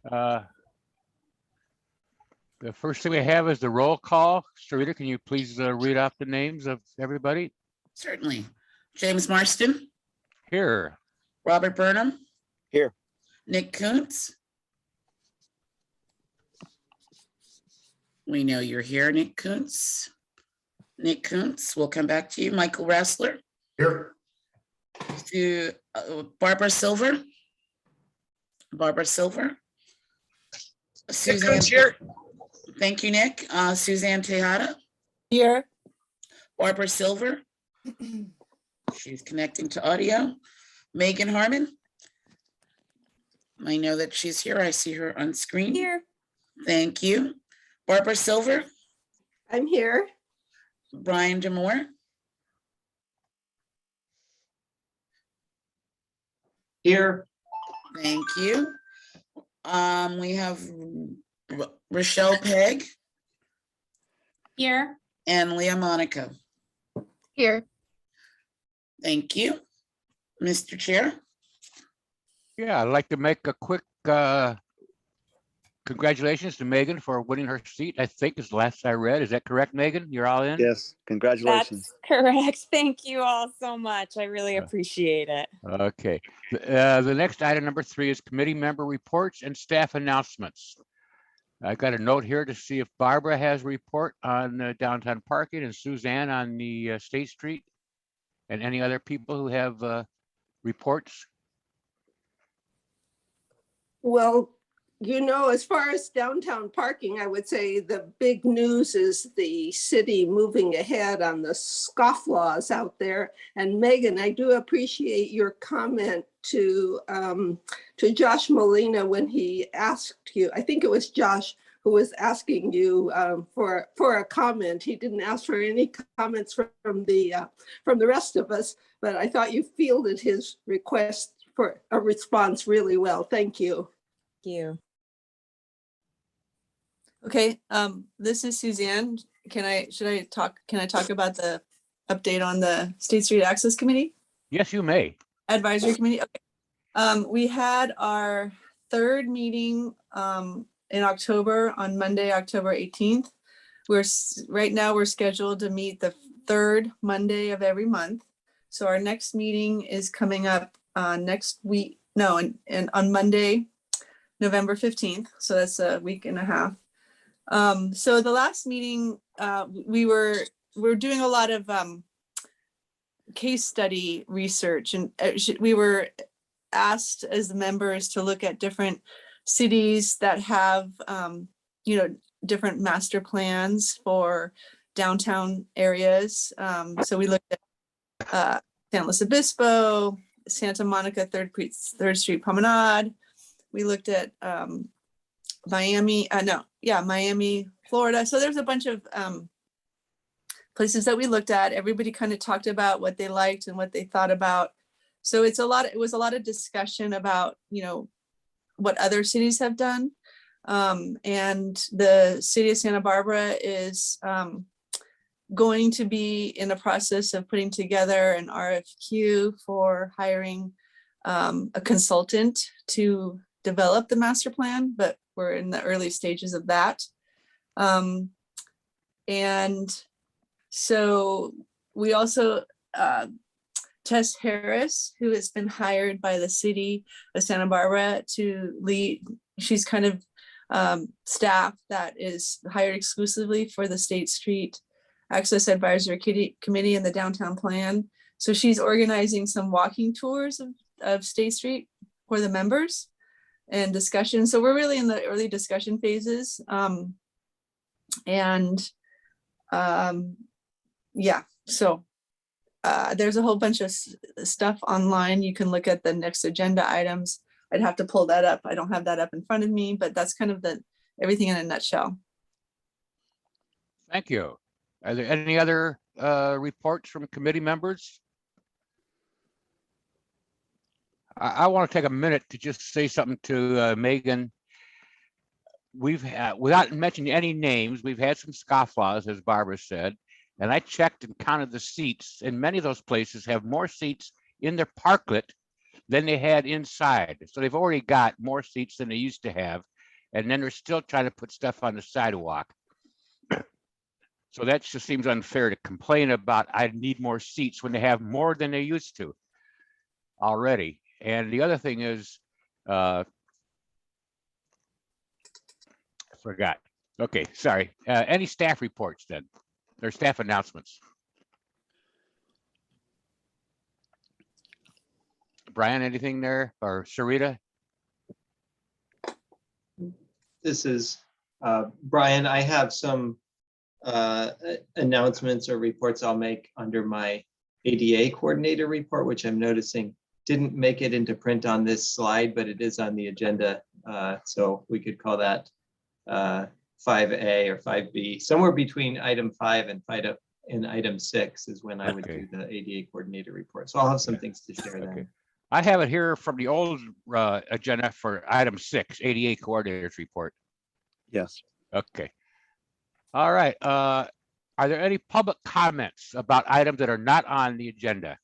The first thing we have is the roll call. Sarita, can you please read off the names of everybody? Certainly. James Marston, Here. Robert Burnham. Here. Nick Kuntz. We know you're here, Nick Kuntz. Nick Kuntz, we'll come back to you. Michael Ressler. Here. To Barbara Silver. Barbara Silver. Suzanne. Here. Thank you, Nick. Suzanne Tejada. Here. Barbara Silver. She's connecting to audio. Megan Harmon. I know that she's here. I see her on screen. Here. Thank you. Barbara Silver. I'm here. Brian Demore. Here. Thank you. We have Rochelle Pegg Here. and Leah Monaco. Here. Thank you. Mr. Chair. Yeah, I'd like to make a quick congratulations to Megan for winning her seat. I think is the last I read. Is that correct, Megan? You're all in? Yes, congratulations. That's correct. Thank you all so much. I really appreciate it. Okay. The next item, number 3, is committee member reports and staff announcements. I got a note here to see if Barbara has a report on downtown parking and Suzanne on the State Street, and any other people who have reports. Well, you know, as far as downtown parking, I would say the big news is the city moving ahead on the scofflaws out there. And Megan, I do appreciate your comment to Josh Molina when he asked you, I think it was Josh who was asking you for a comment. He didn't ask for any comments from the rest of us, but I thought you fielded his request for a response really well. Thank you. Thank you. Okay, this is Suzanne. Can I talk about the update on the State Street Access Committee? Yes, you may. Advisory Committee. Okay. We had our 3rd meeting in October on Monday, October 18th. Right now we're scheduled to meet the 3rd Monday of every month. So our next meeting is coming up next week. No, and on Monday, November 15th. So that's a week and a half. So the last meeting, we were doing a lot of case study research, and we were asked as the members to look at different cities that have, different master plans for downtown areas. So we looked at San Luis Obispo, Santa Monica, 3rd Street Promenade. We looked at Miami, Florida. So there's a bunch of places that we looked at. Everybody kind of talked about what they liked and what they thought about. So it was a lot of discussion about, what other cities have done. And the city of Santa Barbara is going to be in the process of putting together an RFQ for hiring a consultant to develop the master plan, but we're in the early stages of that. And so we also, Tess Harris, who has been hired by the city of Santa Barbara to lead, she's kind of staff that is hired exclusively for the State Street Access Advisory Committee and the downtown plan. So she's organizing some walking tours of State Street for the members and discussion. So we're really in the early discussion phases. So there's a whole bunch of stuff online. You can look at the next agenda items. I'd have to pull that up. I don't have that up in front of me, but that's kind of everything in a nutshell. Thank you. Are there any other reports from committee members? I want to take a minute to just say something to Megan. We've had, without mentioning any names, we've had some scofflaws, as Barbara said, and I checked and counted the seats, and many of those places have more seats in their parklet than they had inside. So they've already got more seats than they used to have. and then they're still trying to put stuff on the sidewalk. So that just seems unfair to complain about, I need more seats when they have more than they used to already. And the other thing is, I forgot. Okay, sorry. Any staff reports then? Or staff announcements? Brian, anything there? Or Sarita? This is Brian. I have some announcements or reports I'll make under my ADA coordinator report, which I'm noticing didn't make it into print on this slide, but it is on the agenda. So we could call that 5A or 5B. Somewhere between item 5 and item 6 is when I would do the ADA coordinator report. So I'll have some things to share then. I have it here from the old agenda for item 6, ADA coordinators report. Yes. Okay. All right. Are there any public comments about items that are not on the agenda?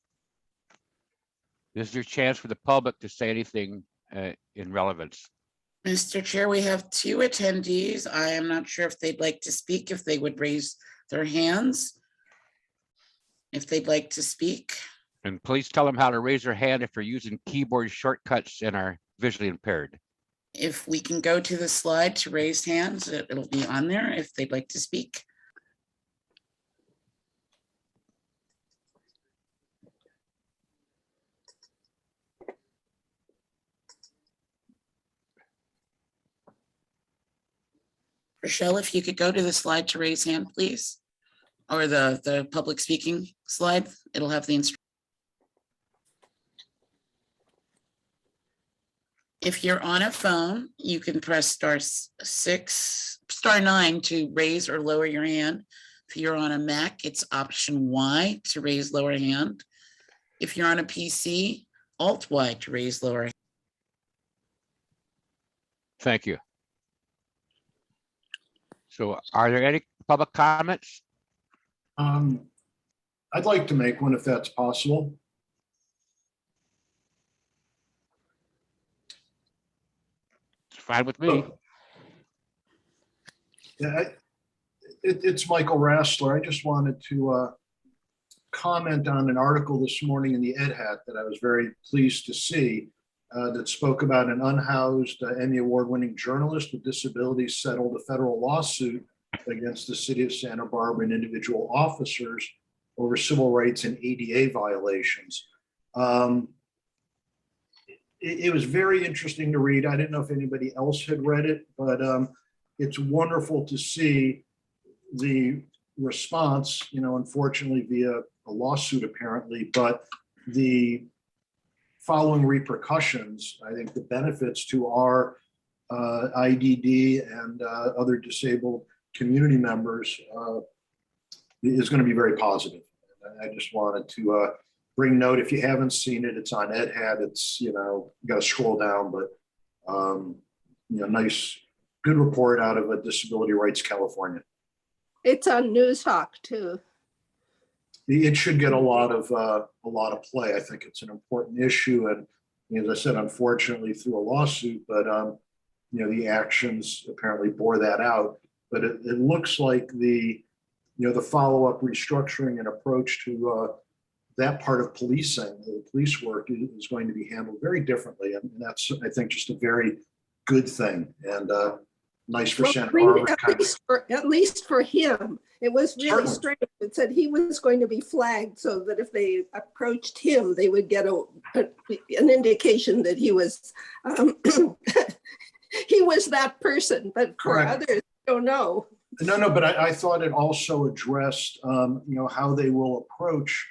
This is your chance for the public to say anything in relevance. Mr. Chair, we have 2 attendees. I am not sure if they'd like to speak, if they would raise their hands. If they'd like to speak. And please tell them how to raise their hand if they're using keyboard shortcuts and are visually impaired. If we can go to the slide to raise hands, it'll be on there if they'd like to speak. Rochelle, if you could go to the slide to raise hand, please. Or the public speaking slide, it'll have the instructions. If you're on a phone, you can press star 9 to raise or lower your hand. If you're on a Mac, it's option Y to raise lower hand. If you're on a PC, Alt Y to raise lower hand. Thank you. So are there any public comments? I'd like to make one if that's possible. It's fine with me. Yeah, it's Michael Rassler. I just wanted to comment on an article this morning in the Ed Hat that I was very pleased to see that spoke about an unhoused Emmy Award-winning journalist with disabilities settled a federal lawsuit against the city of Santa Barbara and individual officers over civil rights and ADA violations. It was very interesting to read. I didn't know if anybody else had read it, but it's wonderful to see the response, unfortunately via a lawsuit apparently, but the following repercussions, I think the benefits to our IDD and other disabled community members is going to be very positive. I just wanted to bring note. If you haven't seen it, it's on Ed Hat. It's, you got to scroll down, but nice, good report out of Disability Rights California. It's on News Hawk too. It should get a lot of play. I think it's an important issue, and as I said, unfortunately through a lawsuit, but the actions apparently bore that out. But it looks like the follow-up restructuring and approach to that part of policing, the police work, is going to be handled very differently, and that's, I think, just a very good thing, and nice for Santa Barbara. At least for him, it was really Certainly. strange. It said he was going to be flagged so that if they approached him, they would get an indication that he was he was that person. But for Correct. others, I don't know. No, but I thought it also addressed, how they will approach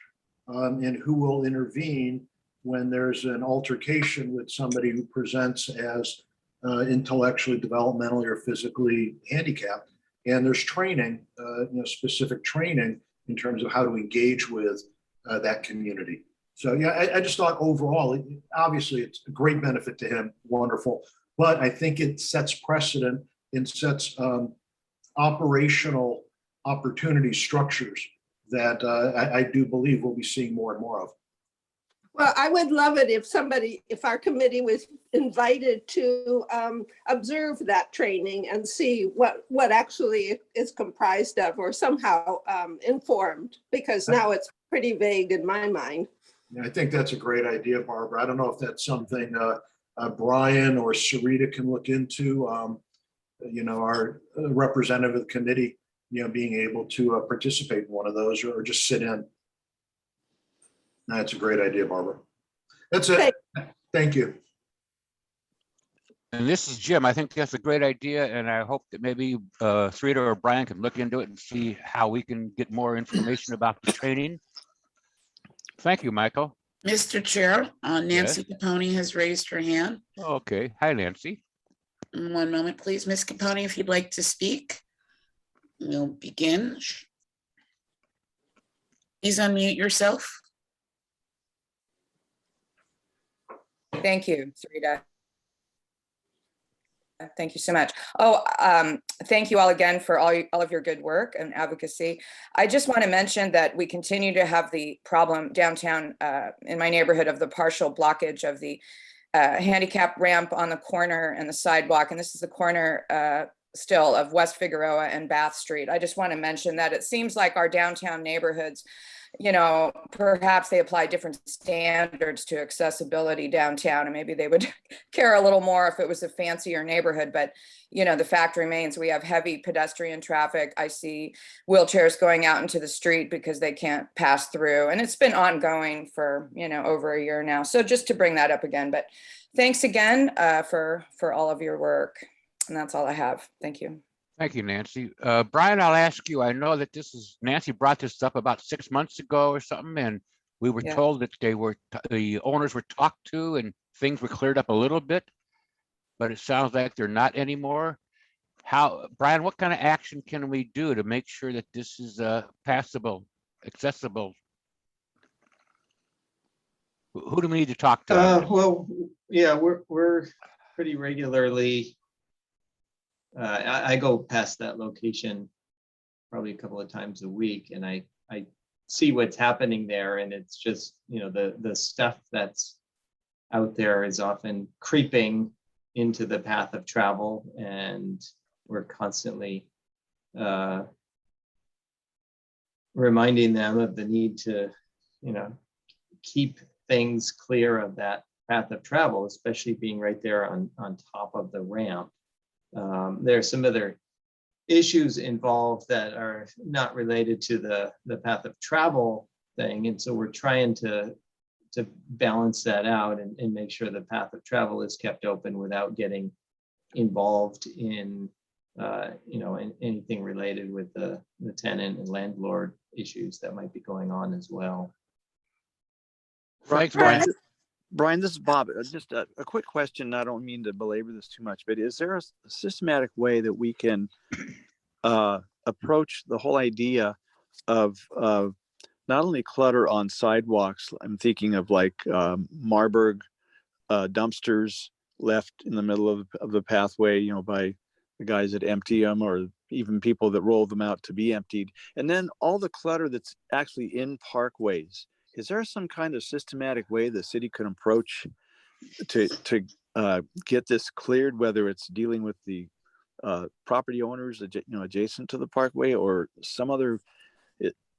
and who will intervene when there's an altercation with somebody who presents as intellectually, developmentally, or physically handicapped. And there's training, specific training in terms of how to engage with that community. So yeah, I just thought overall, obviously it's a great benefit to him, wonderful. But I think it sets precedent and sets operational opportunity structures that I do believe we'll be seeing more and more of. Well, I would love it if our committee was invited to observe that training and see what actually is comprised of, or somehow informed, because now it's pretty vague in my mind. Yeah, I think that's a great idea, Barbara. I don't know if that's something Brian or Sarita can look into. Our representative of the committee, being able to participate in one of those or just sit in. That's a great idea, Barbara. That's it. Thank you. And this is Jim. I think that's a great idea, and I hope that maybe Sarita or Brian can look into it and see how we can get more information about the training. Thank you, Michael. Mr. Chair, Nancy Capone has raised her hand. Okay. Hi, Nancy. One moment, please. Ms. Capone, if you'd like to speak, we'll begin. Please unmute yourself. Thank you, Sarita. Thank you so much. Thank you all again for all of your good work and advocacy. I just want to mention that we continue to have the problem downtown in my neighborhood of the partial blockage of the handicap ramp on the corner and the sidewalk. And this is the corner still of West Figueroa and Bath Street. I just want to mention that it seems like our downtown neighborhoods, perhaps they apply different standards to accessibility downtown, and maybe they would care a little more if it was a fancier neighborhood. But, the fact remains we have heavy pedestrian traffic. I see wheelchairs going out into the street because they can't pass through. And it's been ongoing for, over a year now. So just to bring that up again, but thanks again for all of your work. And that's all I have. Thank you. Thank you, Nancy. Brian, I'll ask you, I know that Nancy brought this up about 6 months ago or something, and we were told that the owners were talked to and things were cleared up a little bit, but it sounds like they're not anymore. Brian, what kind of action can we do to make sure that this is passable, accessible? Who do we need to talk to? Well, yeah, we're pretty regularly. I go past that location probably a couple of times a week, and I see what's happening there, and it's just, the stuff that's out there is often creeping into the path of travel, and we're constantly reminding them of the need to, keep things clear of that path of travel, especially being right there on top of the ramp. There are some other issues involved that are not related to the path of travel thing. And so we're trying to balance that out and make sure the path of travel is kept open without getting involved in, in anything related with the tenant and landlord issues that might be going on as well. Thanks, Brian. Brian, this is Bob. Just a quick question. I don't mean to belabor this too much, but is there a systematic way that we can approach the whole idea of not only clutter on sidewalks? I'm thinking of like Marburg dumpsters left in the middle of the pathway, by the guys that empty them, or even people that roll them out to be emptied. And then all the clutter that's actually in parkways. Is there some kind of systematic way the city could approach to get this cleared, whether it's dealing with the property owners, adjacent to the parkway, or some other?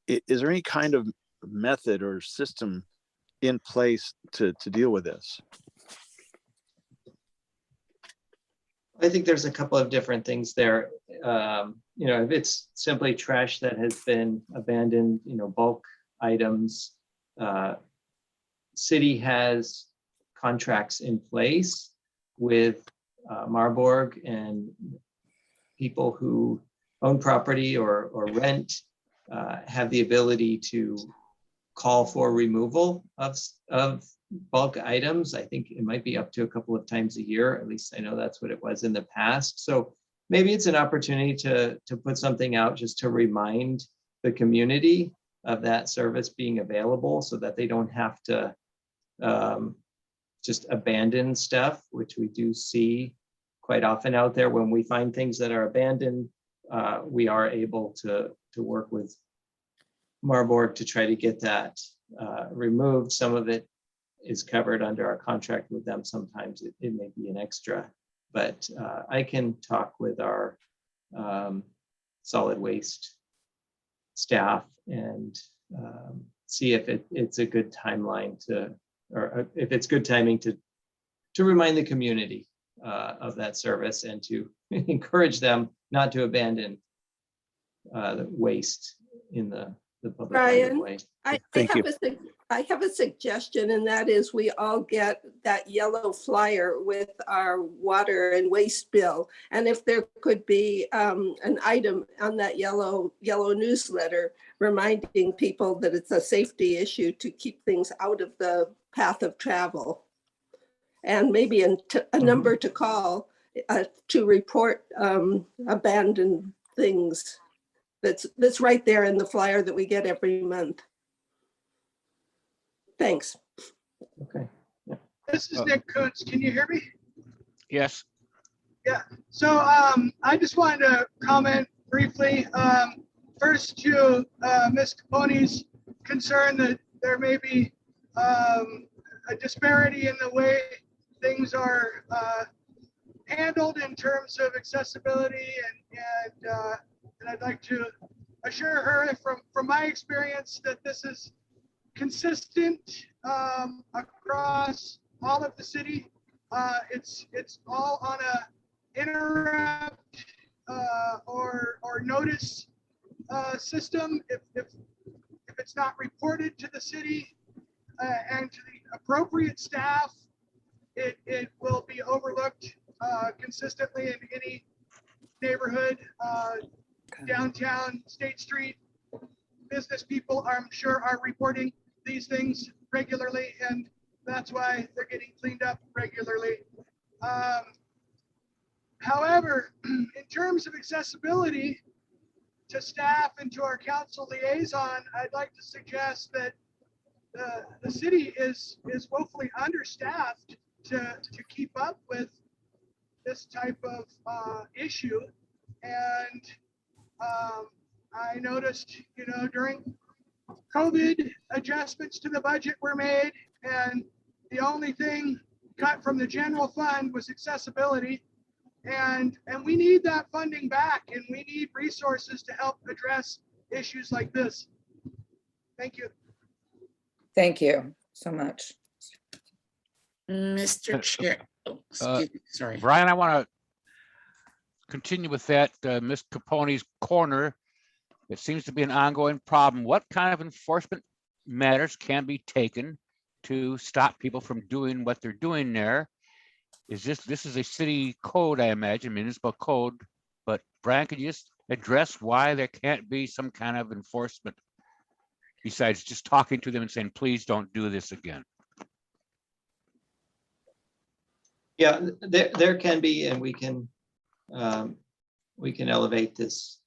Is there any kind of method or system in place to deal with this? I think there's a couple of different things there. If it's simply trash that has been abandoned, bulk items, city has contracts in place with Marburg, and people who own property or rent have the ability to call for removal of bulk items. I think it might be up to a couple of times a year. At least I know that's what it was in the past. So maybe it's an opportunity to put something out just to remind the community of that service being available, so that they don't have to just abandon stuff, which we do see quite often out there. When we find things that are abandoned, we are able to work with Marburg to try to get that removed. Some of it is covered under our contract with them. Sometimes it may be an extra, but I can talk with our solid waste staff and see if it's a good timeline or if it's good timing to remind the community of that service and to encourage them not to abandon the waste in the public right of Brian, way. I have a suggestion, and that is we all get that yellow flyer with our water and waste bill. And if there could be an item on that yellow newsletter reminding people that it's a safety issue to keep things out of the path of travel. And maybe a number to call to report abandoned things. That's right there in the flyer that we get every month. Thanks. Okay. Yeah. This is Nick Kuntz. Can you hear me? Yes. Yeah. So I just wanted to comment briefly. First to Ms. Capone's concern that there may be a disparity in the way things are handled in terms of accessibility, and I'd like to assure her from my experience that this is consistent across all of the city. It's all on a interrupt or notice system. If it's not reported to the city and to the appropriate staff, it will be overlooked consistently in any neighborhood. Downtown State Street business people, I'm sure, are reporting these things regularly, and that's why they're getting cleaned up regularly. However, in terms of accessibility to staff and to our council liaison, I'd like to suggest that the city is woefully understaffed to keep up with this type of issue. And I noticed, during COVID, adjustments to the budget were made, and the only thing cut from the general fund was accessibility. And we need that funding back, and we need resources to help address issues like this. Thank you. Thank you so much. Mr. Chair, excuse me, sorry. Brian, I want to continue with that, Ms. Capone's corner. It seems to be an ongoing problem. What kind of enforcement matters can be taken to stop people from doing what they're doing there? This is a city code, I imagine, municipal code, but Brian, could you just address why there can't be some kind of enforcement besides just talking to them and saying, please don't do this again? Yeah, there can be, and we can elevate this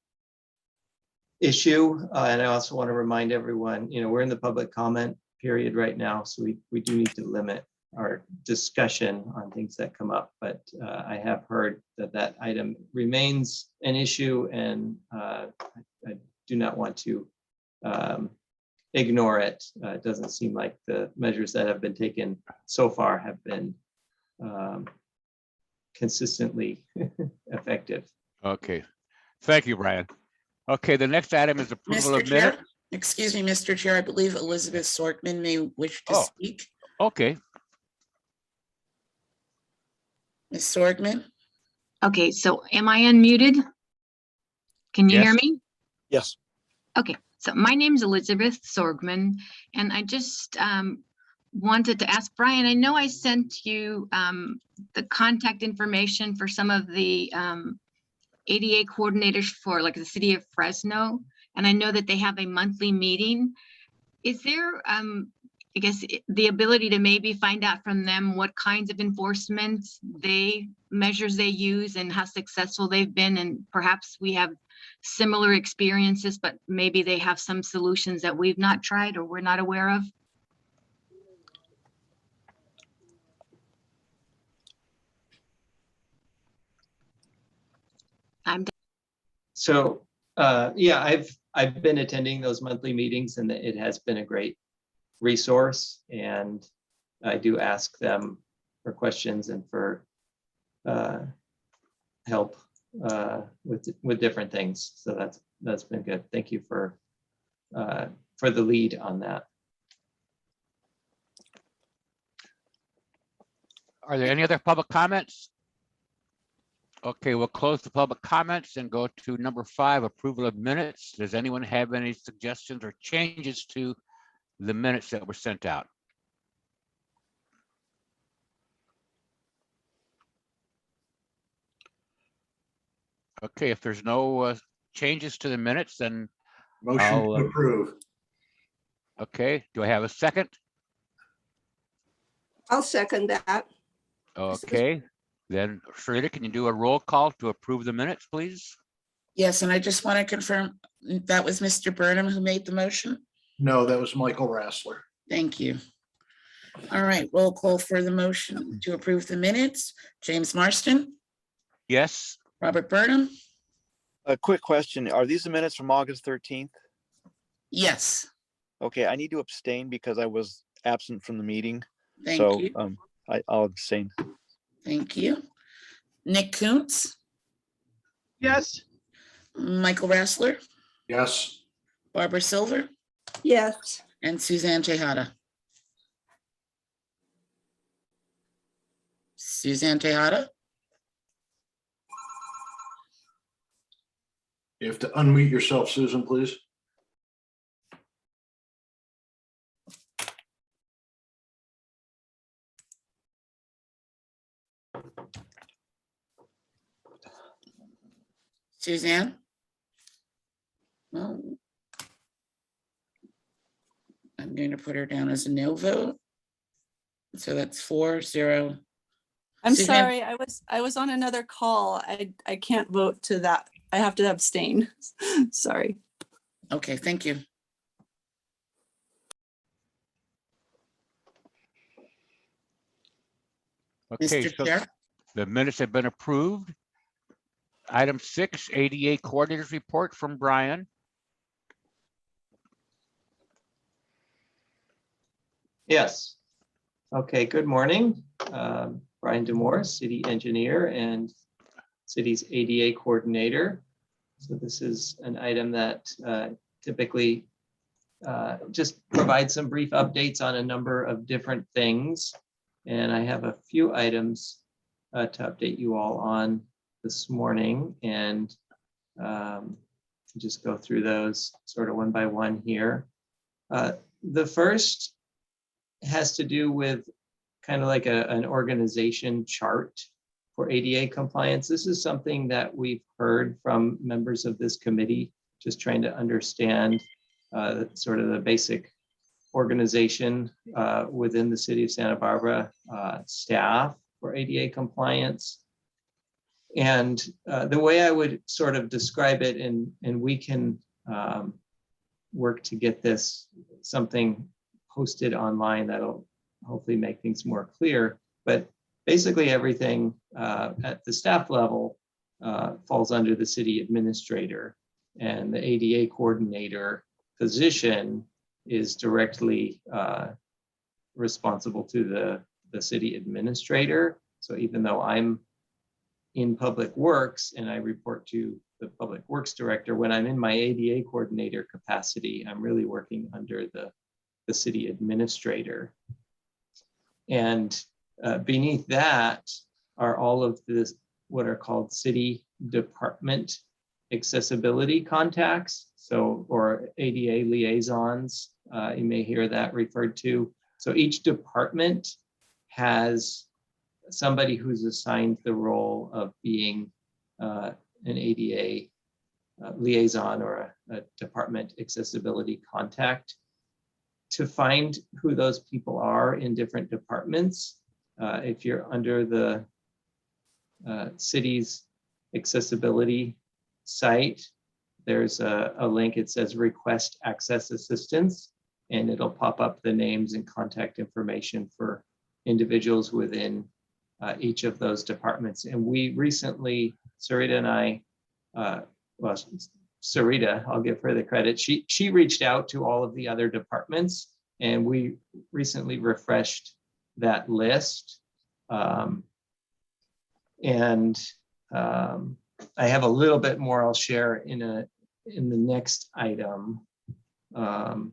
issue. And I also want to remind everyone, we're in the public comment period right now, so we do need to limit our discussion on things that come up. But I have heard that item remains an issue, and I do not want to ignore it. It doesn't seem like the measures that have been taken so far have been consistently effective. Okay, thank you, Brian. Okay, the next item is approval Mr. of Chair, minutes. excuse me, Mr. Chair, I believe Elizabeth Sorkman may wish to speak. Okay, Ms. Sorgman? Okay, so am I unmuted? Can you hear Yes. me? Yes. Okay, so my name is Elizabeth Sorgman, and I just wanted to ask Brian, I know I sent you the contact information for some of the ADA coordinators for like the city of Fresno, and I know that they have a monthly meeting. Is there, I guess, the ability to maybe find out from them what kinds of enforcement measures they use and how successful they've been, and perhaps we have similar experiences, but maybe they have some solutions that we've not tried or we're not aware of? I'm So yeah, I've been attending those monthly meetings, and it has been a great resource. And I do ask them for questions and for help with different things. So that's been good. Thank you for the lead on that. Are there any other public comments? Okay, we'll close the public comments and go to number 5, approval of minutes. Does anyone have any suggestions or changes to the minutes that were sent out? Okay, if there's no changes to the minutes, then Motion I'll, to approve. okay, do I have a second? I'll second that. Okay, then Sarita, can you do a roll call to approve the minutes, please? Yes, and I just want to confirm that was Mr. Burnham who made the motion. No, that was Michael Rassler. Thank you. All right, roll call for the motion to approve the minutes. James Marston, Yes, Robert Burnham. A quick question. Are these the minutes from August 13th? Yes, Okay, I need to abstain because I was absent from the meeting. thank So you. I'll abstain. Thank you. Nick Kuntz, Yes. Michael Rassler, Yes. Barbara Silver, Yes, and Suzanne Tejada. Suzanne Tejada, You have to unmute yourself, Susan, please. Suzanne? Well, I'm going to put her down as a no vote. So that's 4-0. I'm Suzanne? sorry, I was on another call. I can't vote to that. I have to abstain. Sorry. Okay, thank you. okay, Mr. so Chair? the minutes have been approved. Item 6, ADA coordinators report from Brian. Yes. Okay, good morning. Brian Demore, city engineer and city's ADA coordinator. So this is an item that typically just provides some brief updates on a number of different things. And I have a few items to update you all on this morning, and just go through those sort of one by one here. The first has to do with kind of like an organization chart for ADA compliance. This is something that we've heard from members of this committee, just trying to understand sort of the basic organization within the city of Santa Barbara staff for ADA compliance. And the way I would sort of describe it, and we can work to get this something posted online that'll hopefully make things more clear. But basically everything at the staff level falls under the city administrator, and the ADA coordinator position is directly responsible to the city administrator. So even though I'm in public works and I report to the public works director, when I'm in my ADA coordinator capacity, I'm really working under the city administrator. And beneath that are all of this, what are called city department accessibility contacts. So, or ADA liaisons, you may hear that referred to. So each department has somebody who's assigned the role of being an ADA liaison or a department accessibility contact. To find who those people are in different departments, if you're under the city's accessibility site, there's a link. It says request access assistance, and it'll pop up the names and contact information for individuals within each of those departments. And we recently, Sarita and I, well, Sarita, I'll give her the credit. She reached out to all of the other departments, and we recently refreshed that list. I have a little bit more I'll share in the next item on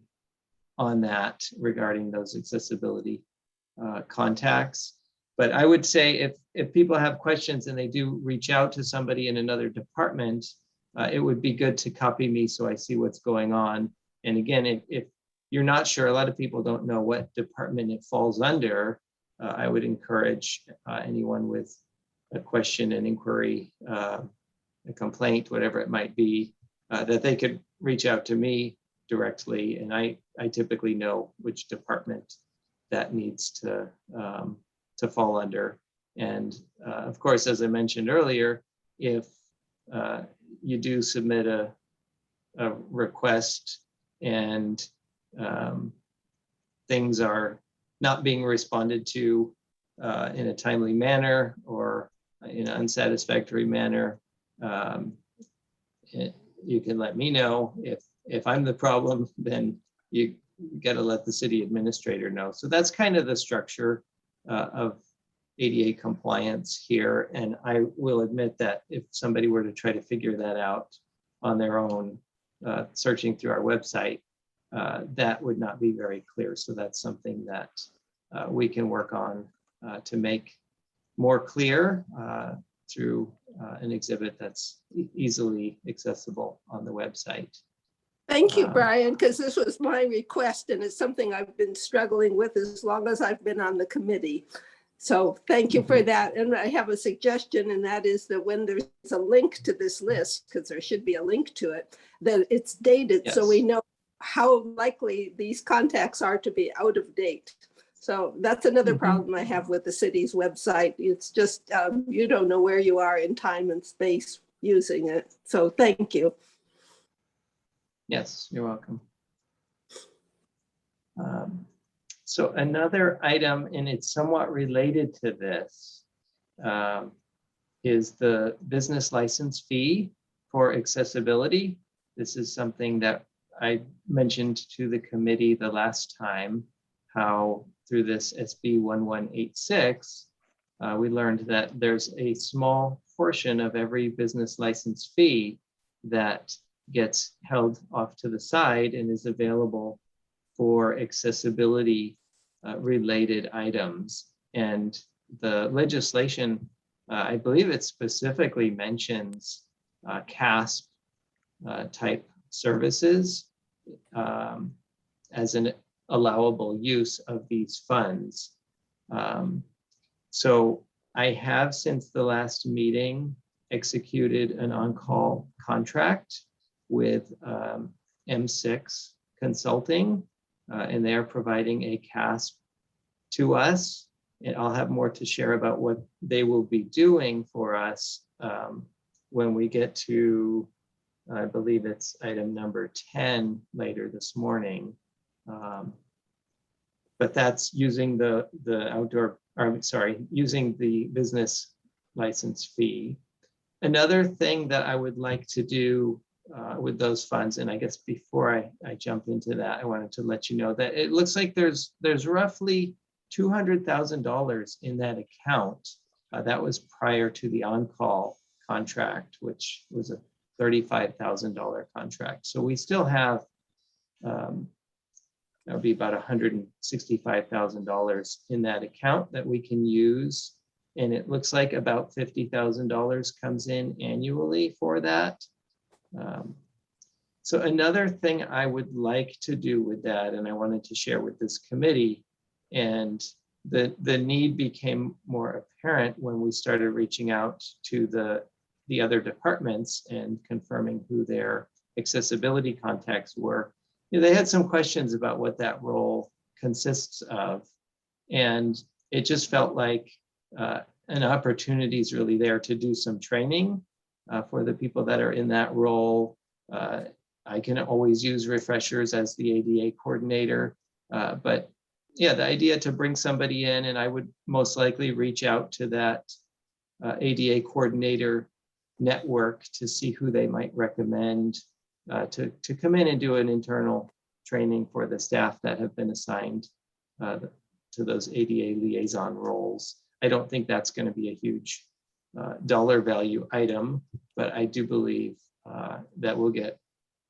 that regarding those accessibility contacts. But I would say if people have questions and they do reach out to somebody in another department, it would be good to copy me so I see what's going on. And again, if you're not sure, a lot of people don't know what department it falls under, I would encourage anyone with a question, an inquiry, a complaint, whatever it might be, that they could reach out to me directly. And I typically know which department that needs to fall under. And of course, as I mentioned earlier, if you do submit a request and things are not being responded to in a timely manner or in an unsatisfactory manner, you can let me know. If I'm the problem, then you got to let the city administrator know. So that's kind of the structure of ADA compliance here. And I will admit that if somebody were to try to figure that out on their own, searching through our website, that would not be very clear. So that's something that we can work on to make more clear through an exhibit that's easily accessible on the website. Thank you, Brian, because this was my request and it's something I've been struggling with as long as I've been on the committee. So thank you for that. And I have a suggestion, and that is that when there's a link to this list, because there should be a link to it, that it's dated so we know how likely these contacts are to be out of date. So that's another problem I have with the city's website. It's just, you don't know where you are in time and space using it. So thank you. Yes, you're welcome. So another item, and it's somewhat related to this, is the business license fee for accessibility. This is something that I mentioned to the committee the last time, how through this SB 1186, we learned that there's a small portion of every business license fee that gets held off to the side and is available for accessibility related items. And the legislation, I believe it specifically mentions CASP type services as an allowable use of these funds. So I have, since the last meeting, executed an on-call contract with M6 Consulting, and they're providing a CASP to us. And I'll have more to share about what they will be doing for us when we get to, I believe it's item number 10 later this morning. But that's using the using the business license fee. Another thing that I would like to do with those funds, and I guess before I jump into that, I wanted to let you know that it looks like there's roughly $200,000 in that account. That was prior to the on-call contract, which was a $35,000 contract. So we still have, that would be about $165,000 in that account that we can use. And it looks like about $50,000 comes in annually for that. So another thing I would like to do with that, and I wanted to share with this committee, and the need became more apparent when we started reaching out to the other departments and confirming who their accessibility contacts were. You know, they had some questions about what that role consists of, and it just felt like an opportunity is really there to do some training for the people that are in that role. I can always use refreshers as the ADA coordinator, but yeah, the idea to bring somebody in, and I would most likely reach out to that ADA coordinator network to see who they might recommend to come in and do an internal training for the staff that have been assigned to those ADA liaison roles. I don't think that's going to be a huge dollar value item, but I do believe that we'll get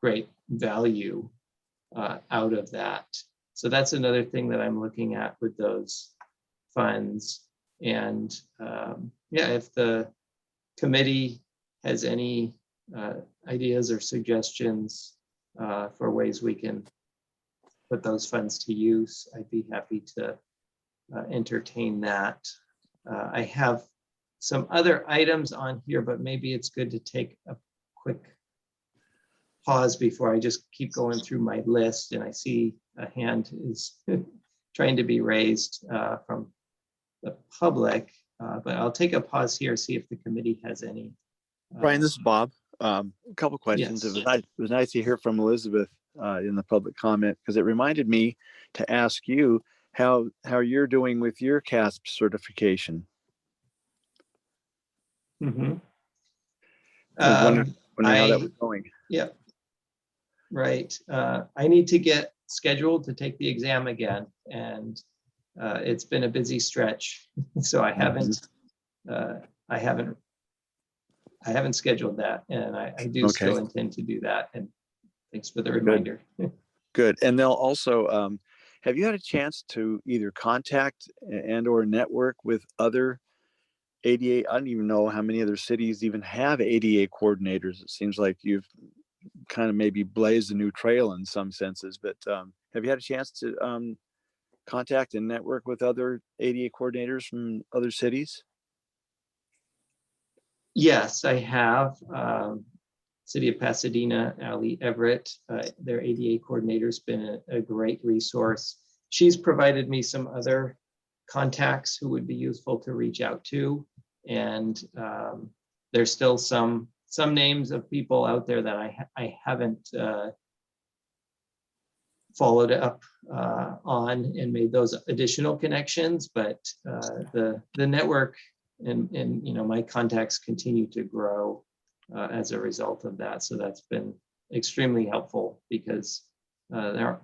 great value out of that. So that's another thing that I'm looking at with those funds. And yeah, if the committee has any ideas or suggestions for ways we can put those funds to use, I'd be happy to entertain that. I have some other items on here, but maybe it's good to take a quick pause before I just keep going through my list. And I see a hand is trying to be raised from the public, but I'll take a pause here, see if the committee has any. Brian, this is Bob. A couple questions. Yes. It was nice to hear from Elizabeth in the public comment, because it reminded me to ask you how you're doing with your CASP certification. Mhm. I was wondering how that was going. Yeah, right. I need to get scheduled to take the exam again, and it's been a busy stretch, so I haven't scheduled that, and I do still intend to do that. And thanks for the reminder. Good. And they'll also, have you had a chance to either contact and or network with other ADA? I don't even know how many other cities even have ADA coordinators. It seems like you've kind of maybe blazed a new trail in some senses, but have you had a chance to contact and network with other ADA coordinators from other cities? Yes, I have. City of Pasadena, Ali Everett, their ADA coordinator, has been a great resource. She's provided me some other contacts who would be useful to reach out to. And there's still some names of people out there that I haven't followed up on and made those additional connections, but the network and my contacts continue to grow as a result of that. So that's been extremely helpful, because there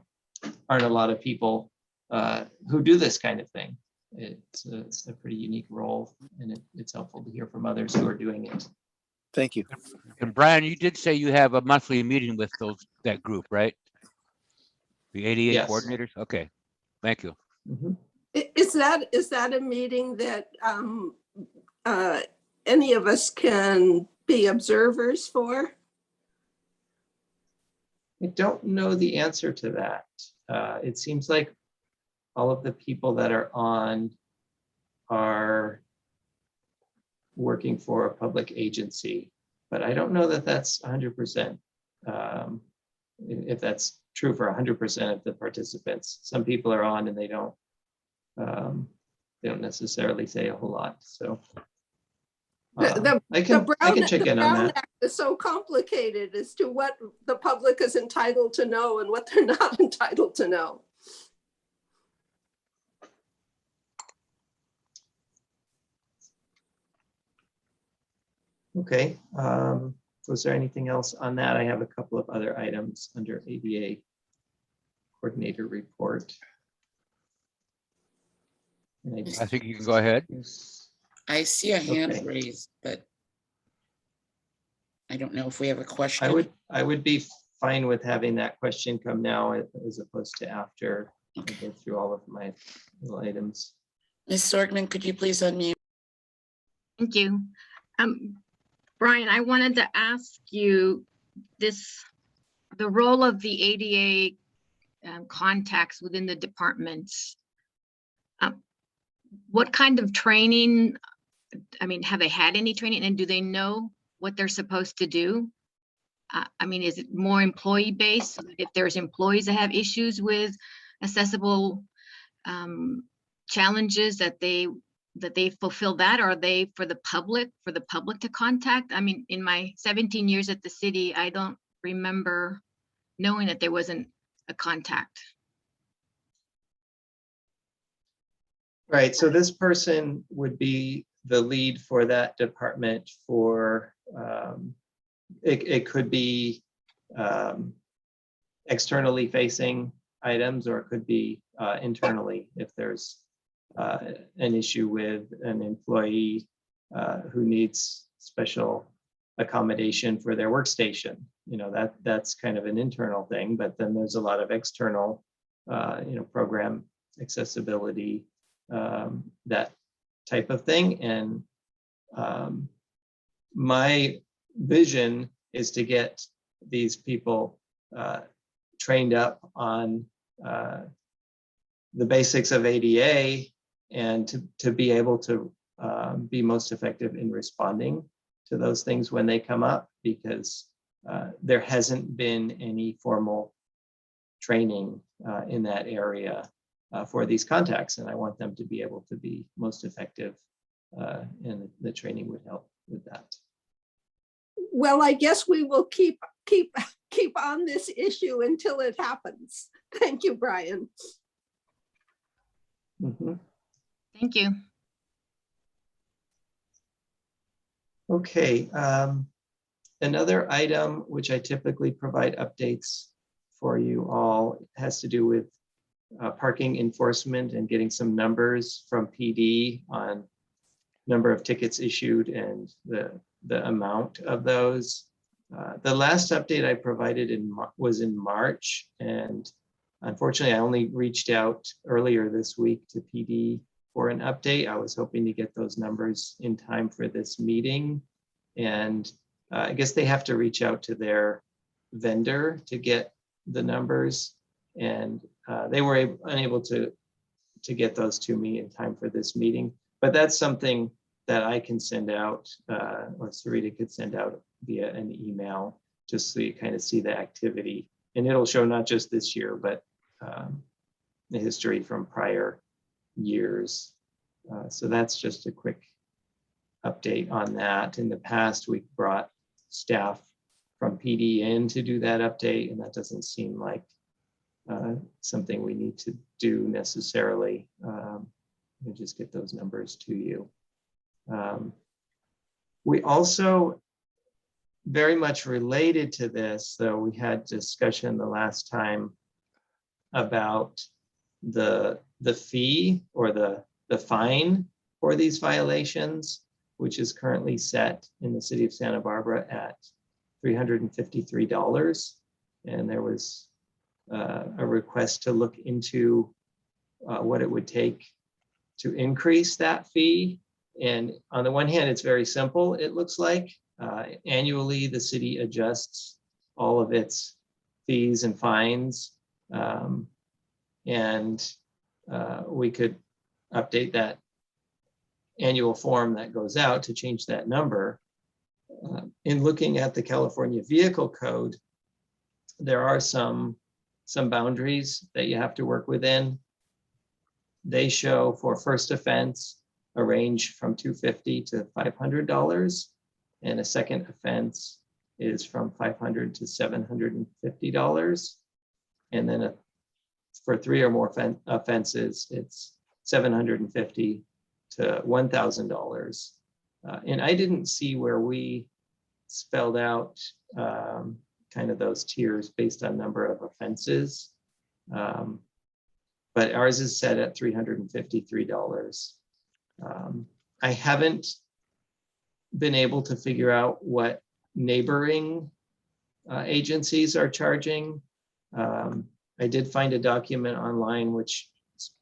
aren't a lot of people who do this kind of thing. It's a pretty unique role, and it's helpful to hear from others who are doing it. Thank you. And Brian, you did say you have a monthly meeting with that group, right? The ADA Yes. coordinators? Okay, thank you. Mhm. Is that a meeting that any of us can be observers for? I don't know the answer to that. It seems like all of the people that are on are working for a public agency, but I don't know that that's 100%. If that's true for 100% of the participants. Some people are on and they don't necessarily say a whole lot. So I can check in on Brown that. Act is so complicated as to what the public is entitled to know and what they're not entitled to know. Okay. Was there anything else on that? I have a couple of other items under ADA coordinator report. I think you can go ahead. I see a hand Okay. raised, but I don't know if we have a question. I would be fine with having that question come now as opposed to after I go through all of my little items. Ms. Sorgman, could you please unmute? Thank you. Brian, I wanted to ask you the role of the ADA contacts within the departments. What kind of training, have they had any training, and do they know what they're supposed to do? Is it more employee-based? So that if there's employees that have issues with accessible challenges, that they fulfill that? Or are they for the public to contact? In my 17 years at the city, I don't remember knowing that there wasn't a contact. Right, so this person would be the lead for that department for, it could be externally facing items, or it could be internally if there's an issue with an employee who needs special accommodation for their workstation. You know, that's kind of an internal thing, but then there's a lot of external, program accessibility, that type of thing. And my vision is to get these people trained up on the basics of ADA and to be able to be most effective in responding to those things when they come up, because there hasn't been any formal training in that area for these contacts, and I want them to be able to be most effective, and the training would help with that. Well, I guess we will keep on this issue until it happens. Thank you, Brian. Mhm. Thank you. Okay, another item which I typically provide updates for you all has to do with parking enforcement and getting some numbers from PD on number of tickets issued and the amount of those. The last update I provided was in March, and unfortunately I only reached out earlier this week to PD for an update. I was hoping to get those numbers in time for this meeting, and I guess they have to reach out to their vendor to get the numbers, and they were unable to get those to me in time for this meeting. But that's something that I can send out, or Sarita could send out via an email, just so you kind of see the activity. And it'll show not just this year, but the history from prior years. So that's just a quick update on that. In the past, we brought staff from PD in to do that update, and that doesn't seem like something we need to do necessarily. We'll just get those numbers to you. We also, very much related to this, though, we had discussion the last time about the fee or the fine for these violations, which is currently set in the city of Santa Barbara at $353. And there was a request to look into what it would take to increase that fee. And on the one hand, it's very simple, it looks like. Annually, the city adjusts all of its fees and fines. And we could update that annual form that goes out to change that number. In looking at the California Vehicle Code, there are some boundaries that you have to work within. They show for first offense a range from $250 to $500, and a second offense is from $500 to $750. And then for 3 or more offenses, it's $750 to $1,000. And I didn't see where we spelled out kind of those tiers based on number of offenses. But ours is set at $353. I haven't been able to figure out what neighboring agencies are charging. I did find a document online which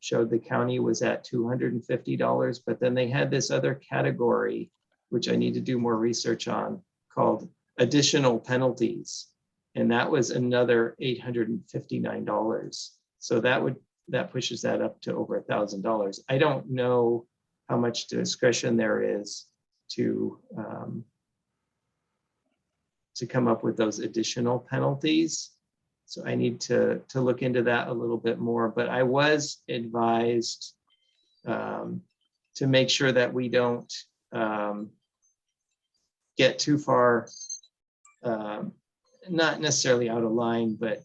showed the county was at $250, but then they had this other category, which I need to do more research on, called additional penalties. And that was another $859. So that pushes that up to over $1,000. I don't know how much discretion there is to come up with those additional penalties. So I need to look into that a little bit more, but I was advised to make sure that we don't get too far, not necessarily out of line, but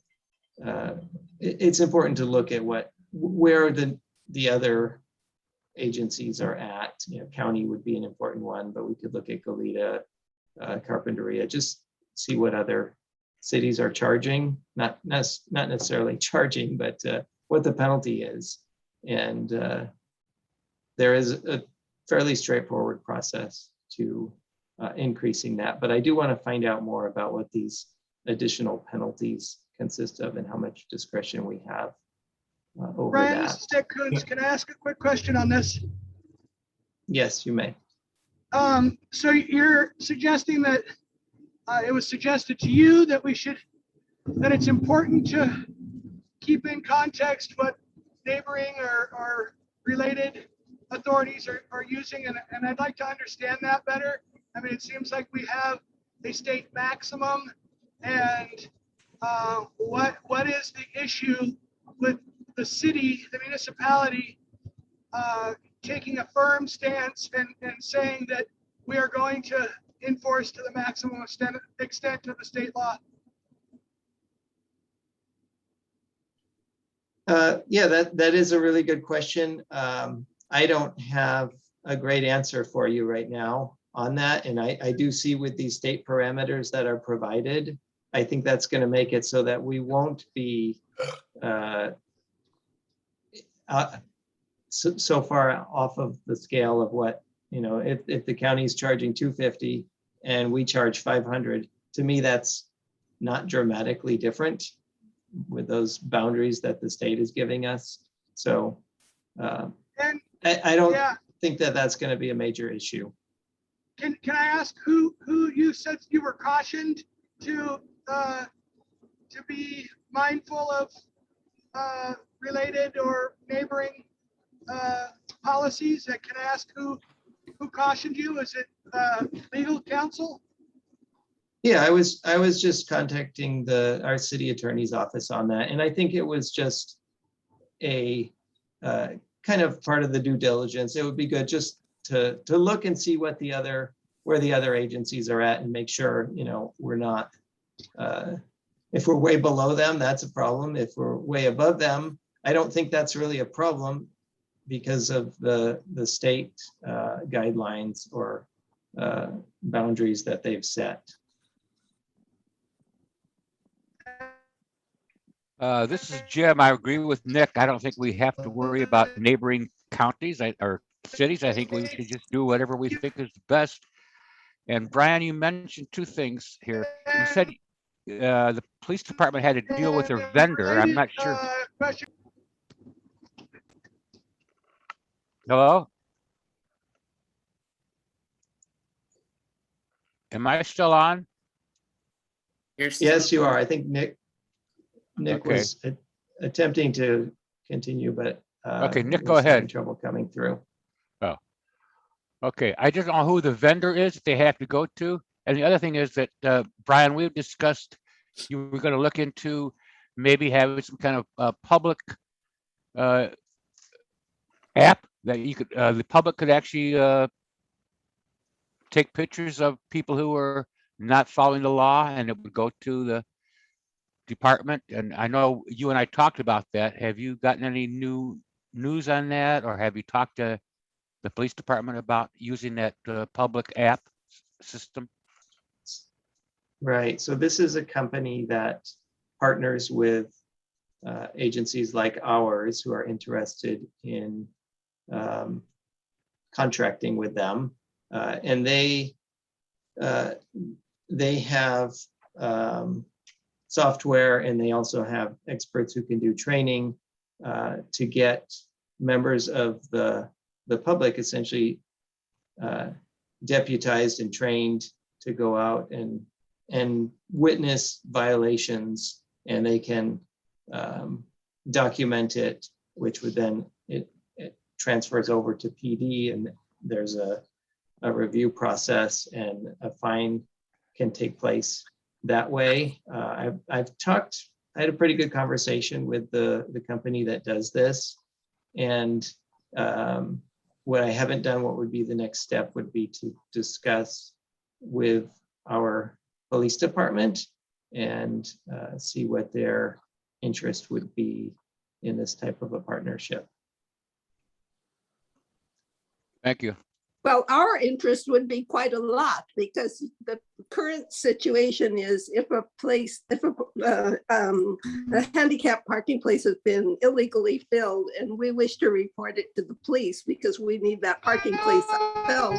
it's important to look at where the other agencies are at. You know, county would be an important one, but we could look at Goleta, Carpinteria, just see what other cities are charging, not necessarily charging, but what the penalty is. And there is a fairly straightforward process to increasing that. But I do want to find out more about what these additional penalties consist of and how much discretion we have over Brian, that. this is Dick Coons. Can I ask a quick question on this? Yes, you may. So you're suggesting that it was suggested to you that that it's important to keep in context what neighboring or related authorities are using, and I'd like to understand that better. I mean, it seems like we have a state maximum, and what is the issue with the city, the municipality, taking a firm stance and saying that we are going to enforce to the maximum extent of the state law? Yeah, that is a really good question. I don't have a great answer for you right now on that. And I do see with these state parameters that are provided, I think that's going to make it so that we won't be so far off of the scale of what, if the county is charging $250 and we charge $500, to me, that's not dramatically different with those boundaries that the state is giving us. So I don't think that that's going to be a major issue. Can I ask who you said you were cautioned to be mindful of related or neighboring policies? Can I ask who cautioned you? Is it legal counsel? Yeah, I was just contacting our city attorney's office on that, and I think it was just a kind of part of the due diligence. It would be good just to look and see where the other agencies are at and make sure, we're not, if we're way below them, that's a problem. If we're way above them, I don't think that's really a problem because of the state guidelines or boundaries that they've set. This is Jim. I agree with Nick. I don't think we have to worry about neighboring counties or cities. I think we should just do whatever we think is best. And Brian, you mentioned two things here. You said the police department had to deal with their vendor. I'm not sure. Hello? Am I still on? Yes, you are. I think Nick Okay. was attempting to continue, but Okay, Nick, was go ahead. having trouble coming through. Oh, okay. I just don't know who the vendor is that they have to go to. And the other thing is that, Brian, we've discussed, you were going to look into maybe having some kind of public app that you could, the public could actually take pictures of people who are not following the law, and it would go to the department. And I know you and I talked about that. Have you gotten any new news on that, or have you talked to the police department about using that public app system? Right. So this is a company that partners with agencies like ours who are interested in contracting with them, and they have software, and they also have experts who can do training to get members of the public essentially deputized and trained to go out and witness violations, and they can document it, which would then it transfers over to PD, and there's a review process, and a fine can take place that way. I had a pretty good conversation with the company that does this, and what I haven't done, what would be the next step would be to discuss with our police department and see what their interest would be in this type of a partnership. Thank you. Well, our interest would be quite a lot because the current situation is if a handicap parking place has been illegally filled and we wish to report it to the police because we need that parking place filled,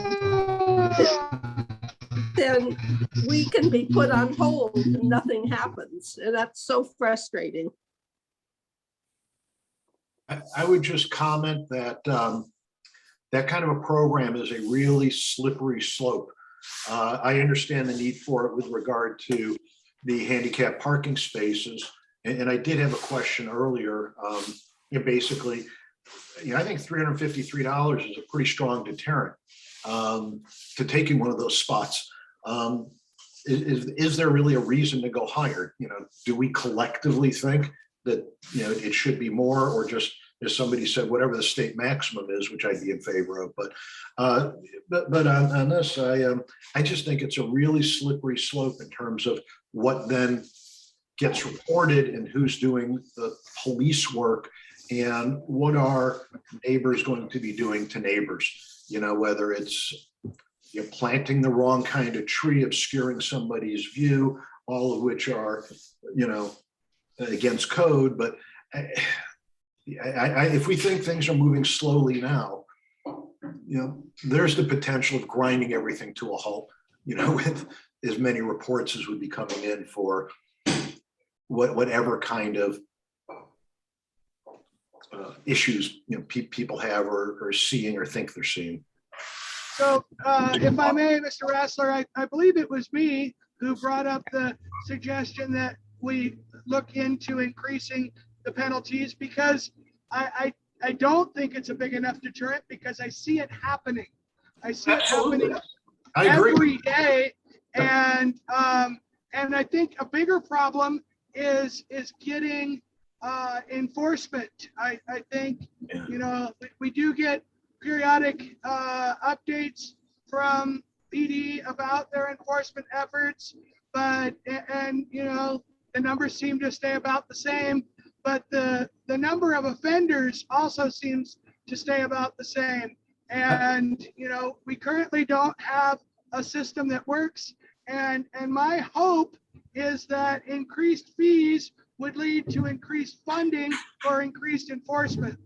then we can be put on hold and nothing happens. And that's so frustrating. I would just comment that that kind of a program is a really slippery slope. I understand the need for it with regard to the handicap parking spaces. And I did have a question earlier. Basically, I think $353 is a pretty strong deterrent to taking one of those spots. Is there really a reason to go higher? Do we collectively think that it should be more, or just, as somebody said, whatever the state maximum is, which I'd be in favor of. But on this, I just think it's a really slippery slope in terms of what then gets reported and who's doing the police work and what are neighbors going to be doing to neighbors. Whether it's planting the wrong kind of tree, obscuring somebody's view, all of which are against code. But if we think things are moving slowly now, there's the potential of grinding everything to a halt, with as many reports as would be coming in for whatever kind of issues, people have or are seeing or think they're seeing. So if I may, Mr. Rassler, I believe it was me who brought up the suggestion that we look into increasing the penalties, because I don't think it's a big enough deterrent, because I see it happening. I see it happening every day. And I think a bigger problem is getting enforcement. I think, we do get periodic updates from PD about their enforcement efforts, but, the numbers seem to stay about the same, but the number of offenders also seems to stay about the same. And, we currently don't have a system that works. And my hope is that increased fees would lead to increased funding or increased enforcement.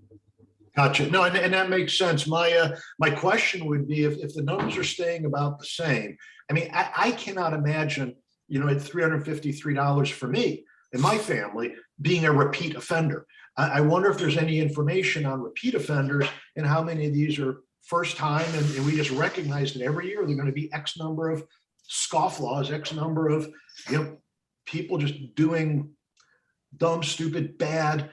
Gotcha. No, and that makes sense. My question would be if the numbers are staying about the same. I cannot imagine, at $353 for me and my family being a repeat offender. I wonder if there's any information on repeat offenders and how many of these are first time, and we just recognize that every year they're going to be X number of scofflaws, X number of people just doing dumb, stupid, bad,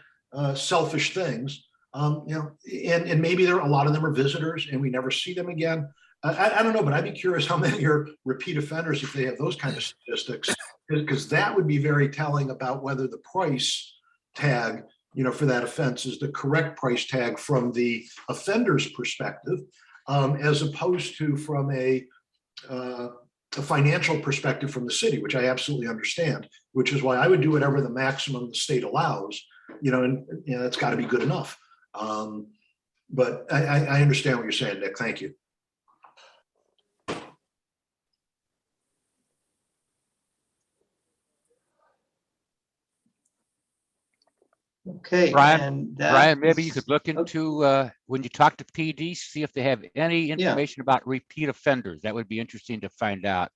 selfish things. And maybe a lot of them are visitors and we never see them again. I don't know, but I'd be curious how many are repeat offenders if they have those kind of statistics, because that would be very telling about whether the price tag, for that offense is the correct price tag from the offender's perspective, as opposed to from a financial perspective from the city, which I absolutely understand, which is why I would do whatever the maximum the state allows, and it's got to be good enough. But I understand what you're saying, Nick. Thank you. Okay. Brian, and Brian, maybe you could look into, when you talk to PD, see if they have any information about repeat offenders. That would be interesting to find out.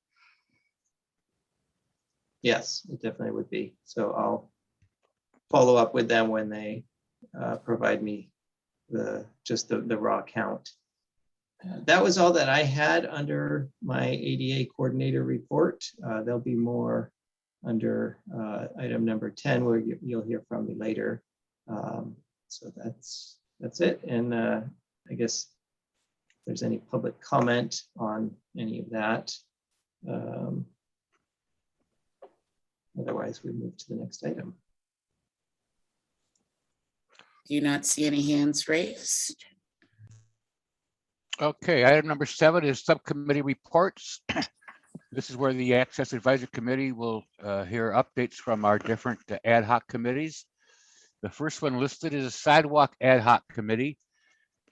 Yes, it definitely would be. So I'll follow up with them when they provide me the raw count. That was all that I had under my ADA coordinator report. There'll be more under item number 10, where you'll hear from me later. So that's it. And I guess if there's any public comment on any of that. Otherwise, we move to the next item. Do you not see any hands raised? Okay, item number 7 is subcommittee reports. This is where the Access Advisory Committee will hear updates from our different ad hoc committees. The first one listed is a Sidewalk Ad Hoc Committee,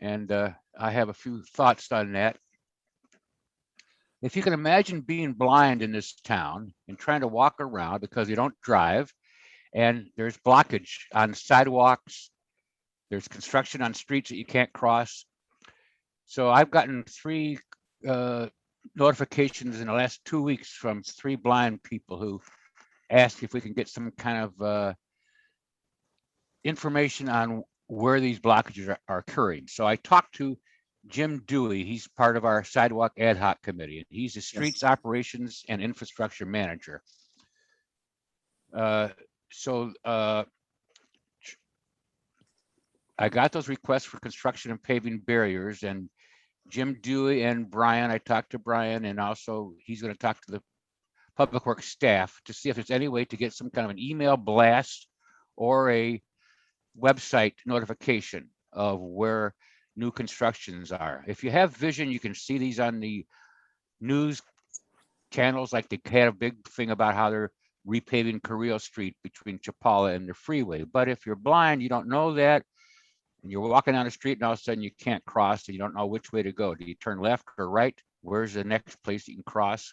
and I have a few thoughts on that. if you can imagine being blind in this town and trying to walk around because you don't drive, and there's blockage on sidewalks, there's construction on streets that you can't cross. So I've gotten 3 notifications in the last 2 weeks from 3 blind people who asked if we can get some kind of information on where these blockages are occurring. So I talked to Jim Dewey. He's part of our Sidewalk Ad Hoc Committee, and he's the Streets Operations and Infrastructure Manager. I got those requests for construction and paving barriers, and Jim Dewey and Brian, I talked to Brian, and also he's going to talk to the Public Works staff to see if there's any way to get some kind of an email blast or a website notification of where new constructions are. If you have vision, you can see these on the news channels, like they had a big thing about how they're repaving Carrillo Street between Chapala and the freeway. But if you're blind, you don't know that, and you're walking down the street and all of a sudden you can't cross and you don't know which way to go. Do you turn left or right? Where's the next place you can cross?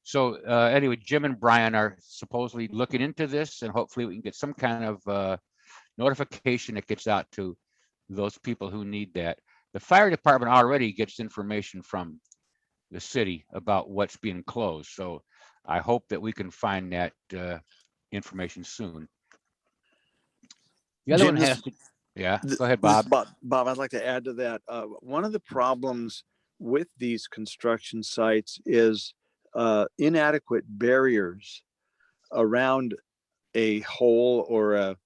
So anyway, Jim and Brian are supposedly looking into this, and hopefully we can get some kind of notification that gets out to those people who need that. The fire department already gets information from the city about what's being closed. So I hope that we can find that information soon. The other Jim, one has to, yeah, go ahead, This is Bob. Bob, I'd like to add to that. One of the problems with these construction sites is inadequate barriers around a hole or a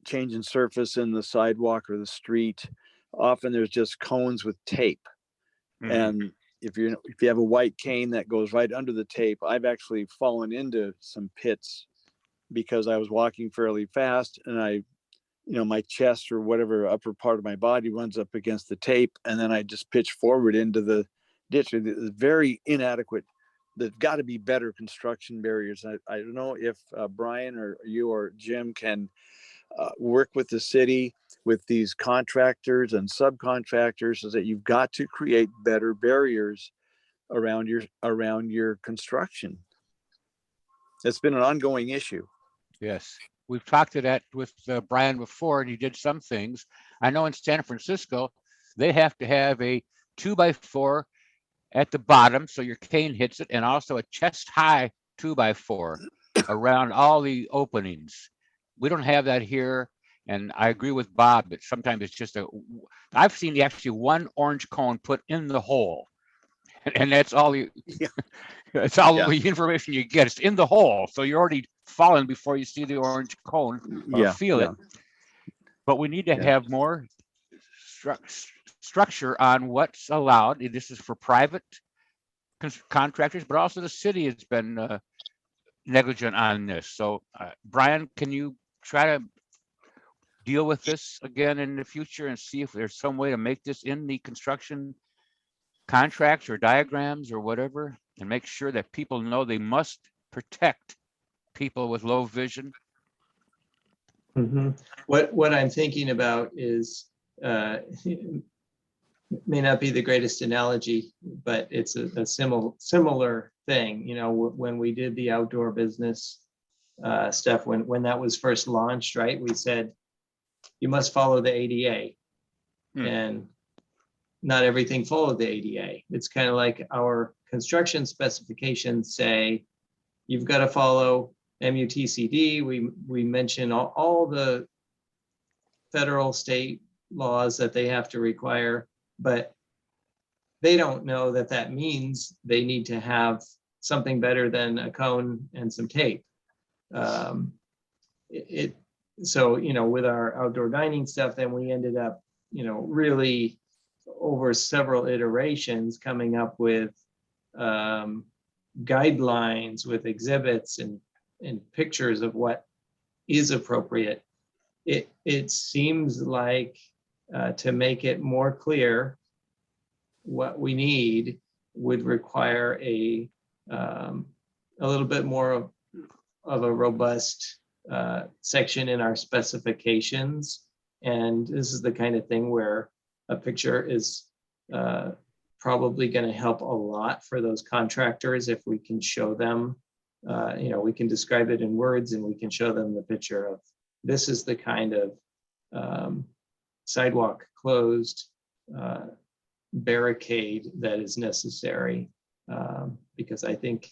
change in surface in the sidewalk or the street. Often there's just cones with tape. Mhm. And if you have a white cane that goes right under the tape, I've actually fallen into some pits because I was walking fairly fast, and my chest or whatever upper part of my body runs up against the tape, and then I just pitch forward into the ditch. It's very inadequate. There's got to be better construction barriers. I don't know if Brian or you or Jim can work with the city, with these contractors and subcontractors, so that you've got to create better barriers around your construction. It's been an ongoing issue. Yes, we've talked to that with Brian before, and he did some things. I know in San Francisco, they have to have a 2x4 at the bottom so your cane hits it, and also a chest high 2x4 around all the openings. We don't have that here, and I agree with Bob that sometimes it's just I've seen actually one orange cone put in the hole, and that's all you. Yeah. It's all Yeah. the information you get. It's in the hole, so you're already falling before you see the orange cone or feel it. But we need to have more structure on what's allowed. This is for private contractors, but also the city has been negligent on this. So Brian, can you try to deal with this again in the future and see if there's some way to make this in the construction contracts or diagrams or whatever, and make sure that people know they must protect people with low vision? Mhm. What I'm thinking about is, may not be the greatest analogy, but it's a similar thing. When we did the outdoor business stuff, when that was first launched, right? We said, you must follow the ADA. And not everything followed the ADA. It's kind of like our construction specifications say, you've got to follow MUTCD. We mention all the federal, state laws that they have to require, but they don't know that means they need to have something better than a cone and some tape. So, with our outdoor dining stuff, then we ended up, really over several iterations coming up with guidelines with exhibits and pictures of what is appropriate. It seems like to make it more clear what we need would require a little bit more of a robust section in our specifications. And this is the kind of thing where a picture is probably going to help a lot for those contractors if we can show them, we can describe it in words and we can show them the picture of this is the kind of sidewalk closed barricade that is necessary. Because I think,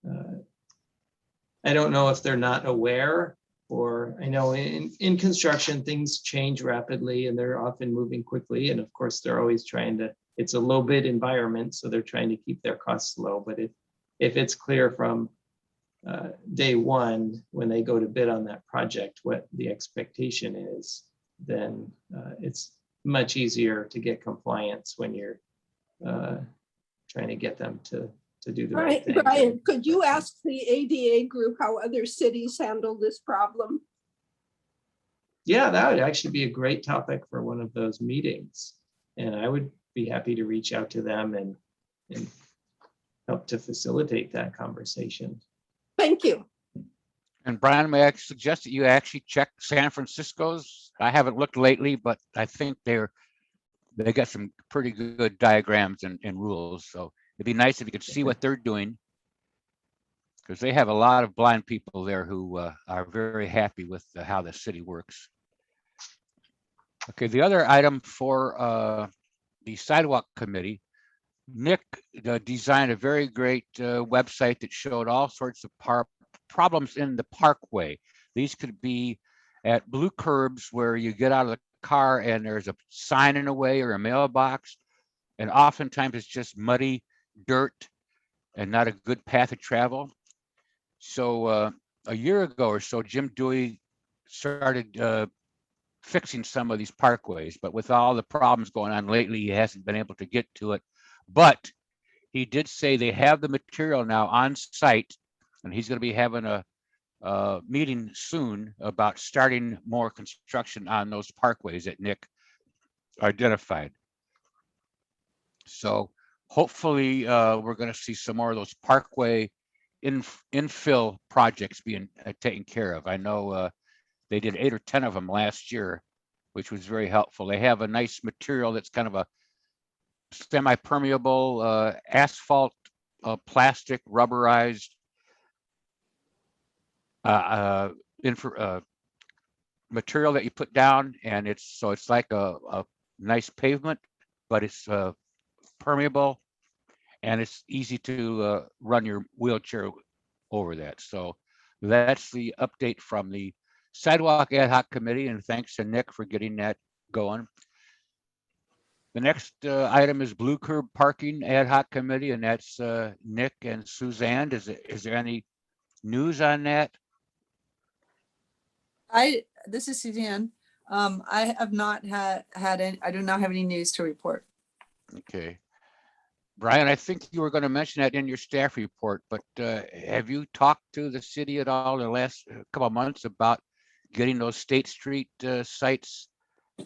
I don't know if they're not aware, or I know in construction, things change rapidly and they're often moving quickly. And of course, they're always trying to, it's a low bid environment, so they're trying to keep their costs low. But if it's clear from day one, when they go to bid on that project, what the expectation is, then it's much easier to get compliance when you're trying to get them to do the right thing. Brian, could you ask the ADA group how other cities handle this problem? Yeah, that would actually be a great topic for one of those meetings. And I would be happy to reach out to them and help to facilitate that conversation. Thank you. And Brian, may I suggest that you actually check San Francisco's? I haven't looked lately, but I think they got some pretty good diagrams and rules. So it'd be nice if you could see what they're doing, because they have a lot of blind people there who are very happy with how the city works. Okay, the other item for the Sidewalk Committee, Nick designed a very great website that showed all sorts of problems in the parkway. These could be at blue curbs where you get out of the car and there's a sign in the way or a mailbox, and oftentimes it's just muddy dirt and not a good path of travel. So a year ago or so, Jim Dewey started fixing some of these parkways, but with all the problems going on lately, he hasn't been able to get to it. But he did say they have the material now on site, and he's going to be having a meeting soon about starting more construction on those parkways that Nick identified. So hopefully we're going to see some more of those parkway infill projects being taken care of. I know they did 8 or 10 of them last year, which was very helpful. They have a nice material that's kind of a semi-permeable asphalt, plastic, rubberized material that you put down, and it's like a nice pavement, but it's permeable and it's easy to run your wheelchair over that. So that's the update from the Sidewalk Ad Hoc Committee, and thanks to Nick for getting that going. The next item is Blue Curb Parking Ad Hoc Committee, and that's Nick and Suzanne. Is there any news on that? This is Suzanne. I have not had any, I do not have any news to report. Okay. Brian, I think you were going to mention that in your staff report, but have you talked to the city at all in the last couple of months about getting those State Street sites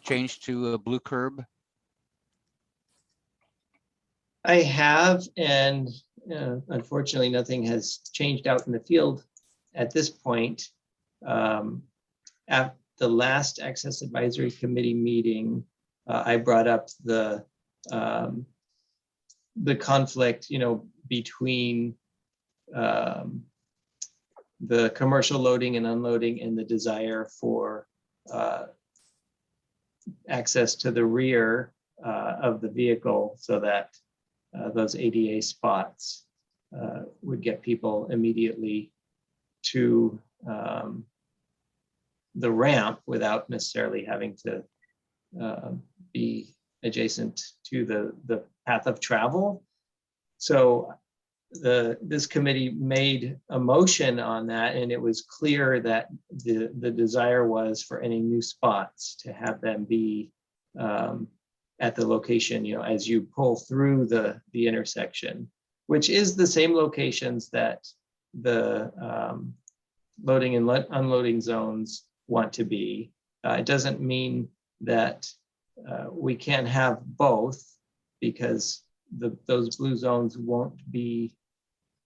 changed to Blue Curb? I have, and unfortunately, nothing has changed out in the field at this point. At the last Access Advisory Committee meeting, I brought up the conflict, between the commercial loading and unloading and the desire for access to the rear of the vehicle, so that those ADA spots would get people immediately to the ramp without necessarily having to be adjacent to the path of travel. So this committee made a motion on that, and it was clear that the desire was for any new spots to have them be at the location, as you pull through the intersection, which is the same locations that the loading and unloading zones want to be. It doesn't mean that we can't have both, because those blue zones won't be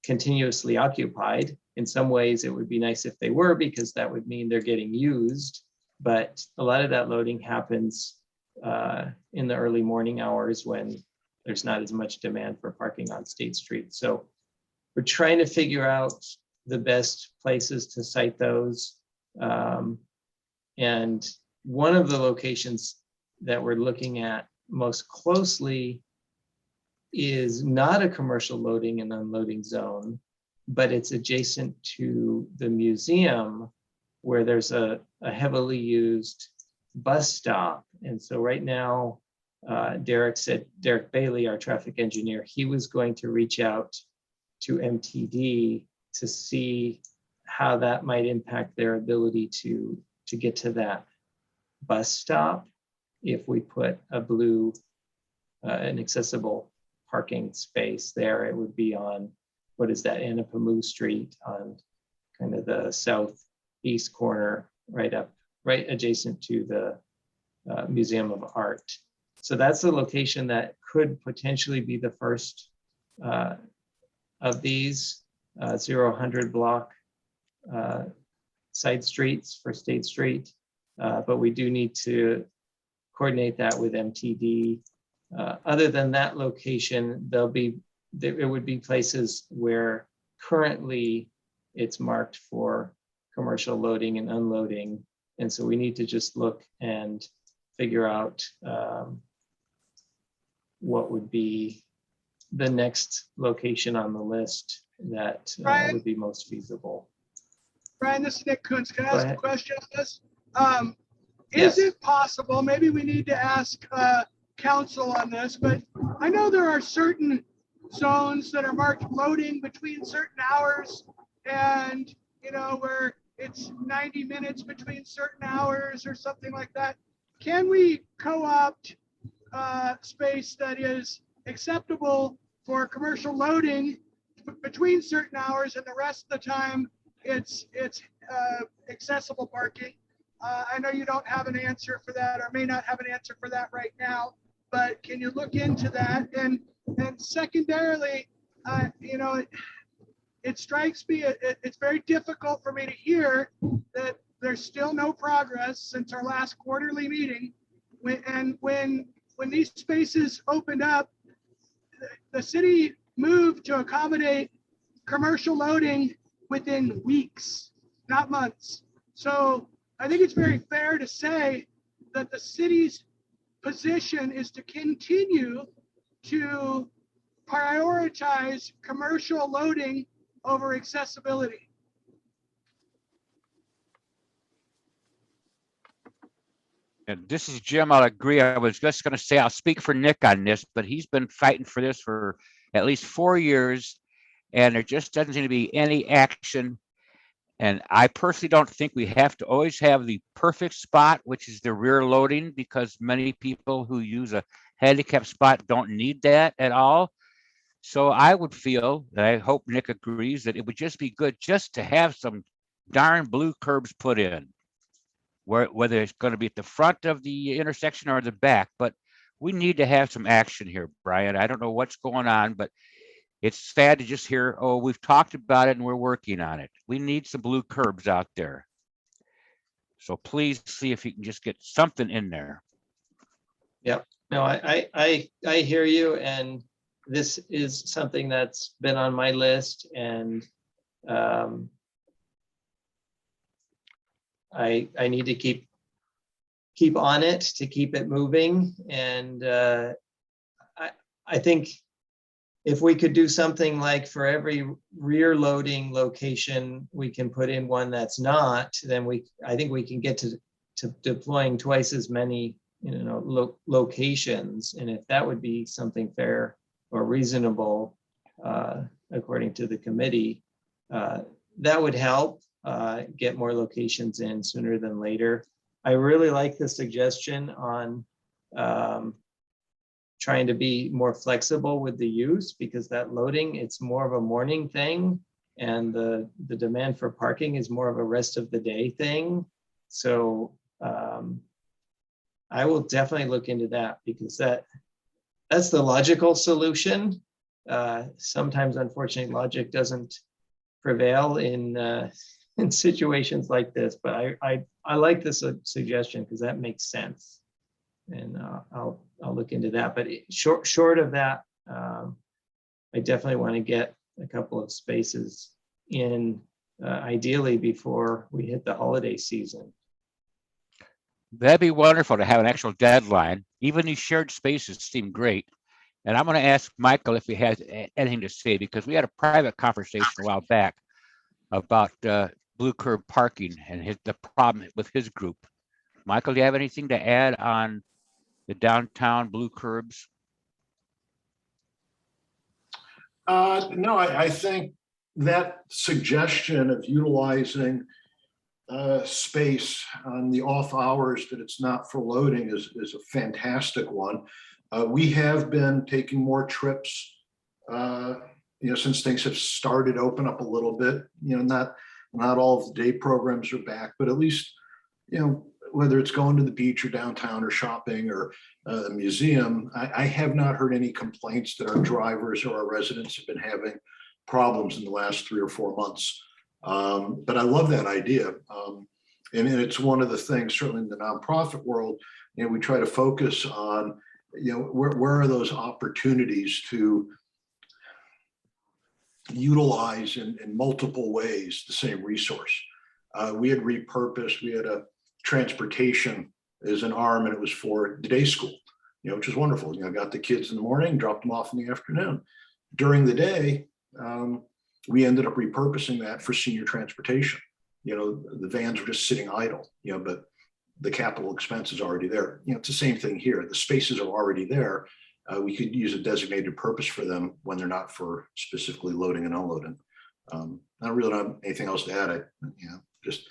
continuously occupied. In some ways, it would be nice if they were, because that would mean they're getting used. But a lot of that loading happens in the early morning hours when there's not as much demand for parking on State Street. So we're trying to figure out the best places to site those. And one of the locations that we're looking at most closely is not a commercial loading and unloading zone, but it's adjacent to the museum where there's a heavily used bus stop. And so right now, Derek Bailey, our traffic engineer, he was going to reach out to MTD to see how that might impact their ability to get to that bus stop if we put a blue, an accessible parking space there. It would be on, what is that, Anapamu Street, on kind of the southeast corner, right adjacent to the Museum of Art. So that's the location that could potentially be the first of these 0-100 block side streets for State Street. But we do need to coordinate that with MTD. Other than that location, it would be places where currently it's marked for commercial loading and unloading. And so we need to just look and figure out what would be the next location on the list that would be most feasible. Brian, this is Nick Kuntz. Can I Go ask a ahead. question on this? Yes. Is it possible, maybe we need to ask council on this, but I know there are certain zones that are marked loading between certain hours and, where it's 90 minutes between certain hours or something like that. Can we co-opt space that is acceptable for commercial loading between certain hours, and the rest of the time it's accessible parking? I know you don't have an answer for that, or may not have an answer for that right now, but can you look into that? And secondarily, it strikes me, it's very difficult for me to hear that there's still no progress since our last quarterly meeting. When these spaces opened up, the city moved to accommodate commercial loading within weeks, not months. So I think it's very fair to say that the city's position is to continue to prioritize commercial loading over accessibility. And this is Jim. I'll agree. I was just going to say, I'll speak for Nick on this, but he's been fighting for this for at least 4 years, and there just doesn't seem to be any action. And I personally don't think we have to always have the perfect spot, which is the rear loading, because many people who use a handicap spot don't need that at all. So I would feel, and I hope Nick agrees, that it would just be good just to have some darn blue curbs put in, whether it's going to be at the front of the intersection or the back. But we need to have some action here, Brian. I don't know what's going on, but it's sad to just hear, oh, we've talked about it and we're working on it. We need some blue curbs out there. So please see if you can just get something in there. Yep. No, I hear you, and this is something that's been on my list, and I need to keep on it to keep it moving. And I think if we could do something like for every rear loading location, we can put in one that's not, then I think we can get to deploying twice as many, locations. And if that would be something fair or reasonable, according to the committee, that would help get more locations in sooner than later. I really like the suggestion on trying to be more flexible with the use, because that loading, it's more of a morning thing, and the demand for parking is more of a rest of the day thing. So I will definitely look into that, because that's the logical solution. Sometimes, unfortunately, logic doesn't prevail in situations like this, but I like this suggestion because that makes sense. and I'll look into that. But short of that, I definitely want to get a couple of spaces in, ideally before we hit the holiday season. That'd be wonderful to have an actual deadline. Even these shared spaces seem great. And I'm going to ask Michael if he has anything to say, because we had a private conversation a while back about blue curb parking and the problem with his group. Michael, do you have anything to add on the downtown blue curbs? No, I think that suggestion of utilizing space on the off hours that it's not for loading is a fantastic one. We have been taking more trips, since things have started to open up a little bit. Not all of the day programs are back, but at least, whether it's going to the beach or downtown or shopping or a museum, I have not heard any complaints that our drivers or our residents have been having problems in the last 3 or 4 months. But I love that idea. And it's one of the things, certainly in the nonprofit world, we try to focus on, where are those opportunities to utilize in multiple ways the same resource. We had repurposed, we had a transportation as an arm, and it was for the day school, which is wonderful. Got the kids in the morning, dropped them off in the afternoon. During the day, we ended up repurposing that for senior transportation. The vans were just sitting idle, but the capital expense is already there. It's the same thing here. The spaces are already there. We could use a designated purpose for them when they're not for specifically loading and unloading. I don't really have anything else to add. I just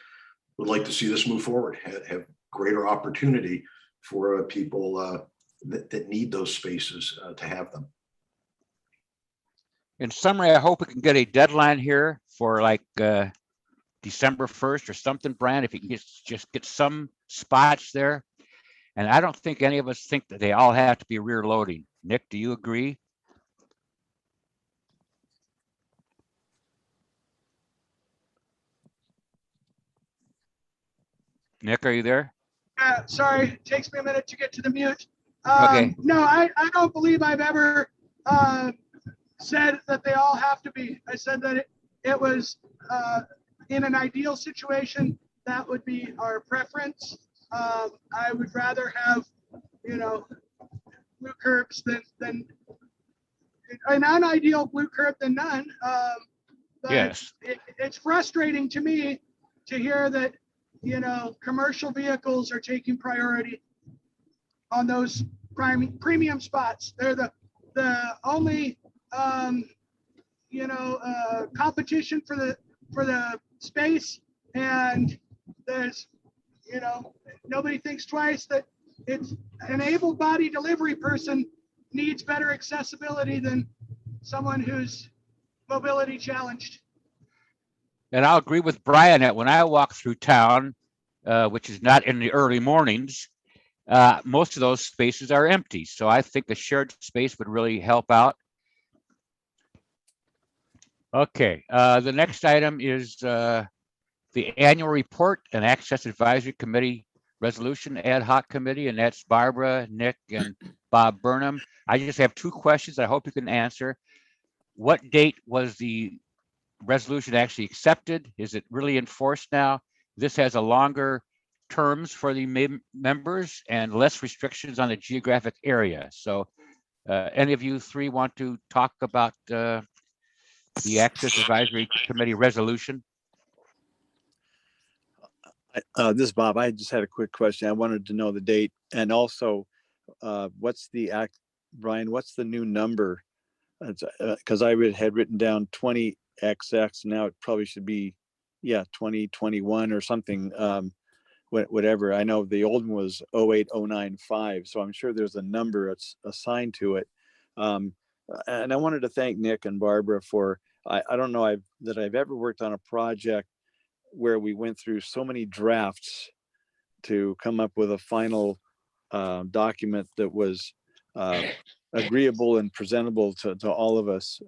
would like to see this move forward, have greater opportunity for people that need those spaces to have them. In summary, I hope we can get a deadline here for like December 1st or something, Brian, if you can just get some spots there. And I don't think any of us think that they all have to be rear loading. Nick, do you agree? Nick, are you there? Sorry, it takes me a minute to get to the mute. Okay. No, I don't believe I've ever said that they all have to be. I said that it was in an ideal situation, that would be our preference. I would rather have, blue curbs than an unideal blue curb than none. But Yes. It's frustrating to me to hear that, commercial vehicles are taking priority on those premium spots. They're the only, competition for the space, and there's, nobody thinks twice that it's an able-bodied delivery person needs better accessibility than someone who's mobility challenged. And I'll agree with Brian that when I walk through town, which is not in the early mornings, most of those spaces are empty. So I think a shared space would really help out. Okay, the next item is the annual report and Access Advisory Committee Resolution Ad Hoc Committee, and that's Barbara, Nick, and Bob Burnham. I just have 2 questions I hope you can answer. What date was the resolution actually accepted? Is it really enforced now? This has a longer terms for the members and less restrictions on the geographic area. So any of you 3 want to talk about the Access Advisory Committee resolution? This is Bob. I just had a quick question. I wanted to know the date, and also what's the Brian, what's the new number? Because I had written down 20XX. Now it probably should be, 2021 or something. Whatever. I know the old one was 08095, so I'm sure there's a number that's assigned to it. And I wanted to thank Nick and Barbara for, I don't know that I've ever worked on a project where we went through so many drafts to come up with a final document that was agreeable and presentable to all of us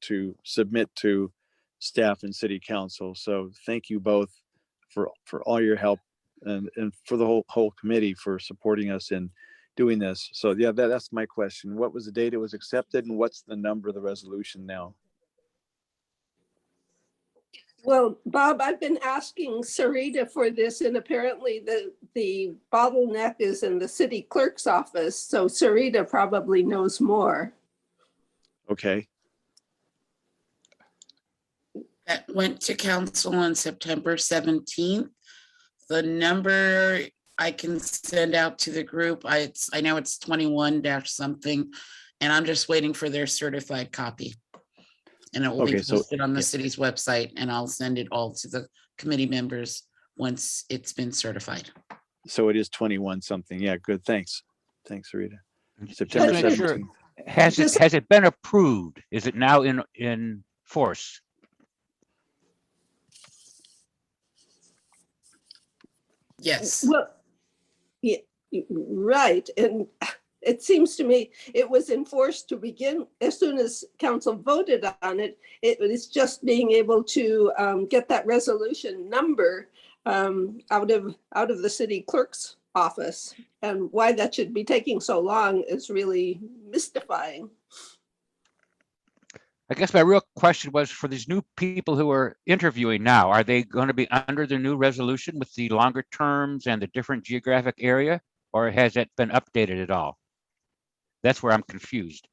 to submit to staff and city council. So thank you both for all your help and for the whole committee for supporting us in doing this. So yeah, that's my question. What was the date it was accepted and what's the number of the resolution now? Well, Bob, I've been asking Sarita for this, and apparently the bottleneck is in the city clerk's office. So Sarita probably knows more. Okay, That went to council on September 17th. The number I can send out to the group, I know it's 21 dash something, and I'm just waiting for their certified copy. And it will be Okay, so- posted on the yeah. city's website, and I'll send it all to the committee members once it's been certified. so it is 21 something. Yeah, good. Thanks. Thanks, Rita. Just September make sure. 17th. Has it been approved? Is it now in force? Yes. Well, yeah, right. And it seems to me it was enforced to begin as soon as council voted on it. It was just being able to get that resolution number out of the city clerk's office. And why that should be taking so long is really mystifying. I guess my real question was for these new people who are interviewing now, are they going to be under the new resolution with the longer terms and the different geographic area, or has it been updated at all? That's where I'm confused.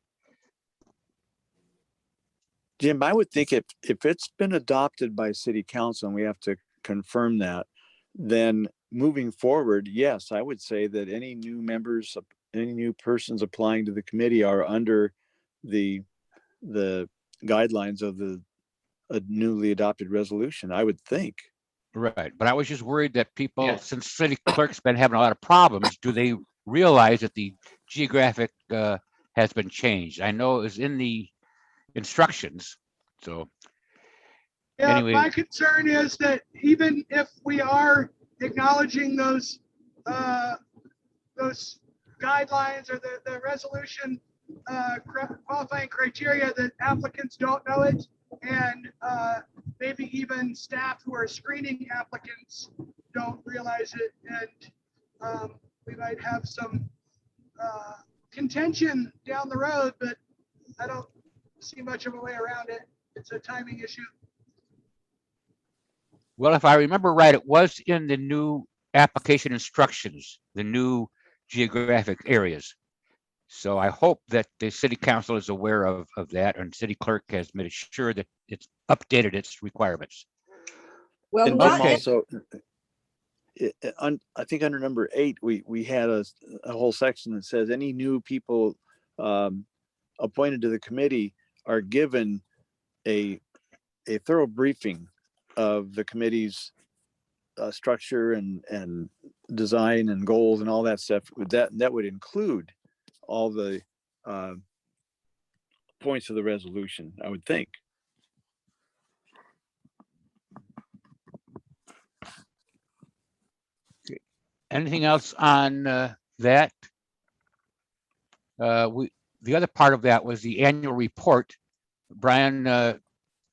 Jim, I would think if it's been adopted by city council and we have to confirm that, then moving forward, yes, I would say that any new members, any new persons applying to the committee are under the guidelines of the newly adopted resolution, I would think. Right, but I was just worried that people, Yeah. since city clerk's been having a lot of problems, do they realize that the geographic has been changed? I know it was in the instructions, so. Yeah, Anyway. my concern is that even if we are acknowledging those guidelines or the resolution qualifying criteria, that applicants don't know it, and maybe even staff who are screening applicants don't realize it, and we might have some contention down the road, but I don't see much of a way around it. It's a timing issue. Well, if I remember right, it was in the new application instructions, the new geographic areas. So I hope that the city council is aware of that, and city clerk has made sure that it's updated its requirements. Well, And not Jim, yet. also, I think under number 8, we had a whole section that says any new people appointed to the committee are given a thorough briefing of the committee's structure and design and goals and all that stuff. That would include all the points of the resolution, I would think. Anything else on that? The other part of that was the annual report. Brian,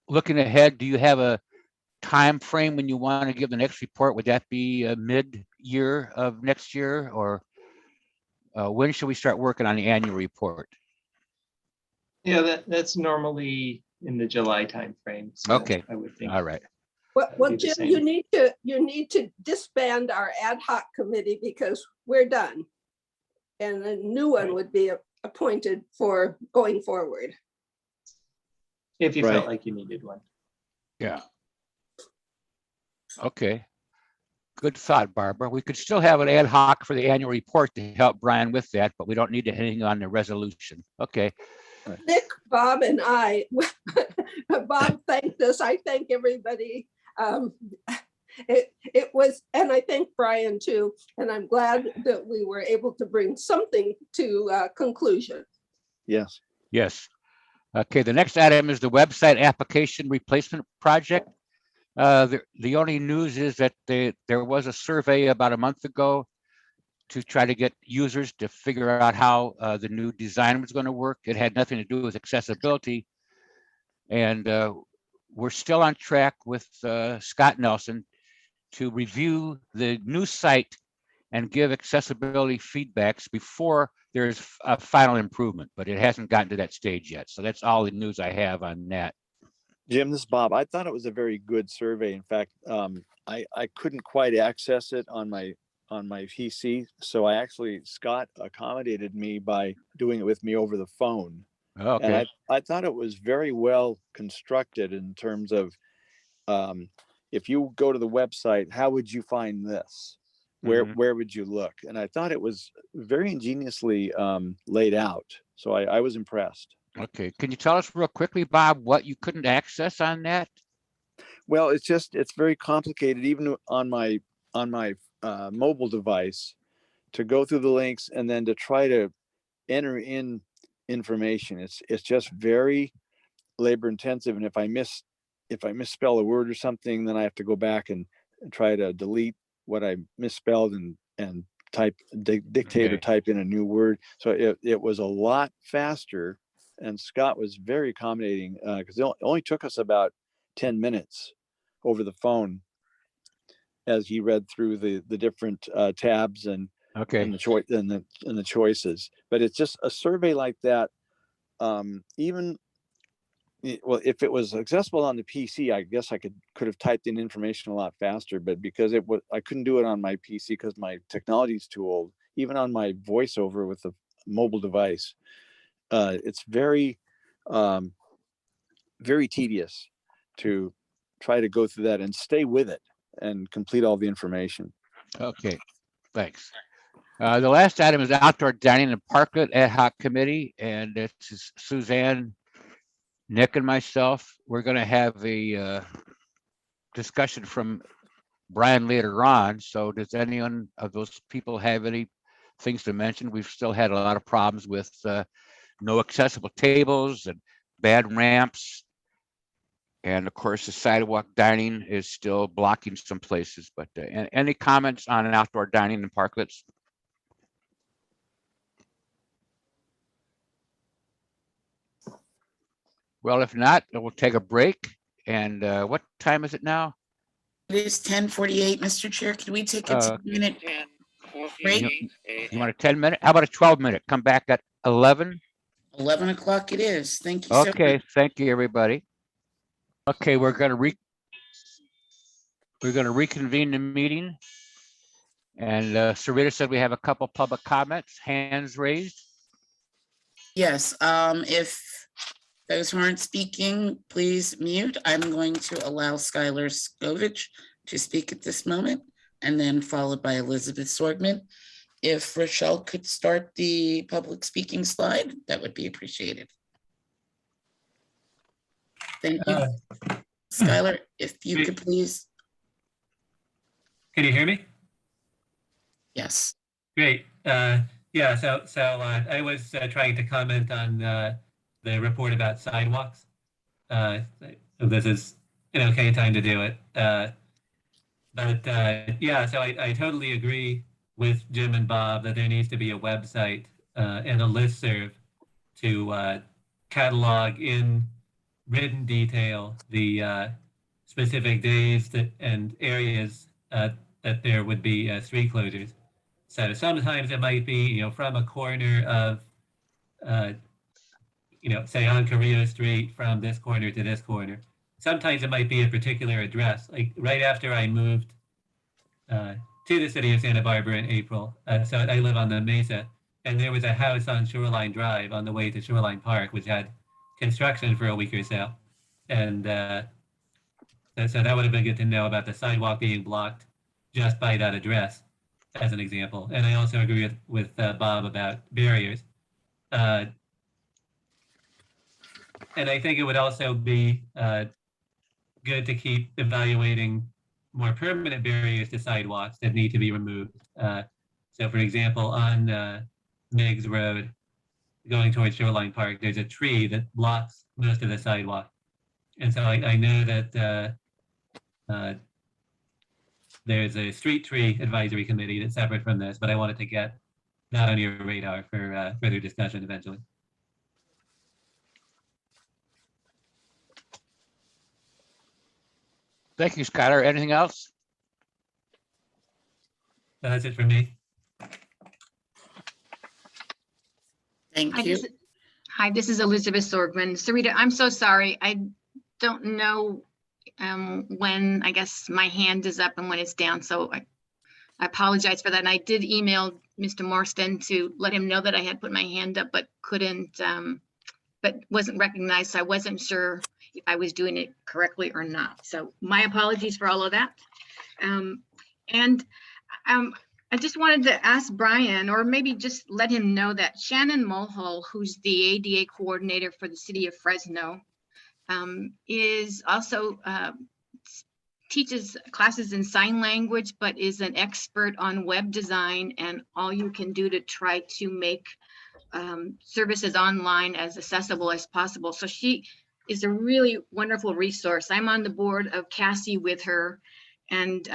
looking ahead, do you have a time frame when you want to give the next report? Would that be mid-year of next year, or when should we start working on the annual report? Yeah, that's normally in the July timeframe. So Okay. I would think. All right. Well, That'd be the Jim, same. you need to disband our ad hoc committee because we're done. And a new one Right. would be appointed for going forward. If you Right. felt like you needed one. Yeah. Okay. Good thought, Barbara. We could still have an ad hoc for the annual report to help Brian with that, but we don't need anything on the resolution. Okay. Nick, Bob, and I, Bob thanked us. I thank everybody. It was, and I thank Brian too. And I'm glad that we were able to bring something to conclusion. Yes. Yes. Okay, the next item is the website application replacement project. The only news is that there was a survey about a month ago to try to get users to figure out how the new design was going to work. It had nothing to do with accessibility. And we're still on track with Scott Nelson to review the new site and give accessibility feedbacks before there's a final improvement, but it hasn't gotten to that stage yet. So that's all the news I have on that. Jim, this is Bob. I thought it was a very good survey. In fact, I couldn't quite access it on my PC. So Scott accommodated me by doing it with me over the phone. Okay. And I thought it was very well constructed in terms of, if you go to the website, how would you find this? Where would you look? And I thought it was very ingeniously laid out. So I was impressed. Okay. Can you tell us real quickly, Bob, what you couldn't access on that? Well, it's very complicated, even on my mobile device, to go through the links and then to try to enter in information. It's just very labor intensive. And if I misspell a word or something, then I have to go back and try to delete what I misspelled and dictate or type in a new word. So it was a lot faster. And Scott was very accommodating because it only took us about 10 minutes over the phone as he read through the different tabs and the choices. But it's just a survey like that. Well, if it was accessible on the PC, I guess I could have typed in information a lot faster. But because I couldn't do it on my PC because my technology is too old. Even on my voiceover with a mobile device, it's very, very tedious to try to go through that and stay with it and complete all the information. Okay, thanks. The last item is Outdoor Dining and Parklet Ad Hoc Committee, and it's Suzanne, Nick, and myself. We're going to have a discussion from Brian later on. So does anyone of those people have any things to mention? We've still had a lot of problems with no accessible tables and bad ramps. And of course, the sidewalk dining is still blocking some places. But any comments on outdoor dining and parklets? Well, if not, we'll take a break. And what time is it now? It is 10:48, Mr. Chair. Can we take a 2-minute break? You want a 10-minute? How about a 12-minute? Come back at 11? 11 o'clock it is. Thank you so much. Okay, thank you, everybody. Okay, we're going to reconvene the meeting. And Sarita said we have a couple public comments, hands raised. Yes, if those who aren't speaking, please mute. I'm going to allow Skylar Skovich to speak at this moment, and then followed by Elizabeth Sorgman. If Rochelle could start the public speaking slide, that would be appreciated. Thank you. Skylar, if you could please. Can you hear me? Yes. Great. Yeah, so I was trying to comment on the report about sidewalks. This is an okay time to do it. Yeah, so I totally agree with Jim and Bob that there needs to be a website and a listserv to catalog in written detail the specific days and areas that there would be street closures. So sometimes it might be, from a corner of, say on Carrillo Street from this corner to this corner. Sometimes it might be a particular address. Like right after I moved to the city of Santa Barbara in April, so I live on the Mesa, and there was a house on Shoreline Drive on the way to Shoreline Park, which had construction for a week or so. And so that would have been good to know about the sidewalk being blocked just by that address, as an example. And I also agree with Bob about barriers. And I think it would also be good to keep evaluating more permanent barriers to sidewalks that need to be removed. So for example, on Meigs Road, going towards Shoreline Park, there's a tree that blocks most of the sidewalk. And so I know that there's a street tree advisory committee that's separate from this, but I wanted to get that on your radar for further discussion eventually. Thank you, Skylar. Anything else? That's it for me. Thank Hi, you. this is Elizabeth Sorgman. Sarita, I'm so sorry. I don't know when, I guess, my hand is up and when it's down, so I apologize for that. And I did email Mr. Marston to let him know that I had put my hand up, but couldn't, but wasn't recognized. So I wasn't sure if I was doing it correctly or not. So my apologies for all of that. I just wanted to ask Brian, or maybe just let him know that Shannon Mulhall, who's the ADA coordinator for the city of Fresno, is also teaches classes in sign language, but is an expert on web design and all you can do to try to make services online as accessible as possible. So she is a really wonderful resource. I'm on the board of Cassie with her, and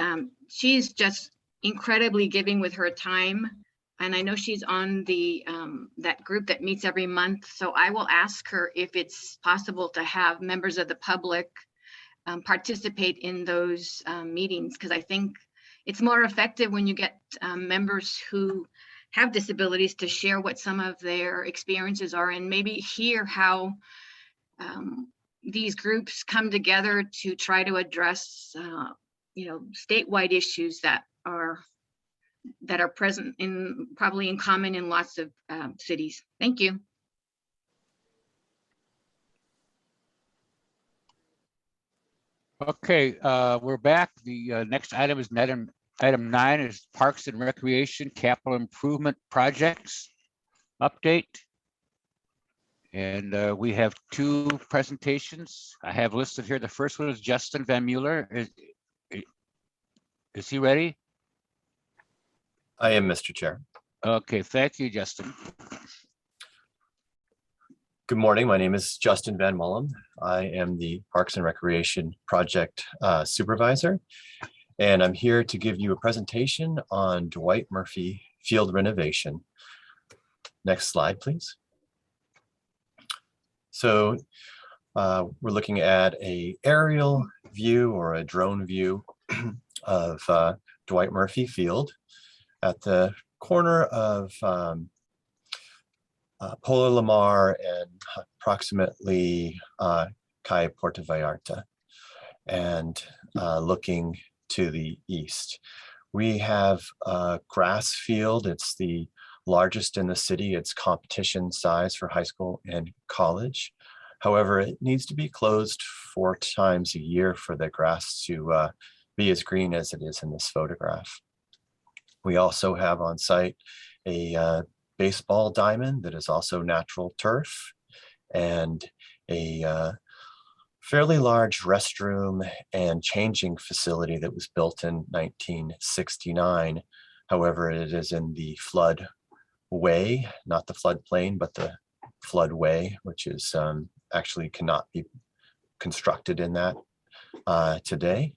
she's just incredibly giving with her time. And I know she's on the that group that meets every month. So I will ask her if it's possible to have members of the public participate in those meetings, because I think it's more effective when you get members who have disabilities to share what some of their experiences are and maybe hear how these groups come together to try to address statewide issues that are present in probably in common in lots of cities. Thank you. Okay, we're back. The next item is item 9 is Parks and Recreation Capital Improvement Projects update. And we have 2 presentations I have listed here. The first one is Justin Van Mueller. Is he ready? I am, Mr. Chair. Okay, thank you, Justin. Good morning. My name is Justin Van Mullen. I am the Parks and Recreation Project Supervisor, and I'm here to give you a presentation on Dwight Murphy Field renovation. Next slide, please. So we're looking at an aerial view or a drone view of Dwight Murphy Field at the corner of Pola Lamar and approximately Calle Puerto Vallarta, and looking to the east. We have a grass field. It's the largest in the city. It's competition size for high school and college. However, it needs to be closed 4 times a year for the grass to be as green as it is in this photograph. We also have on site a baseball diamond that is also natural turf, and a fairly large restroom and changing facility that was built in 1969. However, it is in the flood way, not the floodplain, but the floodway, which is actually cannot be constructed in that today.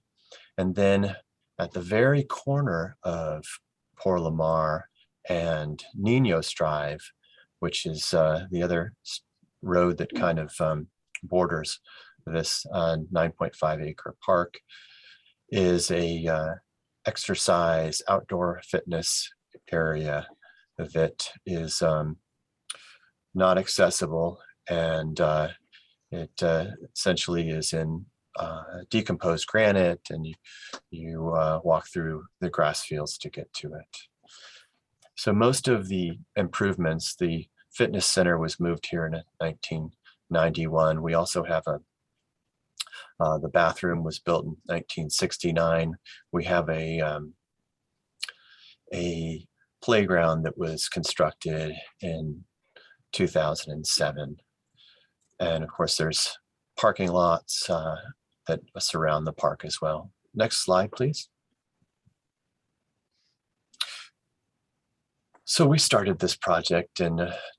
And then at the very corner of Por Lamar and Ninos Drive, which is the other road that kind of borders this 9.5 acre park, is a exercise outdoor fitness area that is not accessible, and it essentially is in decomposed granite, and you walk through the grass fields to get to it. So most of the improvements, the fitness center was moved here in 1991. We also have the bathroom was built in 1969. We have a playground that was constructed in 2007. And of course, there's parking lots that surround the park as well. Next slide, please. So we started this project in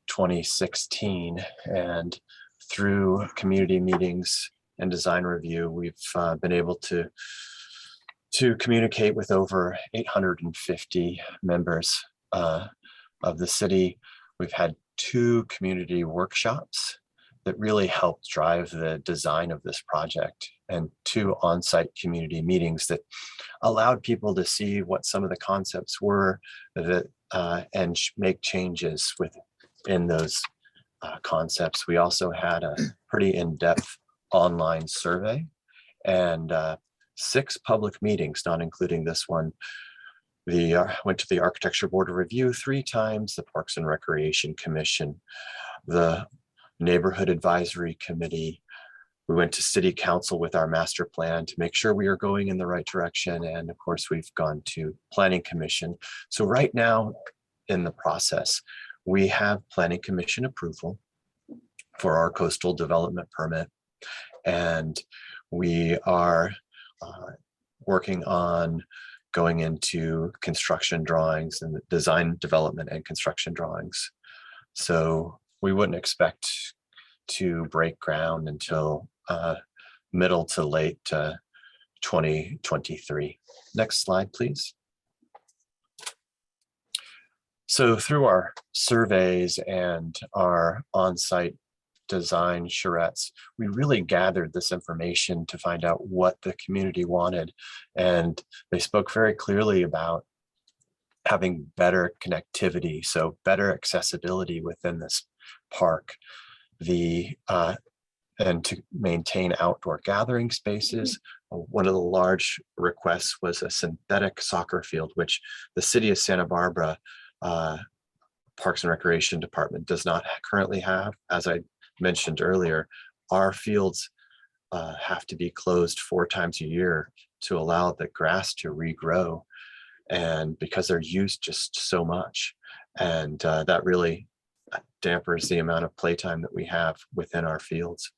2016, and through community meetings and design review, we've been able to communicate with over 850 members of the city. We've had 2 community workshops that really helped drive the design of this project, and 2 on-site community meetings that allowed people to see what some of the concepts were that and make changes within those concepts. We also had a pretty in-depth online survey and 6 public meetings, not including this one. Went to the Architecture Board of Review 3 times, the Parks and Recreation Commission, the Neighborhood Advisory Committee. We went to City Council with our master plan to make sure we are going in the right direction. And of course, we've gone to Planning Commission. So right now in the process, we have Planning Commission approval for our coastal development permit. And we are working on going into construction drawings and design development and construction drawings. So we wouldn't expect to break ground until middle to late 2023. Next slide, please. So through our surveys and our on-site design charrettes, we really gathered this information to find out what the community wanted. And they spoke very clearly about having better connectivity, so better accessibility within this park, and to maintain outdoor gathering spaces. One of the large requests was a synthetic soccer field, which the city of Santa Barbara Parks and Recreation Department does not currently have. As I mentioned earlier, our fields have to be closed 4 times a year to allow the grass to regrow, and because they're used just so much, and that really dampers the amount of playtime that we have within our fields.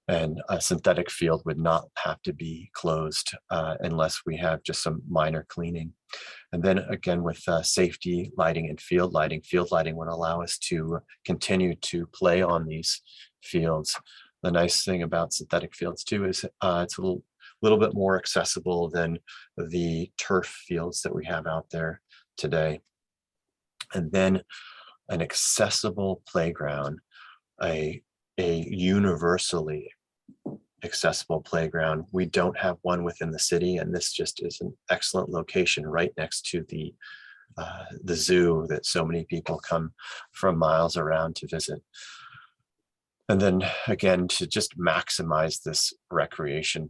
And a synthetic field would not have to be closed unless we have just some minor cleaning. And then again, with safety lighting and field lighting would allow us to continue to play on these fields. The nice thing about synthetic fields too is it's a little bit more accessible than the turf fields that we have out there today. And then an accessible playground, a universally accessible playground. We don't have one within the city, and this just is an excellent location right next to the zoo that so many people come from miles around to visit. And then again, to just maximize this recreation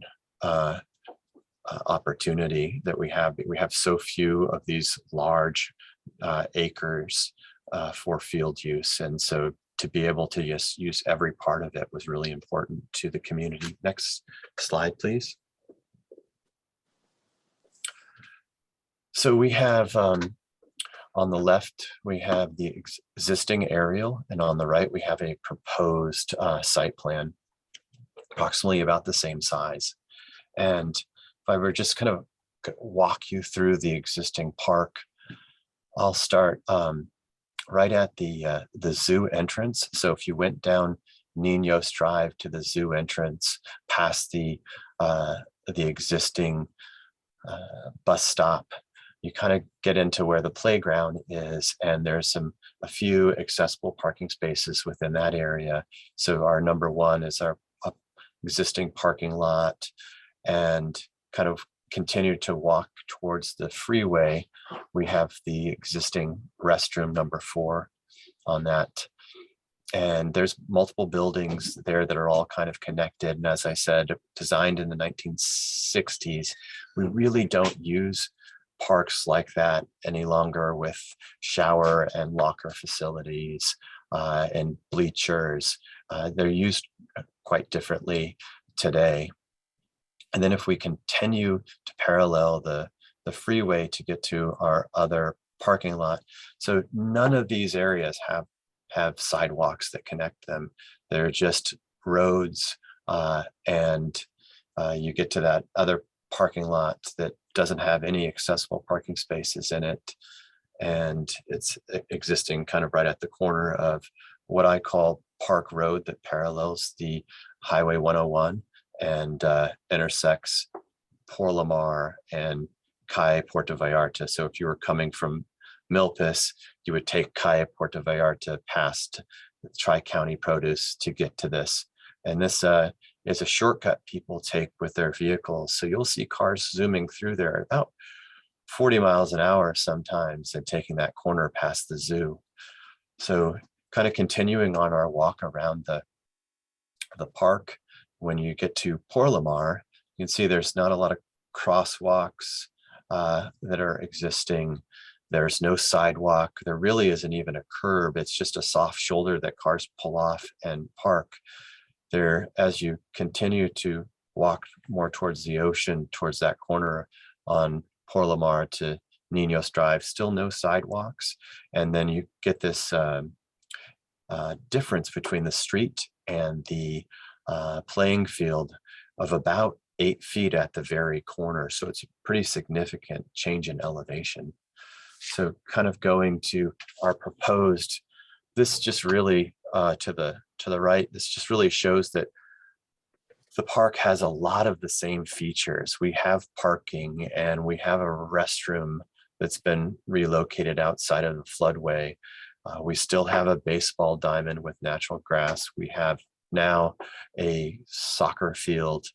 opportunity that we have so few of these large acres for field use, and so to be able to just use every part of it was really important to the community. Next slide, please. So we have on the left, we have the existing aerial, and on the right, we have a proposed site plan, approximately about the same size. And if I were just kind of walk you through the existing park, I'll start right at the zoo entrance. So if you went down Niños Drive to the zoo entrance, past the existing bus stop, you kind of get into where the playground is, and there's a few accessible parking spaces within that area. So our number 1 is our existing parking lot, and kind of continue to walk towards the freeway. We have the existing restroom number 4 on that. And there's multiple buildings there that are all kind of connected. And as I said, designed in the 1960s, we really don't use parks like that any longer, with shower and locker facilities and bleachers. They're used quite differently today. And then if we continue to parallel the freeway to get to our other parking lot, so none of these areas have sidewalks that connect them. They're just roads, and you get to that other parking lot that doesn't have any accessible parking spaces in it. And it's existing kind of right at the corner of what I call Park Road that parallels the Highway 101 and intersects Por Lamar and Calle Puerto Vallarta. So if you were coming from Milpas, you would take Calle Puerto Vallarta past Tri-County Produce to get to this. And this is a shortcut people take with their vehicles. So you'll see cars zooming through there at about 40 miles an hour sometimes, and taking that corner past the zoo. So kind of continuing on our walk around the park, when you get to Port Lamar, you can see there's not a lot of crosswalks that are existing. There's no sidewalk. There really isn't even a curb. It's just a soft shoulder that cars pull off and park. There, as you continue to walk more towards the ocean, towards that corner on Port Lamar to Ninos Drive, still no sidewalks. And then you get this difference between the street and the playing field of about 8 feet at the very corner. So it's a pretty significant change in elevation. So kind of going to our proposed, this just really to the right, this just really shows that the park has a lot of the same features. We have parking and we have a restroom that's been relocated outside of the floodway. We still have a baseball diamond with natural grass. We have now a soccer field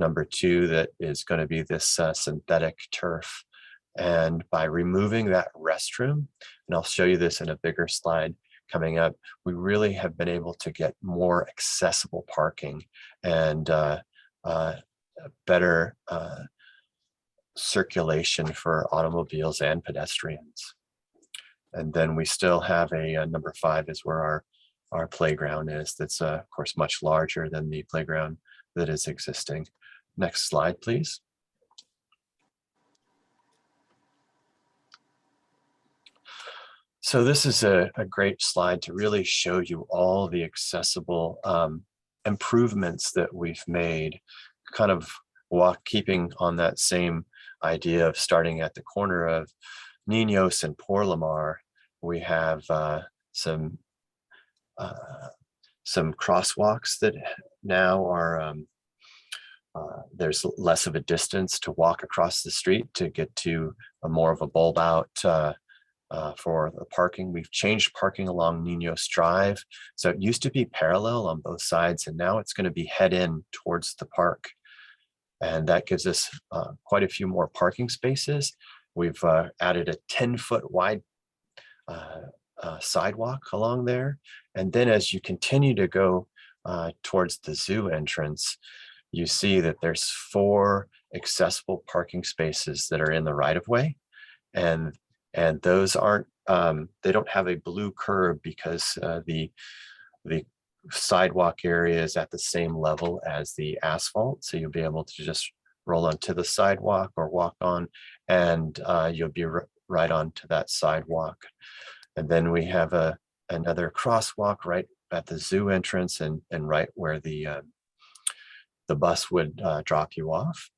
#2 that is going to be this synthetic turf. And by removing that restroom, and I'll show you this in a bigger slide coming up, we really have been able to get more accessible parking and better circulation for automobiles and pedestrians. And then we still have a #5 is where our playground is. That's of course much larger than the playground that is existing. Next slide, please. So this is a great slide to really show you all the accessible improvements that we've made, kind of keeping on that same idea of starting at the corner of Ninos and Port Lamar. We have some crosswalks that now are, there's less of a distance to walk across the street to get to more of a bulb out for the parking. We've changed parking along Ninos Drive. So it used to be parallel on both sides, and now it's going to be head in towards the park. And that gives us quite a few more parking spaces. We've added a 10-foot wide sidewalk along there. And then as you continue to go towards the zoo entrance, you see that there's 4 accessible parking spaces that are in the right of way. And those aren't, they don't have a blue curb because the sidewalk area is at the same level as the asphalt. So you'll be able to just roll onto the sidewalk or walk on, and you'll be right onto that sidewalk. And then we have another crosswalk right at the zoo entrance and right where the bus would drop you off.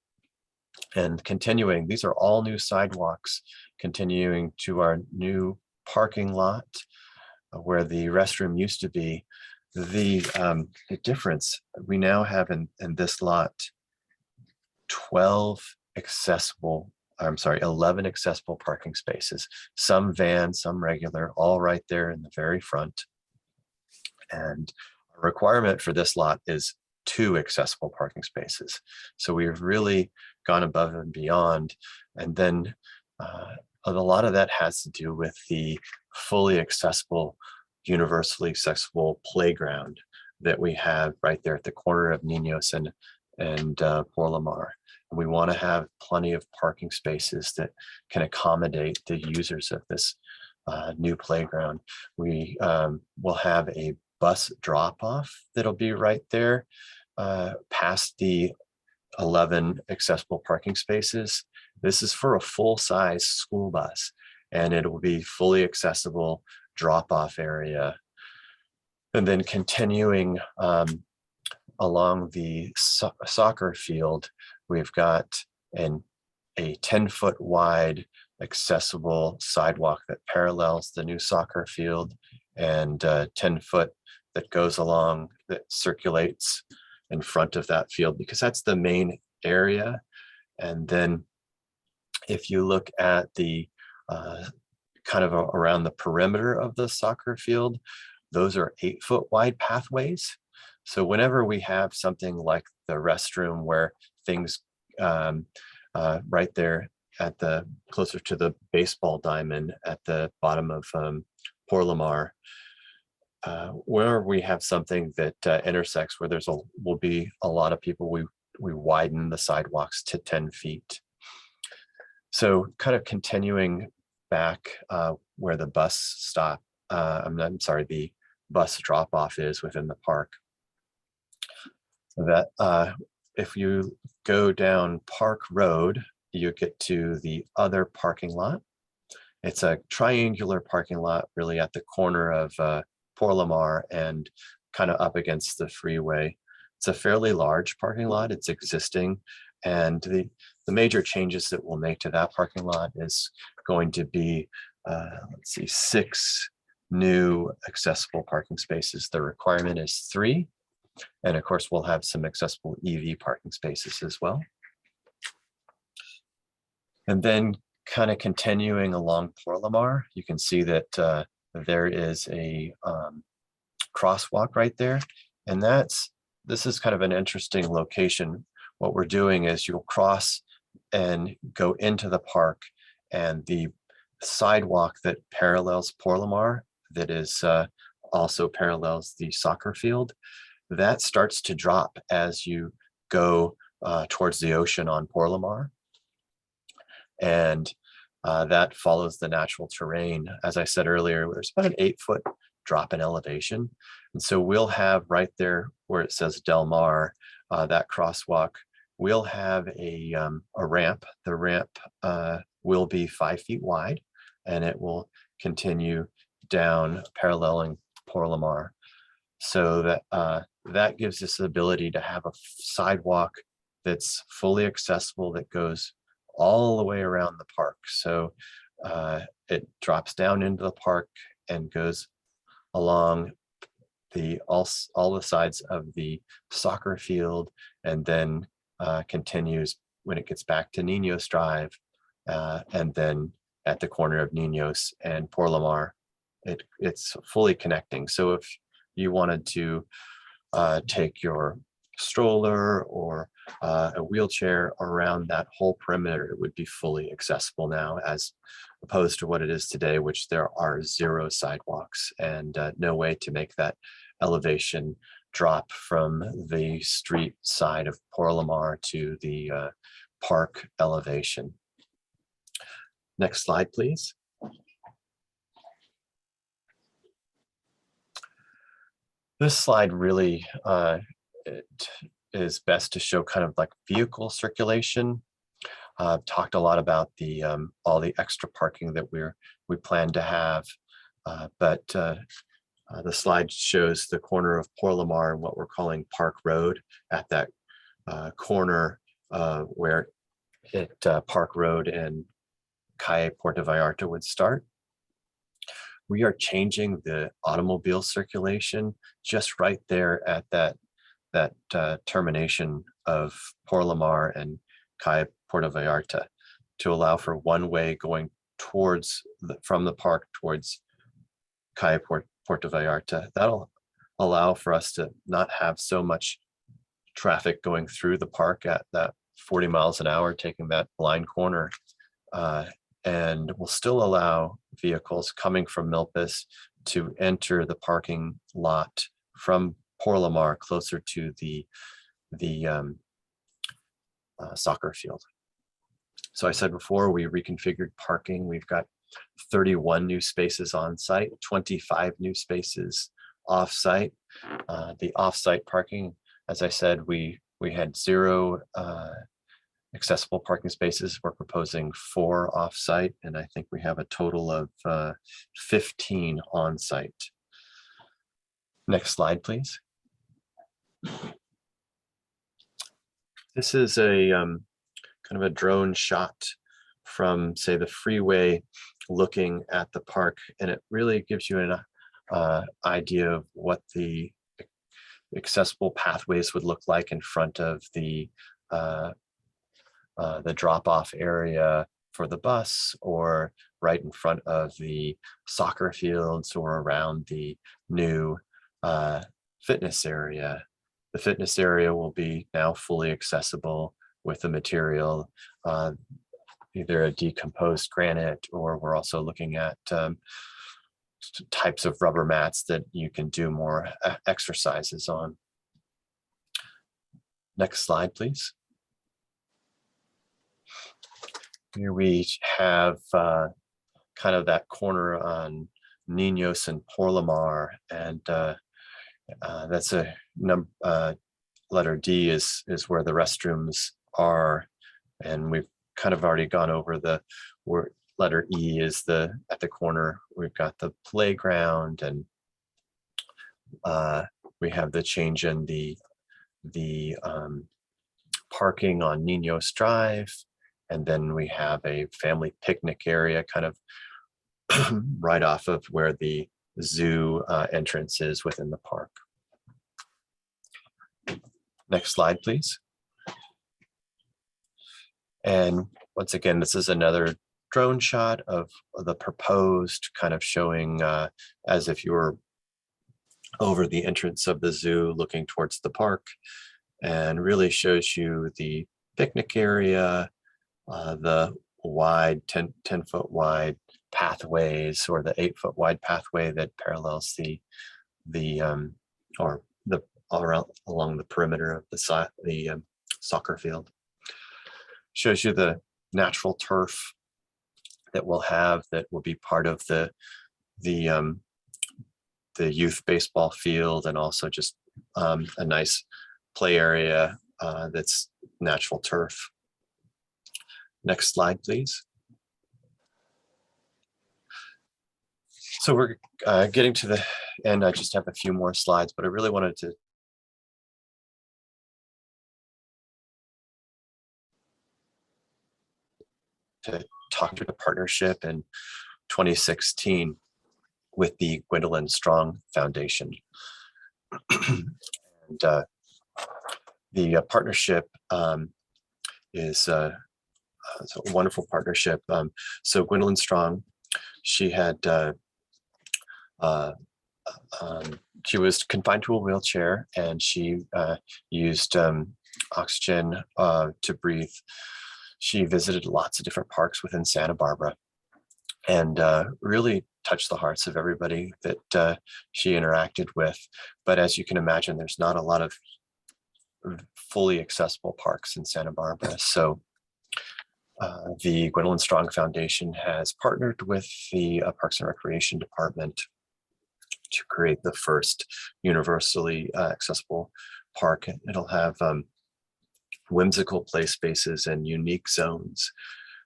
And continuing, these are all new sidewalks, continuing to our new parking lot where the restroom used to be. The difference, we now have in this lot 11 accessible parking spaces, some van, some regular, all right there in the very front. And a requirement for this lot is 2 accessible parking spaces. So we've really gone above and beyond. And then a lot of that has to do with the fully accessible, universally accessible playground that we have right there at the corner of Ninos and Port Lamar. And we want to have plenty of parking spaces that can accommodate the users of this new playground. We will have a bus drop-off that'll be right there past the 11 accessible parking spaces. This is for a full-size school bus, and it will be fully accessible drop-off area. And then continuing along the soccer field, we've got a 10-foot wide accessible sidewalk that parallels the new soccer field, and 10-foot that goes along, that circulates in front of that field, because that's the main area. And then if you look at the kind of around the perimeter of the soccer field, those are 8-foot wide pathways. So whenever we have something like the restroom where things right there at the closer to the baseball diamond at the bottom of Port Lamar, where we have something that intersects where will be a lot of people, we widen the sidewalks to 10 feet. So kind of continuing back where the bus stop, I'm sorry, the bus drop off is within the park. That if you go down Park Road, you get to the other parking lot. It's a triangular parking lot really at the corner of Port Lamar and kind of up against the freeway. It's a fairly large parking lot. It's existing. And the major changes that we'll make to that parking lot is going to be, let's see, 6 new accessible parking spaces. The requirement is 3. And of course, we'll have some accessible EV parking spaces as well. And then kind of continuing along Port Lamar, you can see that there is a crosswalk right there. And this is kind of an interesting location. What we're doing is you'll cross and go into the park, and the sidewalk that parallels Port Lamar, that is also parallels the soccer field, that starts to drop as you go towards the ocean on Port Lamar. And that follows the natural terrain. As I said earlier, there's about an 8-foot drop in elevation. And so we'll have right there where it says Del Mar, that crosswalk, we'll have a ramp. The ramp will be 5 feet wide, and it will continue down paralleling Port Lamar. So that gives us the ability to have a sidewalk that's fully accessible, that goes all the way around the park. So it drops down into the park and goes along all the sides of the soccer field, and then continues when it gets back to Ninos Drive, and then at the corner of Ninos and Port Lamar, it's fully connecting. So if you wanted to take your stroller or a wheelchair around that whole perimeter, it would be fully accessible now, as opposed to what it is today, which there are 0 sidewalks and no way to make that elevation drop from the street side of Port Lamar to the park elevation. Next slide, please. This slide really it is best to show kind of like vehicle circulation. I've talked a lot about the all the extra parking that we plan to have, but the slide shows the corner of Port Lamar and what we're calling Park Road, at that corner where Park Road and Calle Puerto Vallarta would start. We are changing the automobile circulation just right there at that termination of Port Lamar and Calle Puerto Vallarta, to allow for one way going towards from the park towards Calle Puerto Vallarta. That'll allow for us to not have so much traffic going through the park at that 40 miles an hour, taking that blind corner, and will still allow vehicles coming from Milpas to enter the parking lot from Port Lamar closer to the soccer field. So I said before, we reconfigured parking. We've got 31 new spaces on site, 25 new spaces off site. The off site parking, as I said, we had 0 accessible parking spaces. We're proposing 4 off site, and I think we have a total of 15 on site. Next slide, please. This is a kind of a drone shot from, say, the freeway looking at the park, and it really gives you an idea of what the accessible pathways would look like in front of the drop-off area for the bus, or right in front of the soccer fields, or around the new fitness area. The fitness area will be now fully accessible with the material, either a decomposed granite, or we're also looking at types of rubber mats that you can do more exercises on. Next slide, please. Here we have kind of that corner on Niños and Porlamar, and that's a number. Letter D is where the restrooms are, and we've kind of already gone over the where letter E is at the corner. We've got the playground, and we have the change in the parking on Niños Drive, and then we have a family picnic area kind of right off of where the zoo entrance is within the park. Next slide, please. And once again, this is another drone shot of the proposed, kind of showing as if you were over the entrance of the zoo looking towards the park, and really shows you the picnic area, the wide 10-foot wide pathways, or the 8-foot wide pathway that parallels along the perimeter of the soccer field. Shows you the natural turf that we'll have, that will be part of the youth baseball field, and also just a nice play area that's natural turf. Next slide, please. So we're getting to the end. I just have a few more slides, but I really wanted to talk to the partnership in 2016 with the Gwendolyn Strong Foundation. And the partnership is it's a wonderful partnership. So Gwendolyn Strong, she had she was confined to a wheelchair, and she used oxygen to breathe. She visited lots of different parks within Santa Barbara, and really touched the hearts of everybody that she interacted with. But as you can imagine, there's not a lot of fully accessible parks in Santa Barbara. So the Gwendolyn Strong Foundation has partnered with the Parks and Recreation Department to create the first universally accessible park. It'll have whimsical play spaces and unique zones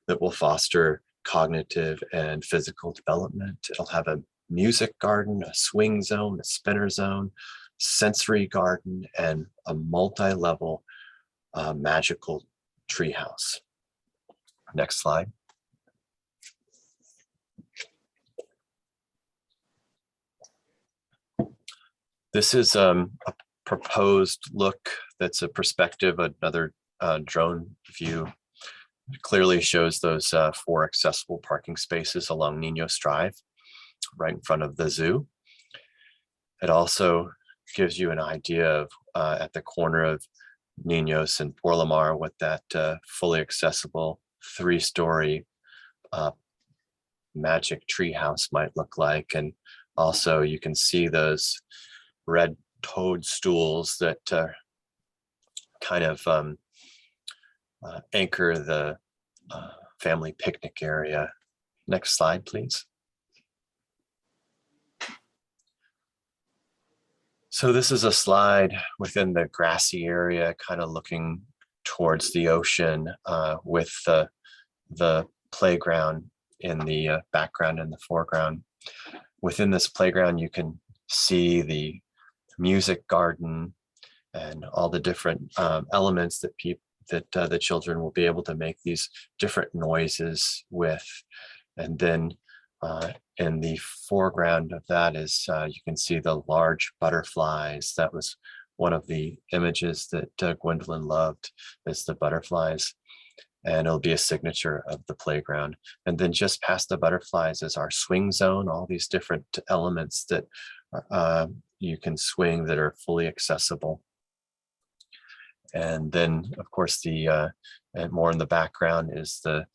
that will foster cognitive and physical development. It'll have a music garden, a swing zone, a spinner zone, sensory garden, and a multi-level magical treehouse. Next slide. This is a proposed look that's a perspective, another drone view. It clearly shows those 4 accessible parking spaces along Niños Drive, right in front of the zoo. It also gives you an idea of at the corner of Niños and Porlamar what that fully accessible 3-story magic tree house might look like. And also you can see those red toadstools that kind of anchor the family picnic area. Next slide, please. So this is a slide within the grassy area, kind of looking towards the ocean, with the playground in the background and the foreground. Within this playground, you can see the music garden and all the different elements that the children will be able to make these different noises with. And then in the foreground of that is you can see the large butterflies. That was one of the images that Gwendolyn loved, is the butterflies. And it'll be a signature of the playground. And then just past the butterflies is our swing zone, all these different elements that you can swing that are fully accessible. And then, of course, and more in the background is the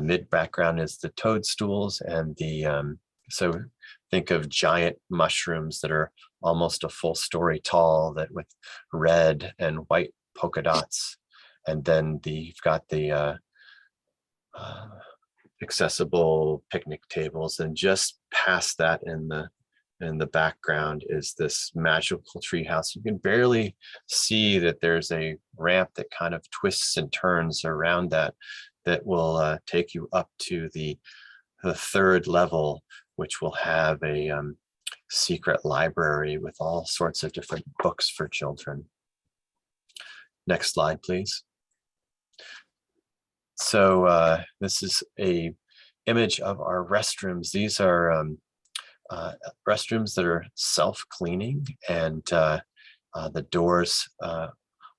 mid background is the toadstools and the So think of giant mushrooms that are almost a full story tall, that with red and white polka dots. And then you've got the accessible picnic tables, and just past that in the background is this magical treehouse. You can barely see that there's a ramp that kind of twists and turns around that will take you up to the third level, which will have a secret library with all sorts of different books for children. Next slide, please. So this is a image of our restrooms. These are restrooms that are self-cleaning, and the doors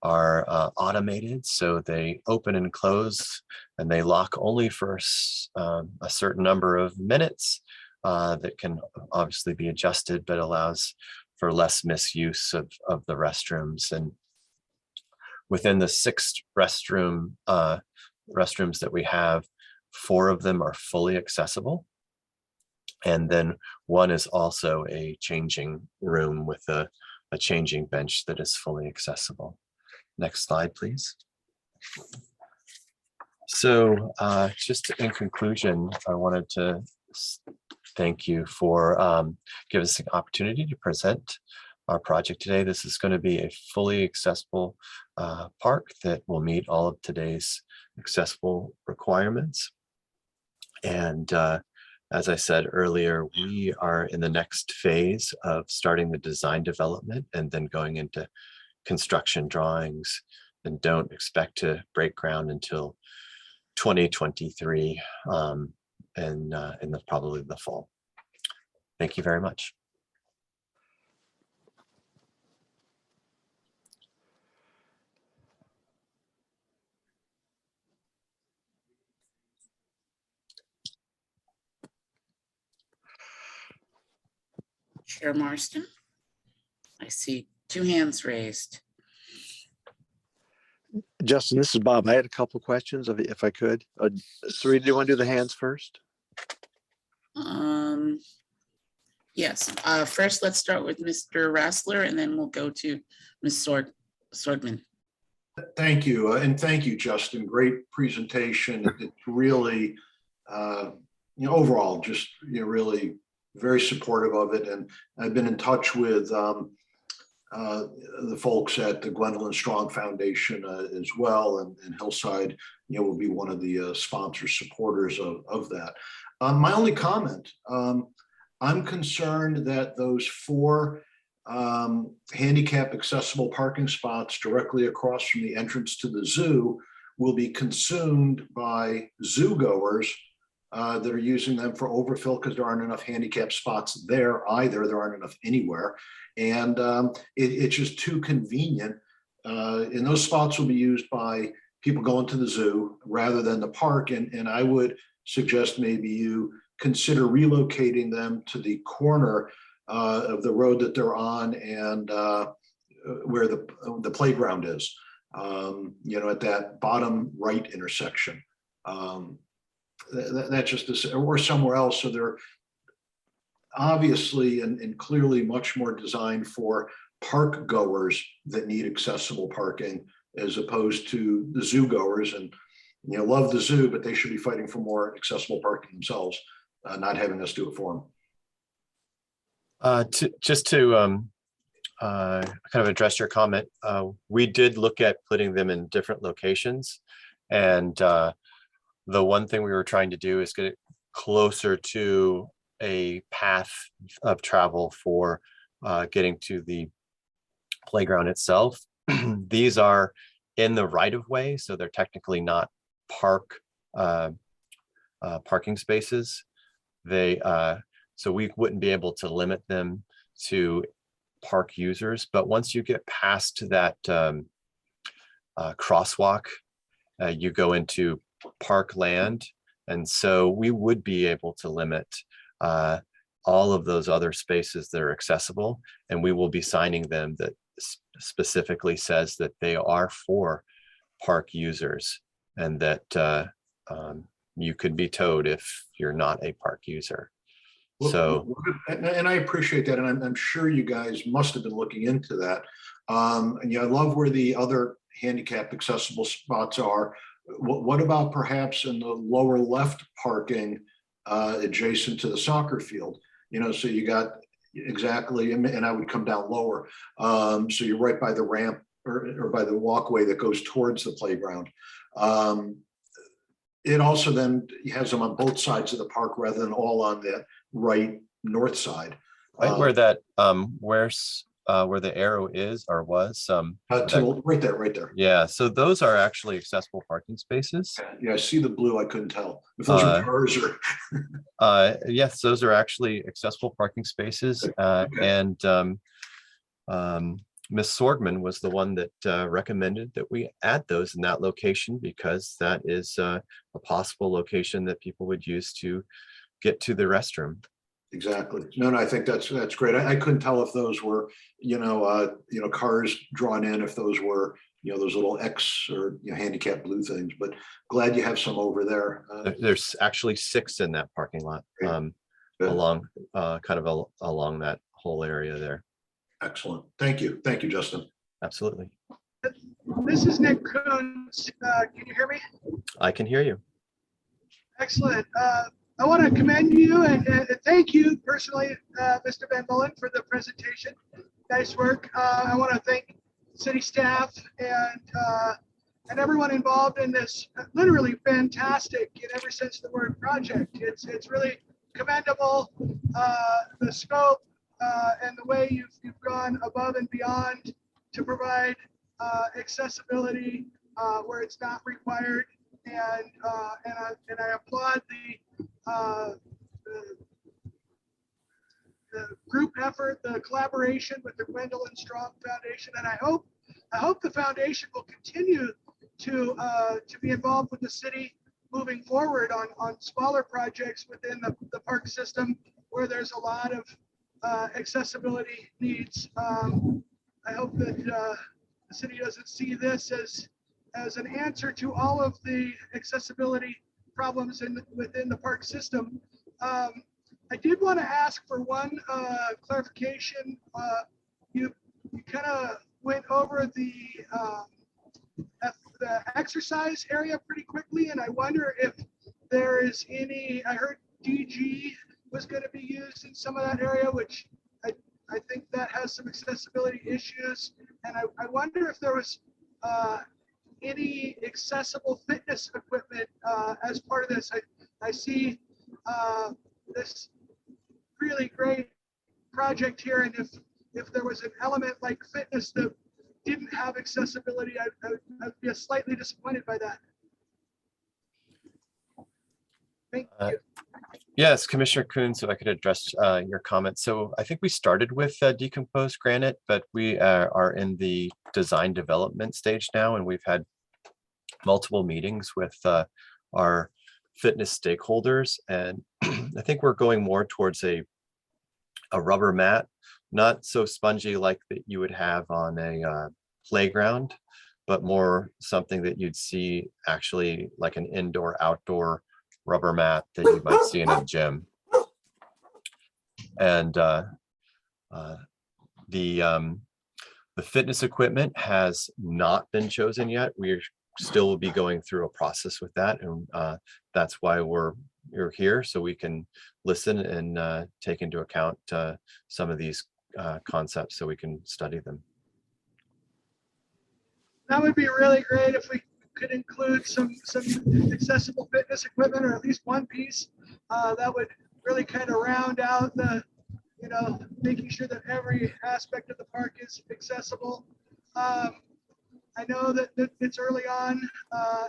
are automated, so they open and close, and they lock only for a certain number of minutes. That can obviously be adjusted, but allows for less misuse of the restrooms. And within the 6 restrooms that we have, 4 of them are fully accessible. And then 1 is also a changing room with a changing bench that is fully accessible. Next slide, please. So just in conclusion, I wanted to thank you for giving us an opportunity to present our project today. This is going to be a fully accessible park that will meet all of today's accessible requirements. And as I said earlier, we are in the next phase of starting the design development and then going into construction drawings, and don't expect to break ground until 2023 in probably the fall. Thank you very much. Chair Marston, I see 2 hands raised. Justin, this is Bob. I had a couple questions if I could. Sarita, do you want to do the hands first? Yes, first let's start with Mr. Rassler, and then we'll go to Ms. Swordman. Thank you. And thank you, Justin. Great presentation. It's really, overall, just, really very supportive of it. And I've been in touch with the folks at the Gwendolyn Strong Foundation as well. And Hillside, will be one of the sponsor supporters of that. My only comment, I'm concerned that those 4 handicap accessible parking spots directly across from the entrance to the zoo will be consumed by zoo goers that are using them for overfill, because there aren't enough handicap spots there either. There aren't enough anywhere. And it's just too convenient. And those spots will be used by people going to the zoo rather than the park. And I would suggest maybe you consider relocating them to the corner of the road that they're on, and where the playground is, at that bottom right intersection. That's just or somewhere else. So they're obviously and clearly much more designed for park goers that need accessible parking, as opposed to the zoo goers. And love the zoo, but they should be fighting for more accessible parking themselves, not having us do it for them. To kind of address your comment, we did look at putting them in different locations, and the one thing we were trying to do is get it closer to a path of travel for getting to the playground itself. These are in the right of way, so they're technically not parking spaces. So we wouldn't be able to limit them to park users, but once you get past that crosswalk, you go into park land, and so we would be able to limit all of those other spaces that are accessible, and we will be signing them that specifically says that they are for park users, and that you could be towed if you're not a park user. Well, So and I appreciate that, and I'm sure you guys must have been looking into that. And yeah, I love where the other handicap accessible spots are. What about perhaps in the lower left parking adjacent to the soccer field? You know, so you got exactly, and I would come down lower. So you're right by the ramp or by the walkway that goes towards the playground. It also then has them on both sides of the park rather than all on the right north side. right where that where the arrow is or was Right there. yeah, so those are actually accessible parking spaces. Yeah, I see the blue. I couldn't tell if those are cars or. Yes, those are actually accessible parking spaces. And Ms. Sorgman was the one that recommended that we add those in that location because that is a possible location that people would use to get to the restroom. Exactly. No, I think that's great. I couldn't tell if those were, cars drawn in, if those were, those little X or handicap blue things, but glad you have some over there. There's actually 6 in that parking lot, along along that whole area there. Excellent. Thank you. Thank you, Justin. Absolutely. This is Nick Coons. Can you hear me? I can hear you. Excellent. I want to commend you and thank you personally, Mr. Van Mullen, for the presentation. Nice work. I want to thank city staff and everyone involved in this literally fantastic, in every sense of the word, project. It's really commendable, the scope and the way you've gone above and beyond to provide accessibility where it's not required. And I applaud the group effort, the collaboration with the Gwendolyn Strong Foundation, and I hope the foundation will continue to be involved with the city moving forward on smaller projects within the park system where there's a lot of accessibility needs. I hope that the city doesn't see this as an answer to all of the accessibility problems within the park system. I did want to ask for one clarification. You kind of went over the exercise area pretty quickly, and I wonder if there is any. I heard DG was going to be used in some of that area, which I think that has some accessibility issues, and I wonder if there was any accessible fitness equipment as part of this. I see this really great project here, and if there was an element like fitness that didn't have accessibility, I'd be slightly disappointed by that. Thank you. Yes, Commissioner Coons, if I could address your comments. So I think we started with decomposed granite, but we are in the design development stage now, and we've had multiple meetings with our fitness stakeholders, and I think we're going more towards a rubber mat, not so spongy like that you would have on a playground, but more something that you'd see actually like an indoor-outdoor rubber mat that you might see in a gym. And the fitness equipment has not been chosen yet. We still will be going through a process with that, and that's why we're here, so we can listen and take into account some of these concepts so we can study them. That would be really great if we could include some accessible fitness equipment, or at least one piece that would really kind of round out the, making sure that every aspect of the park is accessible. I know that it's early on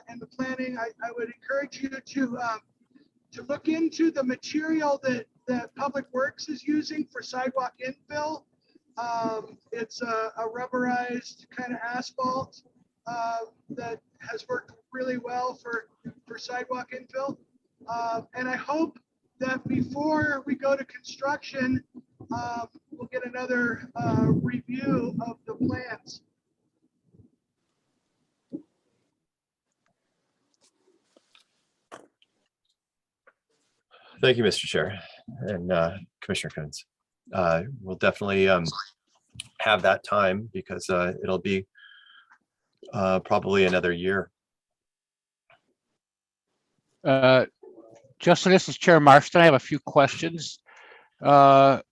in the planning. I would encourage you to look into the material that Public Works is using for sidewalk infill. It's a rubberized kind of asphalt that has worked really well for sidewalk infill. And I hope that before we go to construction, we'll get another review of the plans. Thank you, Mr. Chair. and Commissioner Coons. We'll definitely have that time because it'll be probably another year. Justin, this is Chair Marston. I have a few questions. Has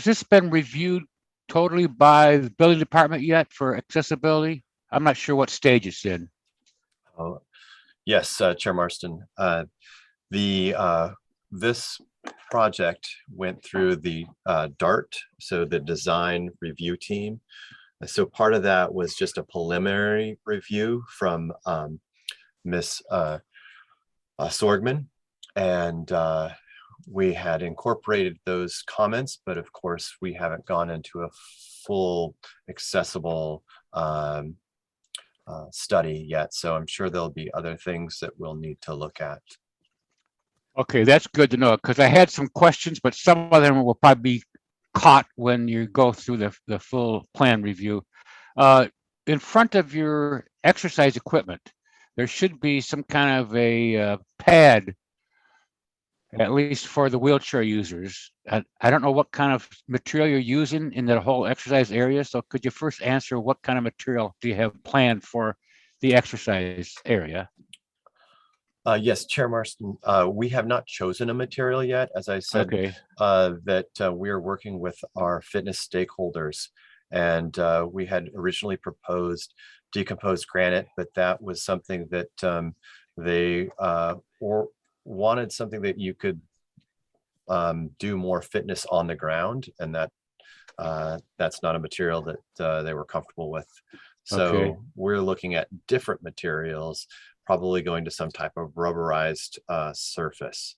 this been reviewed totally by the building department yet for accessibility? I'm not sure what stage it's in. Oh, yes, Chair Marston. This project went through the DART, so the design review team. So part of that was just a preliminary review from Miss Sorgman, and we had incorporated those comments, but of course we haven't gone into a full accessible study yet. So I'm sure there'll be other things that we'll need to look at. Okay, that's good to know because I had some questions, but some of them will probably be caught when you go through the full plan review. In front of your exercise equipment, there should be some kind of a pad, at least for the wheelchair users. I don't know what kind of material you're using in that whole exercise area. So could you first answer what kind of material do you have planned for the exercise area? Yes, Chair Marston, we have not chosen a material yet. As I said, Okay. that we are working with our fitness stakeholders, and we had originally proposed decomposed granite, but that was something that they wanted something that you could do more fitness on the ground, and that's not a material that they were comfortable with. So Okay. we're looking at different materials, probably going to some type of rubberized surface.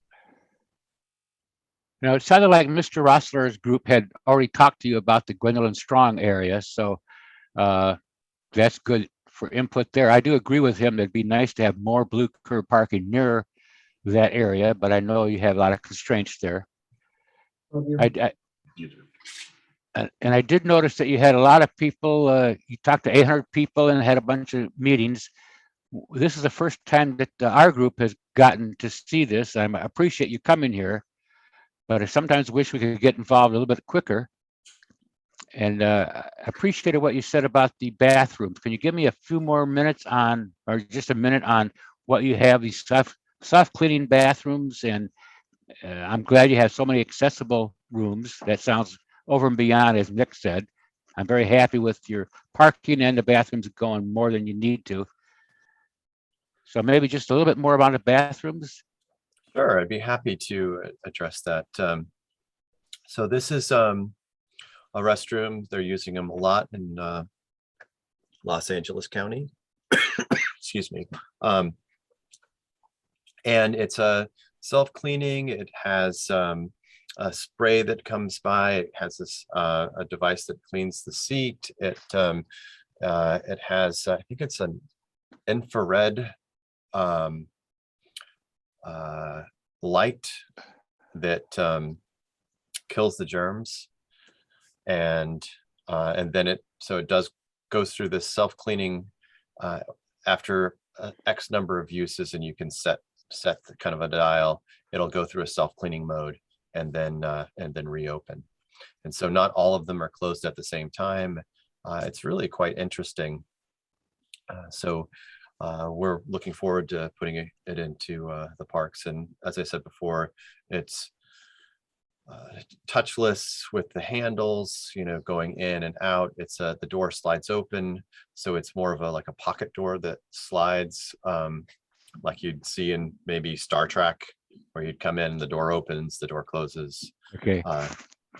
Now, it sounded like Mr. Rossler's group had already talked to you about the Gwendolyn Strong area, so that's good for input there. I do agree with him that it'd be nice to have more blue curb parking near that area, but I know you have a lot of constraints there. And I did notice that you had a lot of people, you talked to 800 people and had a bunch of meetings. This is the first time that our group has gotten to see this. I appreciate you coming here, but I sometimes wish we could get involved a little bit quicker. And I appreciated what you said about the bathrooms. Can you give me a few more minutes on, or just a minute on what you have, these soft cleaning bathrooms? And I'm glad you have so many accessible rooms. That sounds over and beyond, as Nick said. I'm very happy with your parking and the bathrooms going more than you need to. So maybe just a little bit more about the bathrooms. Sure, I'd be happy to address that. So this is a restroom. They're using them a lot in Los Angeles County. Excuse me. And it's a self-cleaning. It has a spray that comes by. It has this a device that cleans the seat. It has, I think it's an infrared light that kills the germs, and then it goes through this self-cleaning after X number of uses, and you can set the kind of a dial. It'll go through a self-cleaning mode and then reopen. And so not all of them are closed at the same time. It's really quite interesting. So we're looking forward to putting it into the parks. And as I said before, it's touchless with the handles, going in and out. It's the door slides open, so it's more of like a pocket door that slides, like you'd see in maybe Star Trek, where you'd come in, the door opens, the door closes. Okay.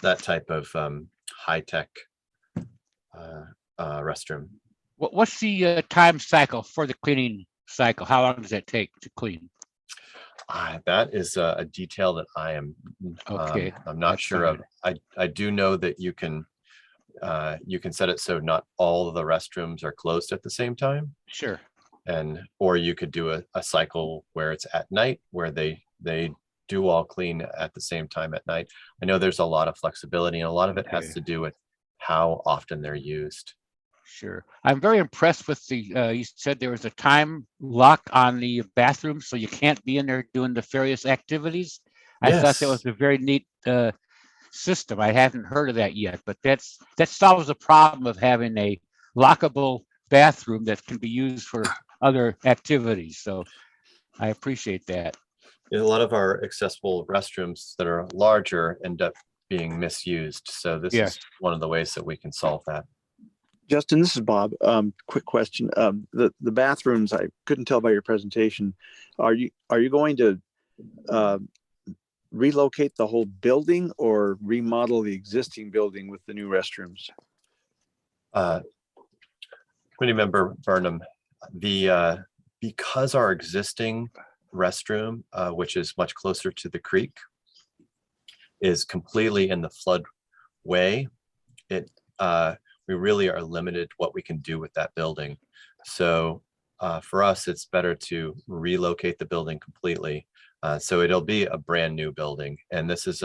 That type of high-tech restroom. What's the time cycle for the cleaning cycle? How long does that take to clean? That is a detail that I am Okay, I'm not that's sure of. I do know that you can set it so not all of the restrooms are closed at the same time. Sure. Or you could do a cycle where it's at night, where they do all clean at the same time at night. I know there's a lot of flexibility, and a lot of it has to do with how often they're used. Sure. I'm very impressed with the, you said there was a time lock on the bathroom, so you can't be in there doing nefarious activities. I thought that was Yes. a very neat system. I haven't heard of that yet, but that solves the problem of having a lockable bathroom that can be used for other activities. So I appreciate that. A lot of our accessible restrooms that are larger end up being misused. So this Yes. is one of the ways that we can solve that. Justin, this is Bob. Quick question. The bathrooms, I couldn't tell by your presentation. Are you going to relocate the whole building or remodel the existing building with the new restrooms? Committee member Burnham, because our existing restroom, which is much closer to the creek, is completely in the floodway, we really are limited what we can do with that building. So for us, it's better to relocate the building completely. So it'll be a brand new building. And this is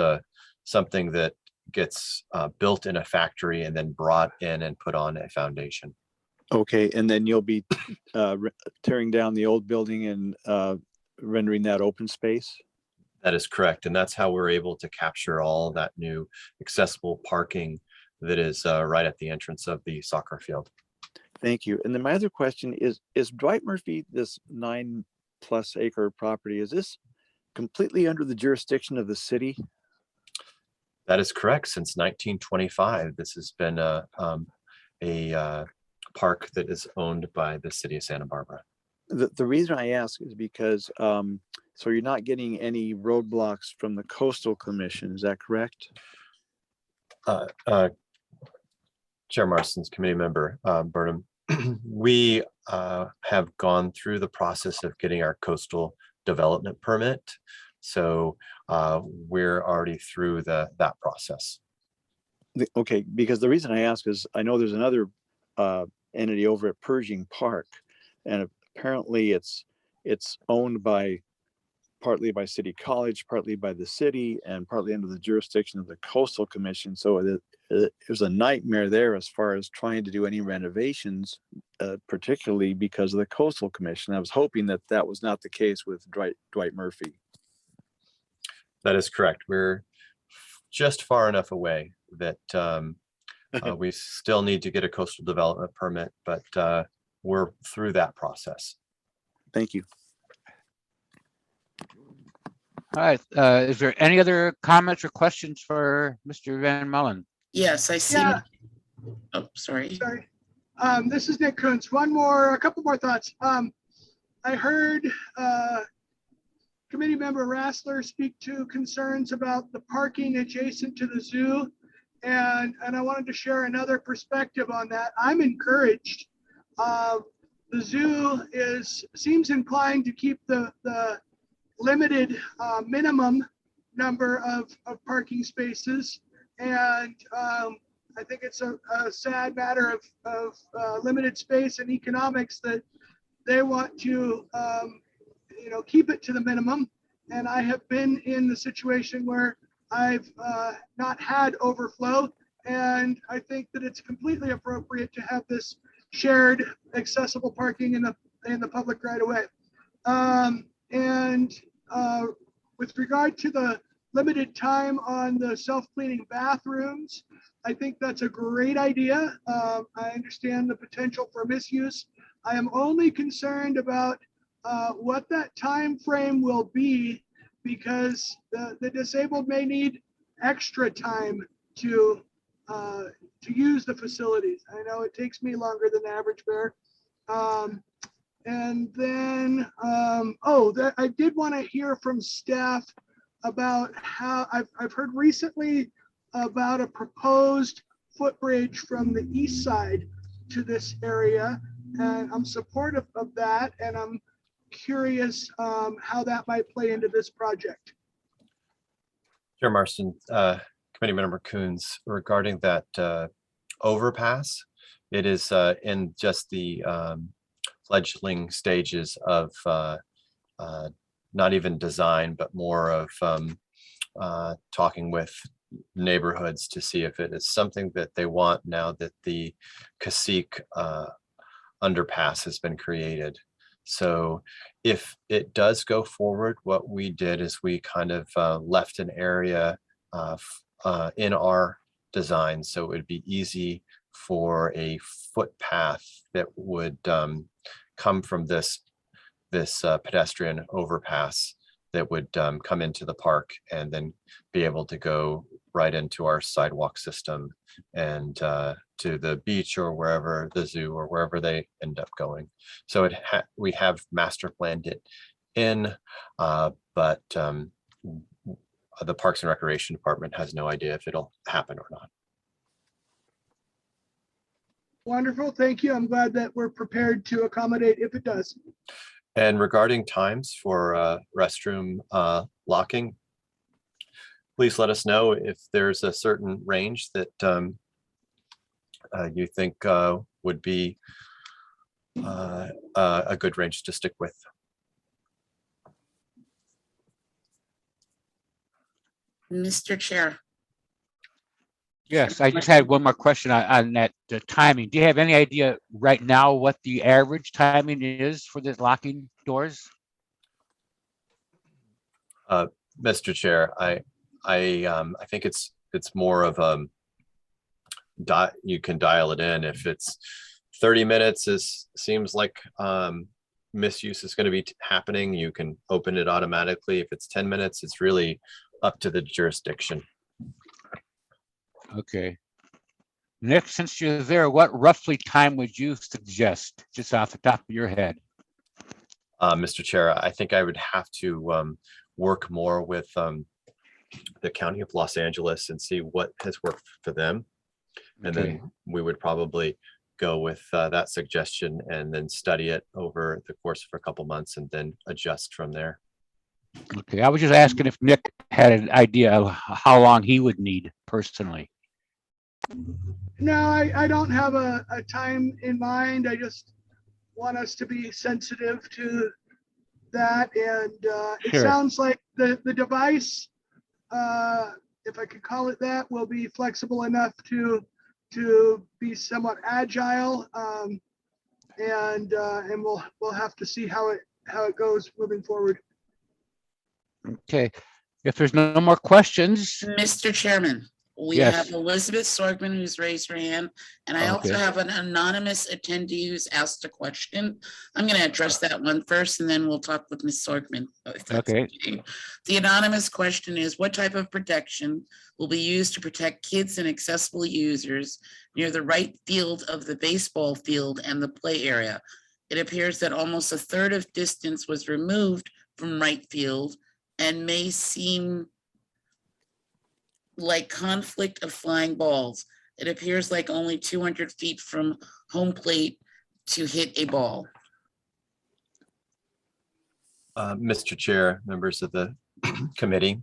something that gets built in a factory and then brought in and put on a foundation. Okay, and then you'll be tearing down the old building and rendering that open space? That is correct. And that's how we're able to capture all that new accessible parking that is right at the entrance of the soccer field. Thank you. And then my other question is Dwight Murphy, this 9+ acre property, is this completely under the jurisdiction of the city? That is correct. Since 1925, this has been a park that is owned by the city of Santa Barbara. The reason I ask is because so you're not getting any roadblocks from the Coastal Commission, is that correct? Chair Marston's committee member, Burnham, we have gone through the process of getting our coastal development permit. So we're already through that process. Okay, because the reason I ask is I know there's another entity over at Pershing Park, and apparently it's owned partly by City College, partly by the city, and partly under the jurisdiction of the Coastal Commission. So there's a nightmare there as far as trying to do any renovations, particularly because of the Coastal Commission. I was hoping that was not the case with Dwight Murphy. That is correct. We're just far enough away that we still need to get a coastal development permit, but we're through that process. Thank you. All right. Is there any other comments or questions for Mr. Van Mullen? Yes, I see. Yeah. Oh, sorry. Sorry. This is Nick Kuntz. A couple more thoughts. I heard committee member Rassler speak to concerns about the parking adjacent to the zoo. And I wanted to share another perspective on that. I'm encouraged. The zoo seems inclined to keep the limited minimum number of parking spaces. And I think it's a sad matter of limited space and economics that they want to keep it to the minimum. And I have been in the situation where I've not had overflow. And I think that it's completely appropriate to have this shared accessible parking in the public right away. And with regard to the limited time on the self-cleaning bathrooms, I think that's a great idea. I understand the potential for misuse. I am only concerned about what that time frame will be, because the disabled may need extra time to use the facilities. I know it takes me longer than the average bear. And then, I did want to hear from staff about how I've heard recently about a proposed footbridge from the east side to this area, and I'm supportive of that, and I'm curious how that might play into this project. Chair Marston, Committee Member Coons, regarding that overpass, it is in just the fledgling stages of not even design, but more of talking with neighborhoods to see if it is something that they want now that the Cacique underpass has been created. So if it does go forward, what we did is we kind of left an area in our design, so it would be easy for a footpath that would come from this pedestrian overpass that would come into the park and then be able to go right into our sidewalk system and to the beach or wherever, the zoo or wherever they end up going. So we have master planned it in, but the Parks and Recreation Department has no idea if it'll happen or not. Wonderful, thank you. I'm glad that we're prepared to accommodate if it does. And regarding times for restroom locking, please let us know if there's a certain range that you think would be a good range to stick with. Mr. Chair. Yes, I just had one more question on that timing. Do you have any idea right now what the average timing is for the locking doors? Mr. Chair, I think it's more of you can dial it in. If it's 30 minutes seems like misuse is going to be happening, you can open it automatically. If it's 10 minutes, it's really up to the jurisdiction. Okay. Nick, since you're there, what roughly time would you suggest, just off the top of your head? Mr. Chair, I think I would have to work more with the County of Los Angeles and see what has worked for them. And Okay. then we would probably go with that suggestion and then study it over the course of a couple months and then adjust from there. Okay, I was just asking if Nick had an idea of how long he would need personally. No, I don't have a time in mind. I just want us to be sensitive to that. And it Sure. sounds like the device, if I could call it that, will be flexible enough to be somewhat agile. And we'll have to see how it goes moving forward. Okay, if there's no more questions, Mr. Chairman, we Yes. have Elizabeth Sorgman who's raised her hand, and I also Okay. have an anonymous attendee who's asked a question. I'm going to address that one first, and then we'll talk with Ms. Sorgman. If that's Okay. okay. The anonymous question is, what type of protection will be used to protect kids and accessible users near the right field of the baseball field and the play area? It appears that almost a third of distance was removed from right field and may seem like conflict of flying balls. It appears like only 200 feet from home plate to hit a ball. Mr. Chair, members of the committee,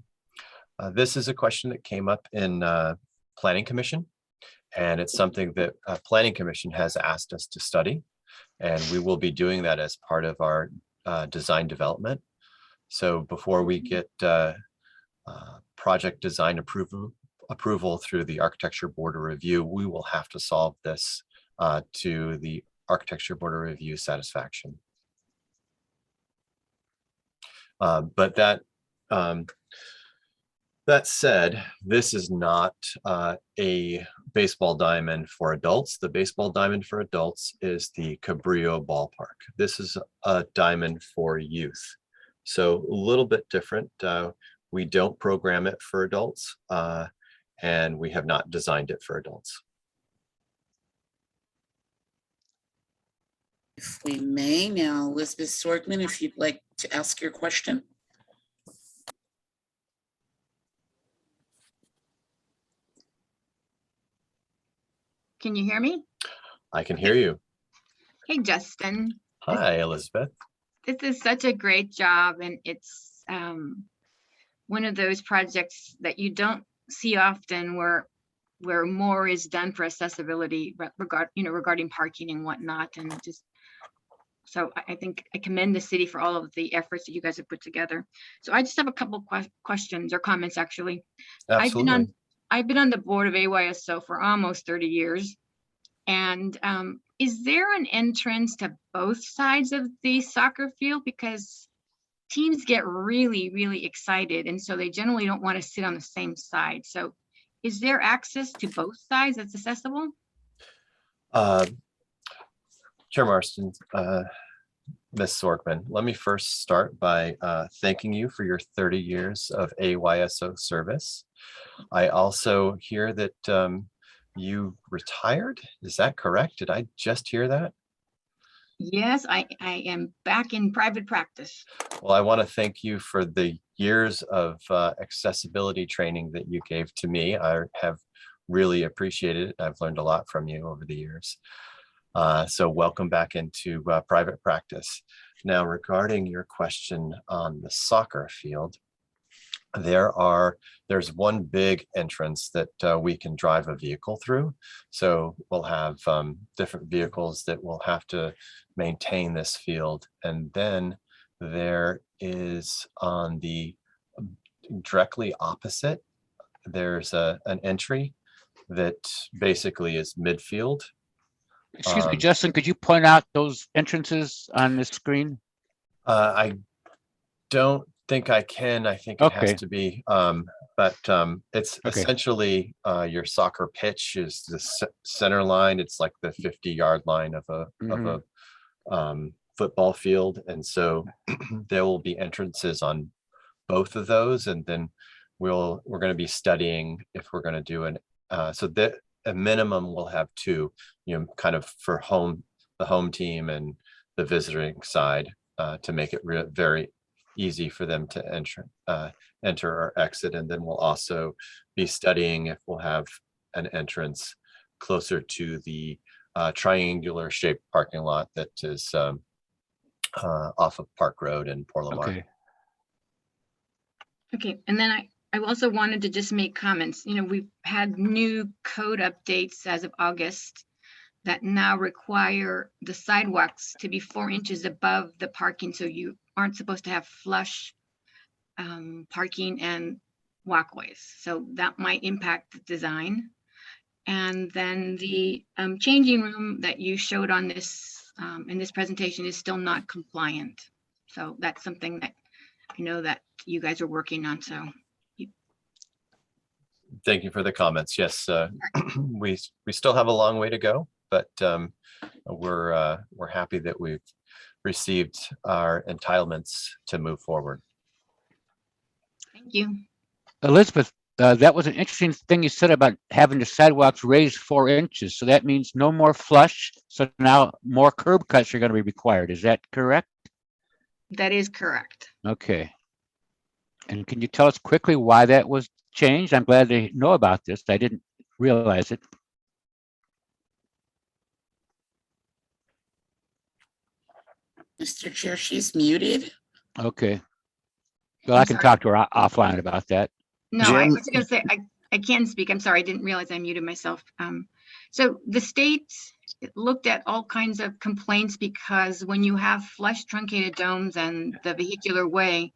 this is a question that came up in Planning Commission, and it's something that Planning Commission has asked us to study, and we will be doing that as part of our design development. So before we get project design approval through the Architecture Board of Review, we will have to solve this to the Architecture Board of Review satisfaction. But that said, this is not a baseball diamond for adults. The baseball diamond for adults is the Cabrillo Ballpark. This is a diamond for youth. So a little bit different. We don't program it for adults, and we have not designed it for adults. If we may now, Elizabeth Sorgman, if you'd like to ask your question. Can you hear me? I can hear you. Hey, Justin. Hi, Elizabeth. This is such a great job, and it's one of those projects that you don't see often where more is done for accessibility regarding parking and whatnot. And just so I think I commend the city for all of the efforts that you guys have put together. So I just have a couple questions or comments, actually. Absolutely. I've been on the board of AYSO for almost 30 years. And is there an entrance to both sides of the soccer field? Because teams get really, really excited. And so they generally don't want to sit on the same side. So is there access to both sides that's accessible? Chair Marston, Ms. Sorgman, let me first start by thanking you for your 30 years of AYSO service. I also hear that you retired. Is that correct? Did I just hear that? Yes, I am back in private practice. Well, I want to thank you for the years of accessibility training that you gave to me. I have really appreciated it. I've learned a lot from you over the years. So welcome back into private practice. Now, regarding your question on the soccer field, there's one big entrance that we can drive a vehicle through. So we'll have different vehicles that will have to maintain this field. And then there is on the directly opposite, there's an entry that basically is midfield. Excuse me, Justin, could you point out those entrances on the screen? I don't think I can. I think it has Okay. to be, but it's Okay. essentially your soccer pitch is the center line. It's like the 50-yard line of a football field, and so there will be entrances on both of those, and then we're going to be studying if we're going to do so that a minimum we'll have two, kind of for the home team and the visiting side, to make it very easy for them to enter or exit. And then we'll also be studying if we'll have an entrance closer to the triangular shaped parking lot that is off of Park Road in Port Lamar. Okay. Okay, and then I also wanted to just make comments. We've had new code updates as of August that now require the sidewalks to be 4 inches above the parking. So you aren't supposed to have flush parking and walkways. So that might impact the design. And then the changing room that you showed on this in this presentation is still not compliant. So that's something that I know that you guys are working on. So Thank you for the comments. Yes, we still have a long way to go, but we're happy that we've received our entitlements to move forward. thank you. Elizabeth, that was an interesting thing you said about having the sidewalks raised 4 inches. So that means no more flush. So now more curb cuts are going to be required. Is that correct? That is correct. Okay. And can you tell us quickly why that was changed? I'm glad to know about this. I didn't realize it. Mr. Chair, she's muted. Okay. Well, I can talk to her offline about that. No, I Jim? was gonna say, I can speak. I'm sorry, I didn't realize I muted myself. So the state looked at all kinds of complaints because when you have flush truncated domes and the vehicular way,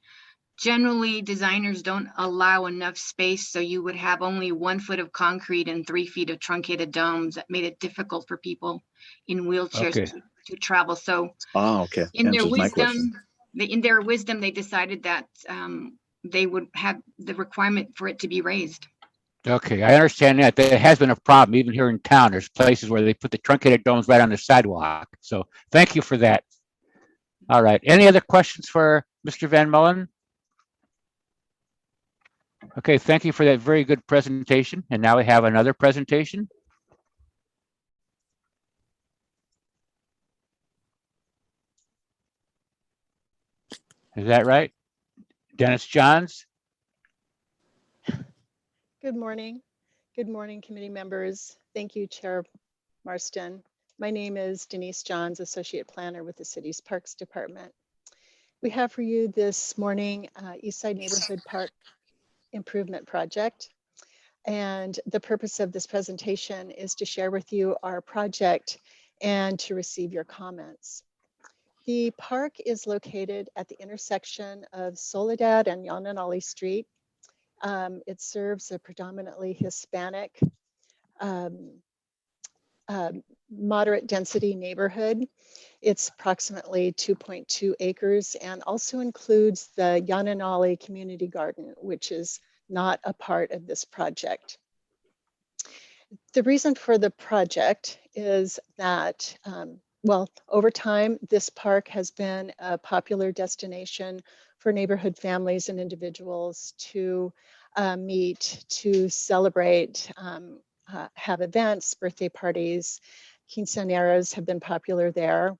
generally designers don't allow enough space. So you would have only 1 foot of concrete and 3 feet of truncated domes that made it difficult for people in wheelchairs Okay. to travel. So Okay. in their Answers my question. wisdom, they decided that they would have the requirement for it to be raised. Okay, I understand that. There has been a problem even here in town. There's places where they put the truncated domes right on the sidewalk. So thank you for that. All right. Any other questions for Mr. Van Mullen? Okay, thank you for that very good presentation. And now we have another presentation. Is that right? Dennis Johns? Good morning. Good morning, committee members. Thank you, Chair Marston. My name is Denise Johns, Associate Planner with the city's Parks Department. We have for you this morning Eastside Neighborhood Park Improvement Project. And the purpose of this presentation is to share with you our project and to receive your comments. The park is located at the intersection of Soledad and Yananali Street. It serves a predominantly Hispanic, moderate density neighborhood. It's approximately 2.2 acres and also includes the Yananali Community Garden, which is not a part of this project. The reason for the project is that, well, over time, this park has been a popular destination for neighborhood families and individuals to meet, to celebrate, have events, birthday parties. Quinceañeras have been popular there.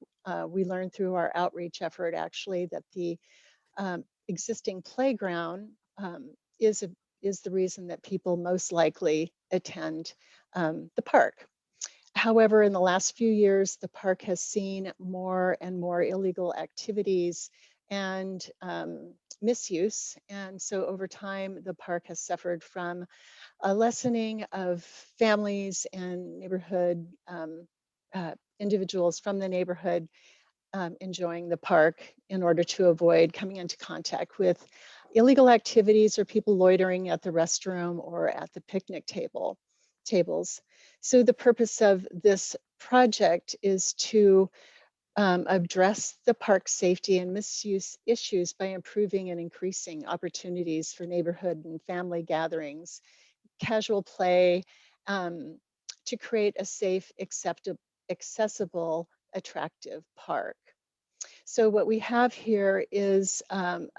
We learned through our outreach effort actually that the existing playground is the reason that people most likely attend the park. However, in the last few years, the park has seen more and more illegal activities and misuse. And so over time, the park has suffered from a lessening of families and neighborhood individuals from the neighborhood enjoying the park in order to avoid coming into contact with illegal activities or people loitering at the restroom or at the picnic tables. So the purpose of this project is to address the park safety and misuse issues by improving and increasing opportunities for neighborhood and family gatherings, casual play, to create a safe, accessible, attractive park. So what we have here is an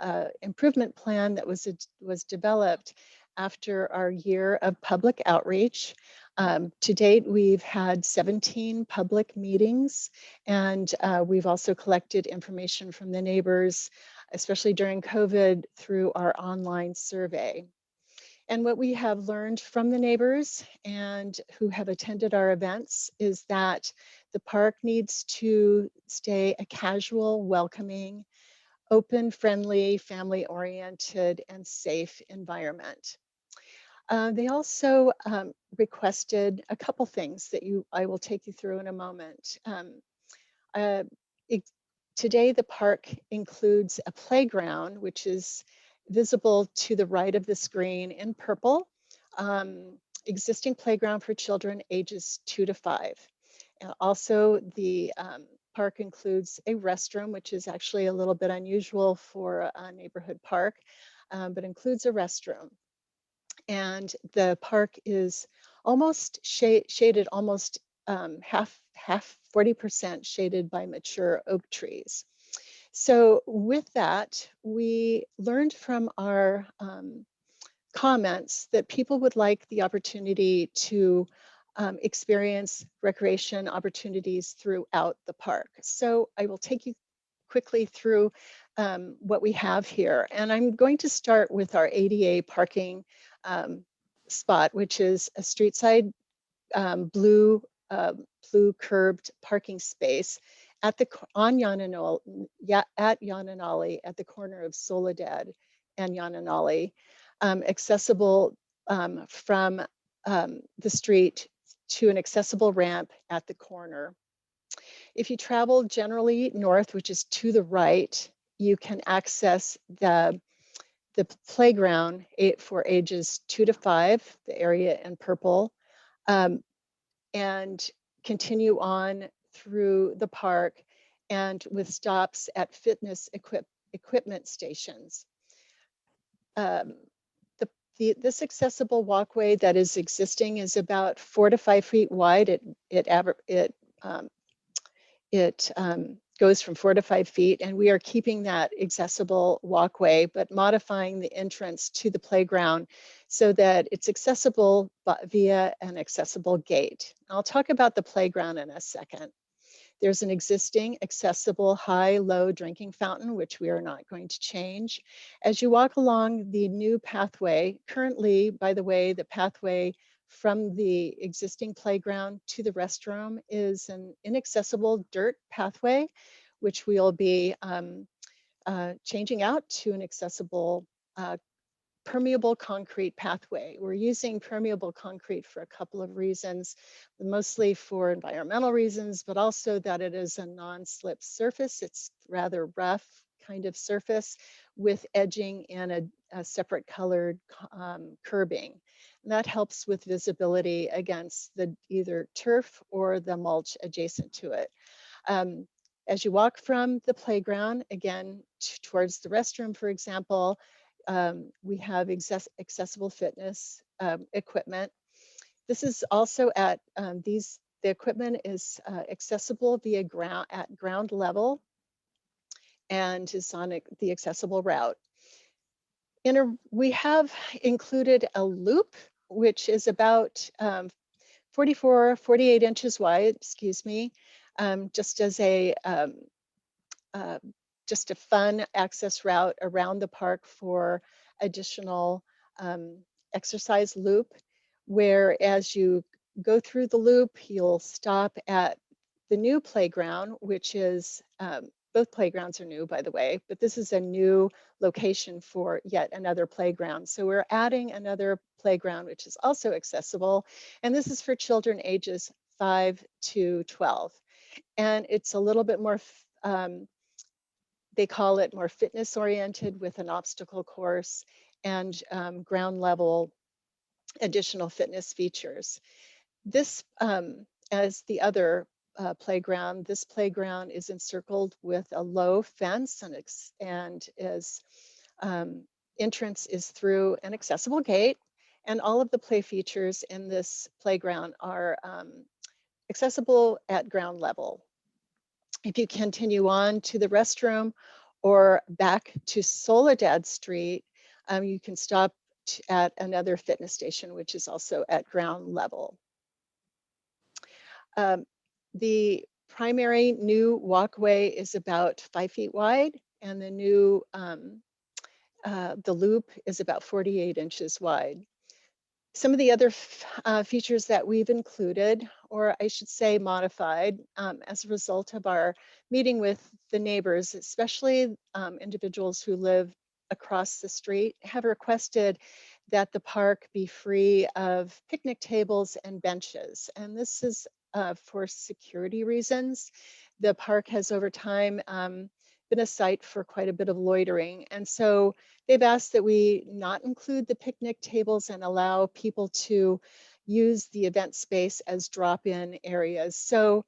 improvement plan that was developed after our year of public outreach. To date, we've had 17 public meetings, and we've also collected information from the neighbors, especially during COVID, through our online survey. And what we have learned from the neighbors and who have attended our events is that the park needs to stay a casual, welcoming, open, friendly, family-oriented, and safe environment. They also requested a couple things that I will take you through in a moment. Today, the park includes a playground, which is visible to the right of the screen in purple, existing playground for children ages 2 to 5. Also, the park includes a restroom, which is actually a little bit unusual for a neighborhood park, but includes a restroom. And the park is almost shaded, almost half 40% shaded by mature oak trees. So with that, we learned from our comments that people would like the opportunity to experience recreation opportunities throughout the park. So I will take you quickly through what we have here. And I'm going to start with our ADA parking spot, which is a street side blue curbed parking space at Yananali, at the corner of Soledad and Yananali, accessible from the street to an accessible ramp at the corner. If you travel generally north, which is to the right, you can access the playground for ages 2 to 5, the area in purple, and continue on through the park and with stops at fitness equipment stations. This accessible walkway that is existing is about 4 to 5 feet wide. It goes from 4 to 5 feet, and we are keeping that accessible walkway, but modifying the entrance to the playground so that it's accessible via an accessible gate. I'll talk about the playground in a second. There's an existing accessible high-low drinking fountain, which we are not going to change. As you walk along the new pathway, currently, by the way, the pathway from the existing playground to the restroom is an inaccessible dirt pathway, which we'll be changing out to an accessible permeable concrete pathway. We're using permeable concrete for a couple of reasons, mostly for environmental reasons, but also that it is a non-slip surface. It's rather rough kind of surface with edging and separate colored curbing. And that helps with visibility against the either turf or the mulch adjacent to it. As you walk from the playground, again, towards the restroom, for example, we have accessible fitness equipment. This is also at the equipment is accessible via at ground level and is on the accessible route. We have included a loop, which is about 48 inches wide, excuse me, just as a just a fun access route around the park for additional exercise loop, where as you go through the loop, you'll stop at the new playground, which is, both playgrounds are new, by the way, but this is a new location for yet another playground. So we're adding another playground, which is also accessible. And this is for children ages 5 to 12. And it's a little bit more, they call it more fitness oriented with an obstacle course and ground level additional fitness features. This, as the other playground, this playground is encircled with a low fence and is entrance is through an accessible gate, and all of the play features in this playground are accessible at ground level. If you continue on to the restroom or back to Soledad Street, you can stop at another fitness station, which is also at ground level. The primary new walkway is about 5 feet wide, and the new the loop is about 48 inches wide. Some of the other features that we've included, or I should say modified, as a result of our meeting with the neighbors, especially individuals who live across the street, have requested that the park be free of picnic tables and benches. And this is for security reasons. The park has over time been a site for quite a bit of loitering. And so they've asked that we not include the picnic tables and allow people to use the event space as drop-in areas. So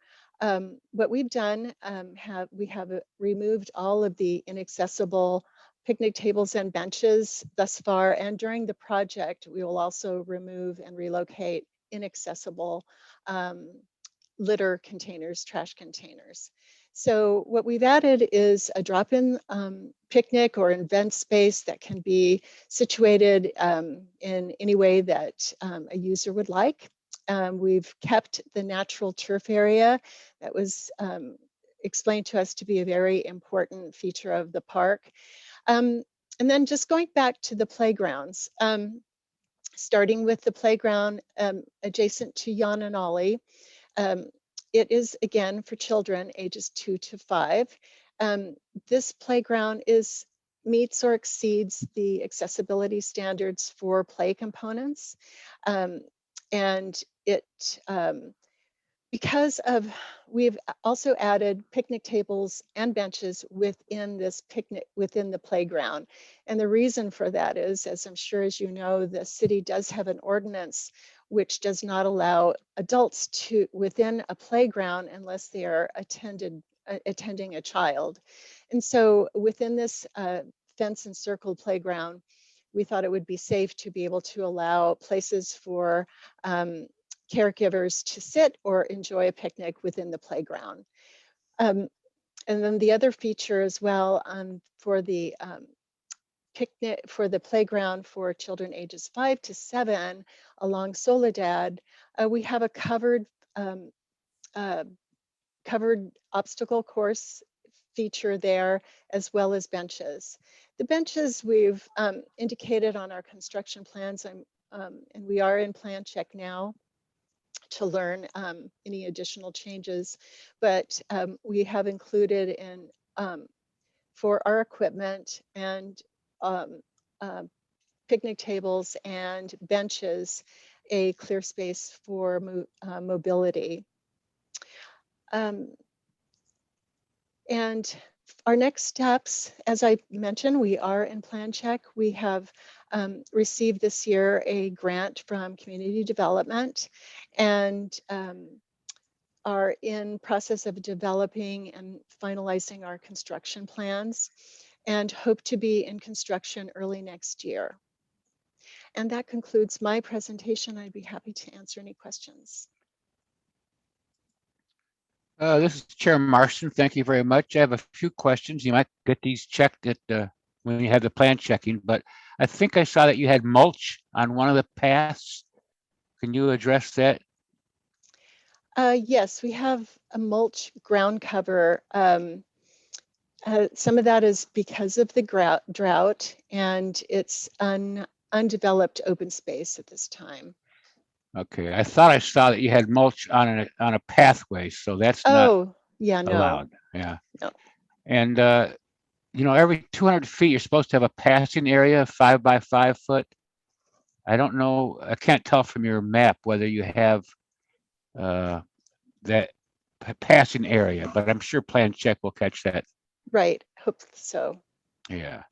what we've done, we have removed all of the inaccessible picnic tables and benches thus far. And during the project, we will also remove and relocate inaccessible litter containers, trash containers. So what we've added is a drop-in picnic or event space that can be situated in any way that a user would like. We've kept the natural turf area that was explained to us to be a very important feature of the park. And then just going back to the playgrounds, starting with the playground adjacent to Jan and Ollie. It is, again, for children ages 2 to 5. This playground meets or exceeds the accessibility standards for play components. And it, because of, we've also added picnic tables and benches within the playground. And the reason for that is, as I'm sure as you know, the city does have an ordinance which does not allow adults to within a playground unless they are attending a child. And so within this fence encircled playground, we thought it would be safe to be able to allow places for caregivers to sit or enjoy a picnic within the playground. And then the other feature as well for the picnic, for the playground for children ages 5 to 7 along Soledad, we have a covered obstacle course feature there, as well as benches. The benches we've indicated on our construction plans, and we are in plan check now to learn any additional changes, but we have included in for our equipment and picnic tables and benches, a clear space for mobility. And Our next steps, as I mentioned, we are in plan check. We have received this year a grant from community development and are in process of developing and finalizing our construction plans and hope to be in construction early next year. And that concludes my presentation. I'd be happy to answer any questions. This is Chair Marston. Thank you very much. I have a few questions. You might get these checked at when you have the plan checking, but I think I saw that you had mulch on one of the paths. Can you address that? Yes, we have a mulch ground cover. Some of that is because of the drought, and it's undeveloped open space at this time. Okay, I thought I saw that you had mulch on a pathway, so that's not Oh, yeah, no, allowed. Yeah. no. And you know, every 200 feet, you're supposed to have a passing area, 5 by 5 foot. I don't know, I can't tell from your map whether you have that passing area, but I'm sure plan check will catch that. Right, hope so. Yeah.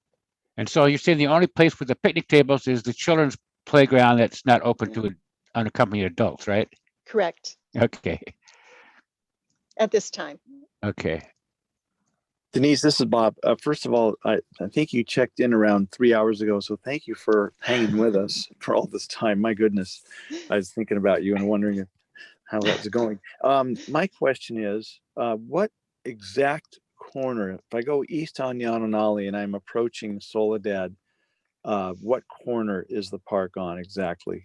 And so you're saying the only place with the picnic tables is the children's playground that's not open to unaccompanied adults, right? Correct, Okay. at this time. Okay. Denise, this is Bob. First of all, I think you checked in around 3 hours ago, so thank you for hanging with us for all this time. My goodness, I was thinking about you and wondering how that was going. My question is, what exact corner, if I go east on Yananali and I'm approaching Soledad, what corner is the park on exactly?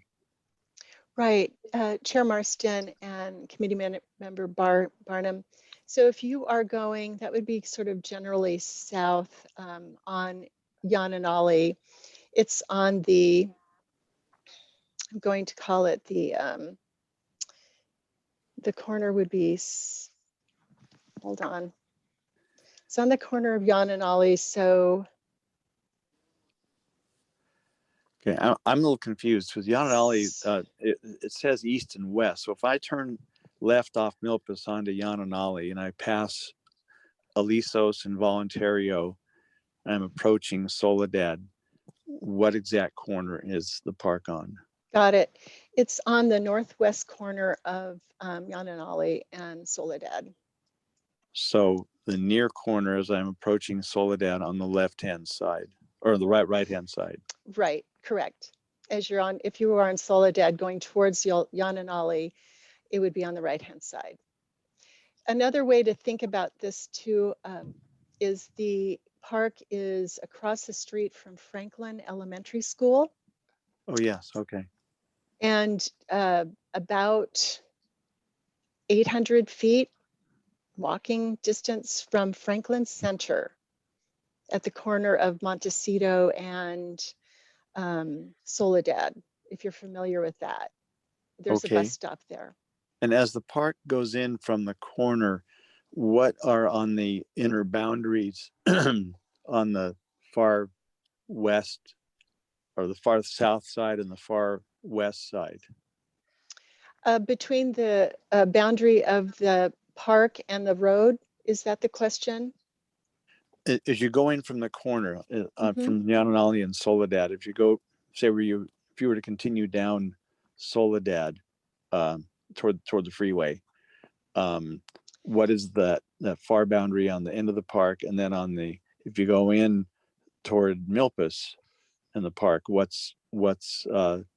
Right, Chair Marston and Committee Member Barnum. So if you are going, that would be sort of generally south on Yananali. It's on the, I'm going to call it the corner would be, hold on. It's on the corner of Yananali, so. Okay, I'm a little confused because Yananali, it says east and west. So if I turn left off Milpas onto Yananali and I pass Alisos and Voluntario, and I'm approaching Soledad, what exact corner is the park on? Got it. It's on the northwest corner of Yananali and Soledad. So the near corner as I'm approaching Soledad on the left-hand side or the right-hand side. Right, correct. As you're on, if you were on Soledad going towards Yananali, it would be on the right-hand side. Another way to think about this too is the park is across the street from Franklin Elementary School. Oh, yes. Okay. And about 800 feet walking distance from Franklin Center at the corner of Montecito and Soledad, if you're familiar with that. There's a bus stop there. And as the park goes in from the corner, what are on the inner boundaries on the far west or the far south side and the far west side? Between the boundary of the park and the road, is that the question? As you go in from the corner from Yananali and Soledad, if you go, say if you were to continue down Soledad toward the freeway, what is that far boundary on the end of the park? And then if you go in toward Milpas in the park, what's along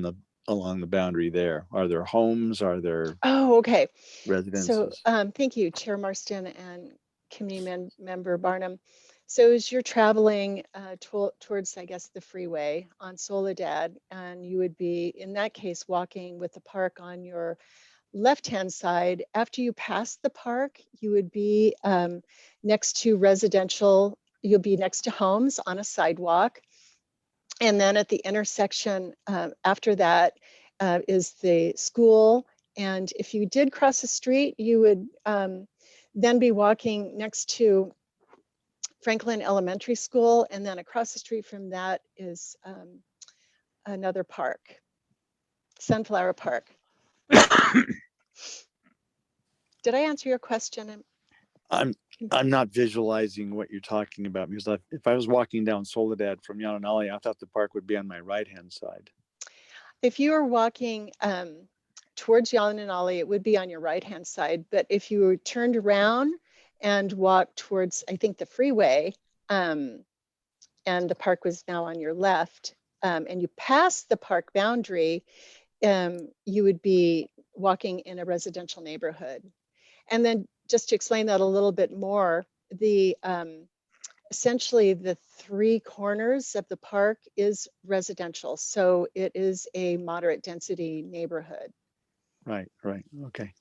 the boundary there? Are there homes? Are there okay. residences? So thank you, Chair Marston and Committee Member Barnum. So as you're traveling towards, I guess, the freeway on Soledad, and you would be, in that case, walking with the park on your left-hand side. After you pass the park, you would be next to residential, you'll be next to homes on a sidewalk. And then at the intersection after that is the school. And if you did cross the street, you would then be walking next to Franklin Elementary School. And then across the street from that is another park, Sunflower Park. Did I answer your question? I'm not visualizing what you're talking about because if I was walking down Soledad from Yananali, I thought the park would be on my right-hand side. If you are walking towards Yalinanali, it would be on your right-hand side. But if you were turned around and walked towards, I think, the freeway, and the park was now on your left, and you passed the park boundary, you would be walking in a residential neighborhood. And then just to explain that a little bit more, the essentially the three corners of the park is residential. So it is a moderate density neighborhood. Right, okay.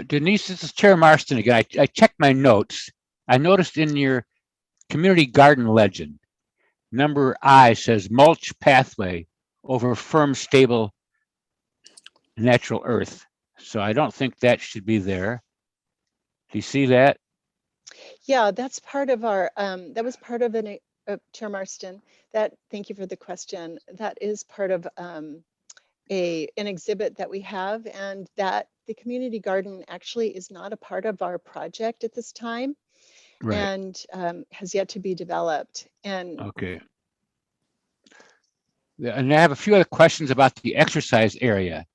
Denise, this is Chair Marston again. I checked my notes. I noticed in your community garden legend, number I says mulch pathway over firm, stable, natural earth. So I don't think that should be there. Do you see that? Yeah, that's part of our, that was part of an, Chair Marston, thank you for the question. That is part of an exhibit that we have, and that the community garden actually is not a part of our project at this time. Right. And has yet to be developed. And okay. And I have a few other questions about the exercise area.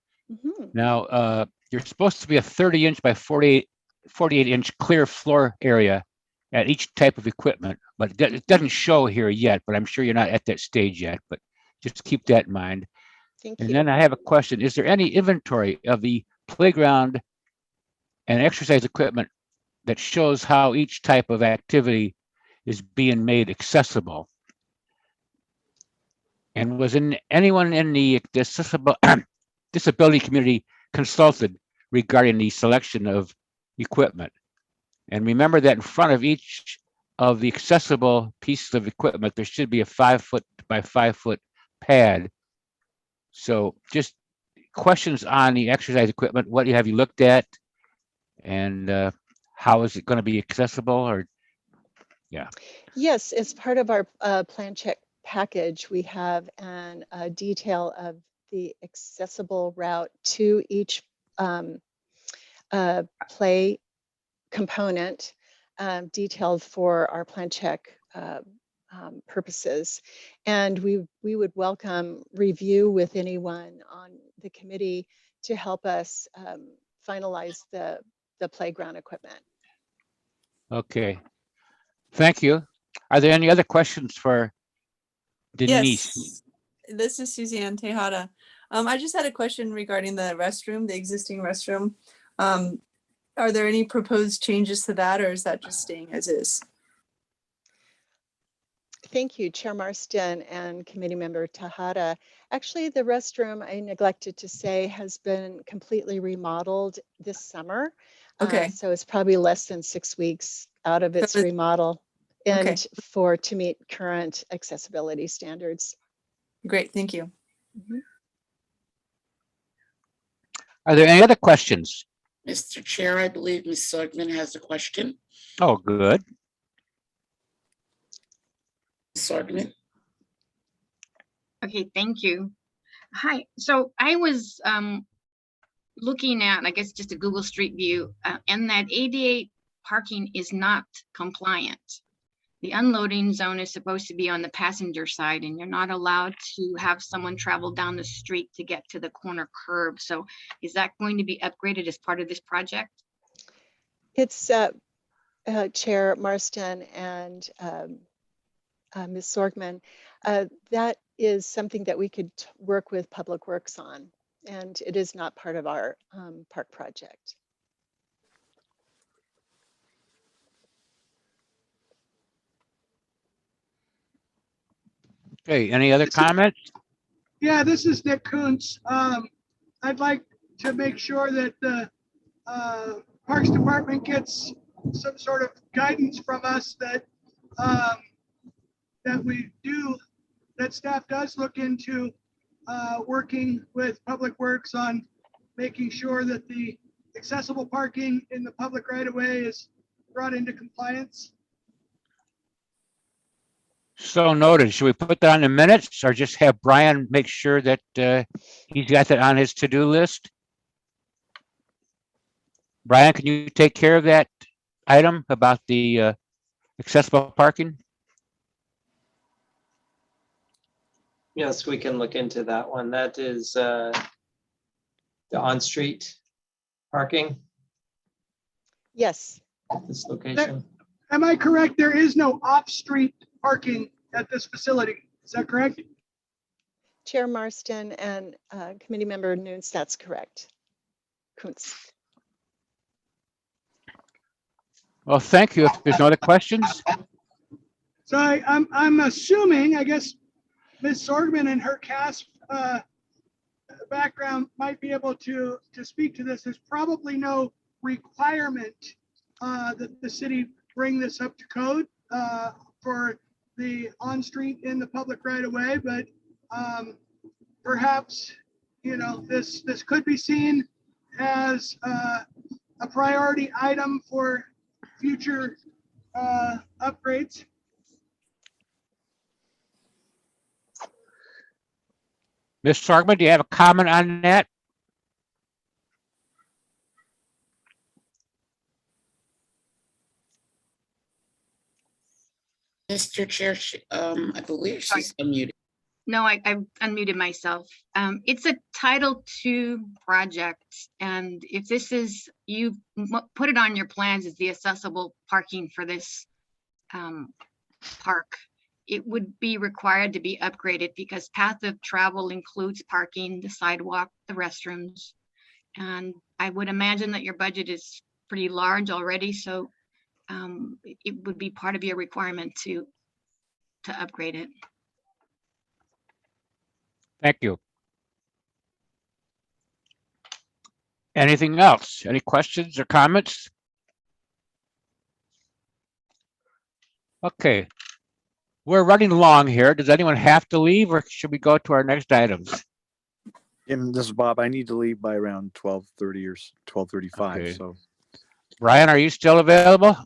Now, you're supposed to be a 30-inch by 48-inch clear floor area at each type of equipment, but it doesn't show here yet, but I'm sure you're not at that stage yet, but just keep that in mind. Thank you. you. Then I have a question. Is there any inventory of the playground and exercise equipment that shows how each type of activity is being made accessible? And was anyone in the disability community consulted regarding the selection of equipment? And remember that in front of each of the accessible pieces of equipment, there should be a 5-foot by 5-foot pad. So just questions on the exercise equipment. What have you looked at? And how is it going to be accessible? Or yeah. Yes, as part of our plan check package, we have a detail of the accessible route to each play component, detailed for our plan check purposes. And we would welcome review with anyone on the committee to help us finalize the playground equipment. Okay, thank you. Are there any other questions for Denise? Yes, this is Suzanne Tejada. I just had a question regarding the restroom, the existing restroom. Are there any proposed changes to that, or is that just staying as is? Thank you, Chair Marston and Committee Member Tejada. Actually, the restroom, I neglected to say, has been completely remodeled this summer. Okay. So it's probably less than 6 weeks out of its remodel, and to meet current accessibility standards. Great, thank you. Are there any other questions? Mr. Chair, I believe Ms. Sogman has a question. Oh, good. Sogman. Okay, thank you. Hi, so I was looking at, I guess, just a Google Street View, and that ADA parking is not compliant. The unloading zone is supposed to be on the passenger side, and you're not allowed to have someone travel down the street to get to the corner curb. So is that going to be upgraded as part of this project? It's Chair Marston and Ms. Sorgman, that is something that we could work with Public Works on, and it is not part of our park project. Okay, any other comments? Yeah, this is Nick Kuntz. I'd like to make sure that the Parks Department gets some sort of guidance from us that that staff does look into working with Public Works on making sure that the accessible parking in the public right of way is brought into compliance. So noted. Should we put that on the minutes or just have Brian make sure that he's got that on his to-do list? Brian, can you take care of that item about the accessible parking? Yes, we can look into that one. That is the on-street parking, Yes, this location. Am I correct? There is no off-street parking at this facility. Is that correct? Chair Marston and Committee Member Nunes, that's correct. Kuntz. Well, thank you. If there's no other questions, So I'm assuming, I guess, Ms. Sorgman and her CAS background might be able to speak to this. There's probably no requirement that the city bring this up to code for the on-street in the public right of way, but perhaps, you know, this could be seen as a priority item for future upgrades. Ms. Sorgman, do you have a comment on that? Mr. Chair, I believe she's unmuted. No, I've unmuted myself. It's a Title II project, and if this is, you put it on your plans as the accessible parking for this park, it would be required to be upgraded because path of travel includes parking, the sidewalk, the restrooms. And I would imagine that your budget is pretty large already, so it would be part of your requirement to upgrade it. Thank you. Anything else? Any questions or comments? Okay. We're running long here. Does anyone have to leave or should we go to our next items? And this is Bob. I need to leave by around 12:30 or 12:35. Okay. So Brian, are you still available?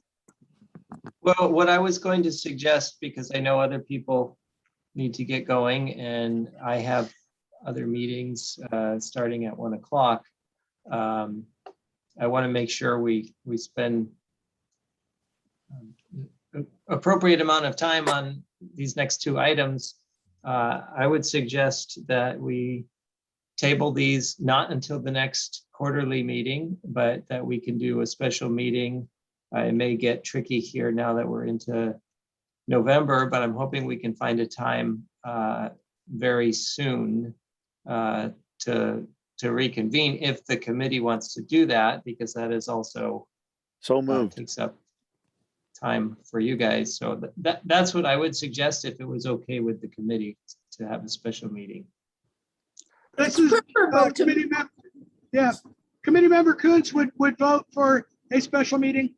Well, what I was going to suggest, because I know other people need to get going and I have other meetings starting at 1 o'clock. I want to make sure we spend appropriate amount of time on these next two items. I would suggest that we table these not until the next quarterly meeting, but that we can do a special meeting. It may get tricky here now that we're into November, but I'm hoping we can find a time very soon to reconvene if the committee wants to do that, because that is also so moved. takes up time for you guys. So that's what I would suggest if it was okay with the committee to have a special meeting. This is committee member. Yeah, Committee Member Kuntz would vote for a special meeting.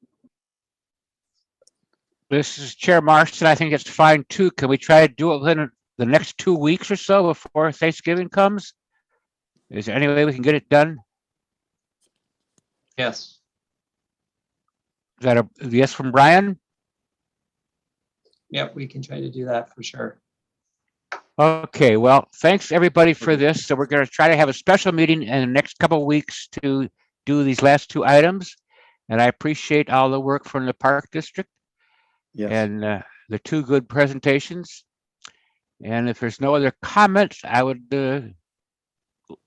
This is Chair Marston. I think it's fine too. Can we try to do it within the next 2 weeks or so before Thanksgiving comes? Is there any way we can get it done? Yes. Is that a yes from Brian? Yep, we can try to do that for sure. Okay, well, thanks everybody for this. So we're going to try to have a special meeting in the next couple of weeks to do these last two items. And I appreciate all the work from the Park District. Yes. And the two good presentations. And if there's no other comments, I would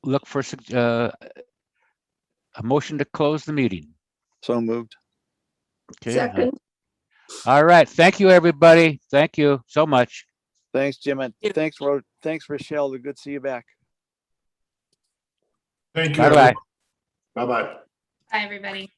look for a motion to close the meeting. So moved. Okay. Second. All right. Thank you, everybody. Thank you so much. Thanks, Jim. And thanks, thanks, Rochelle. Good to see you back. Thank you. Bye-bye. Bye-bye. Bye, everybody.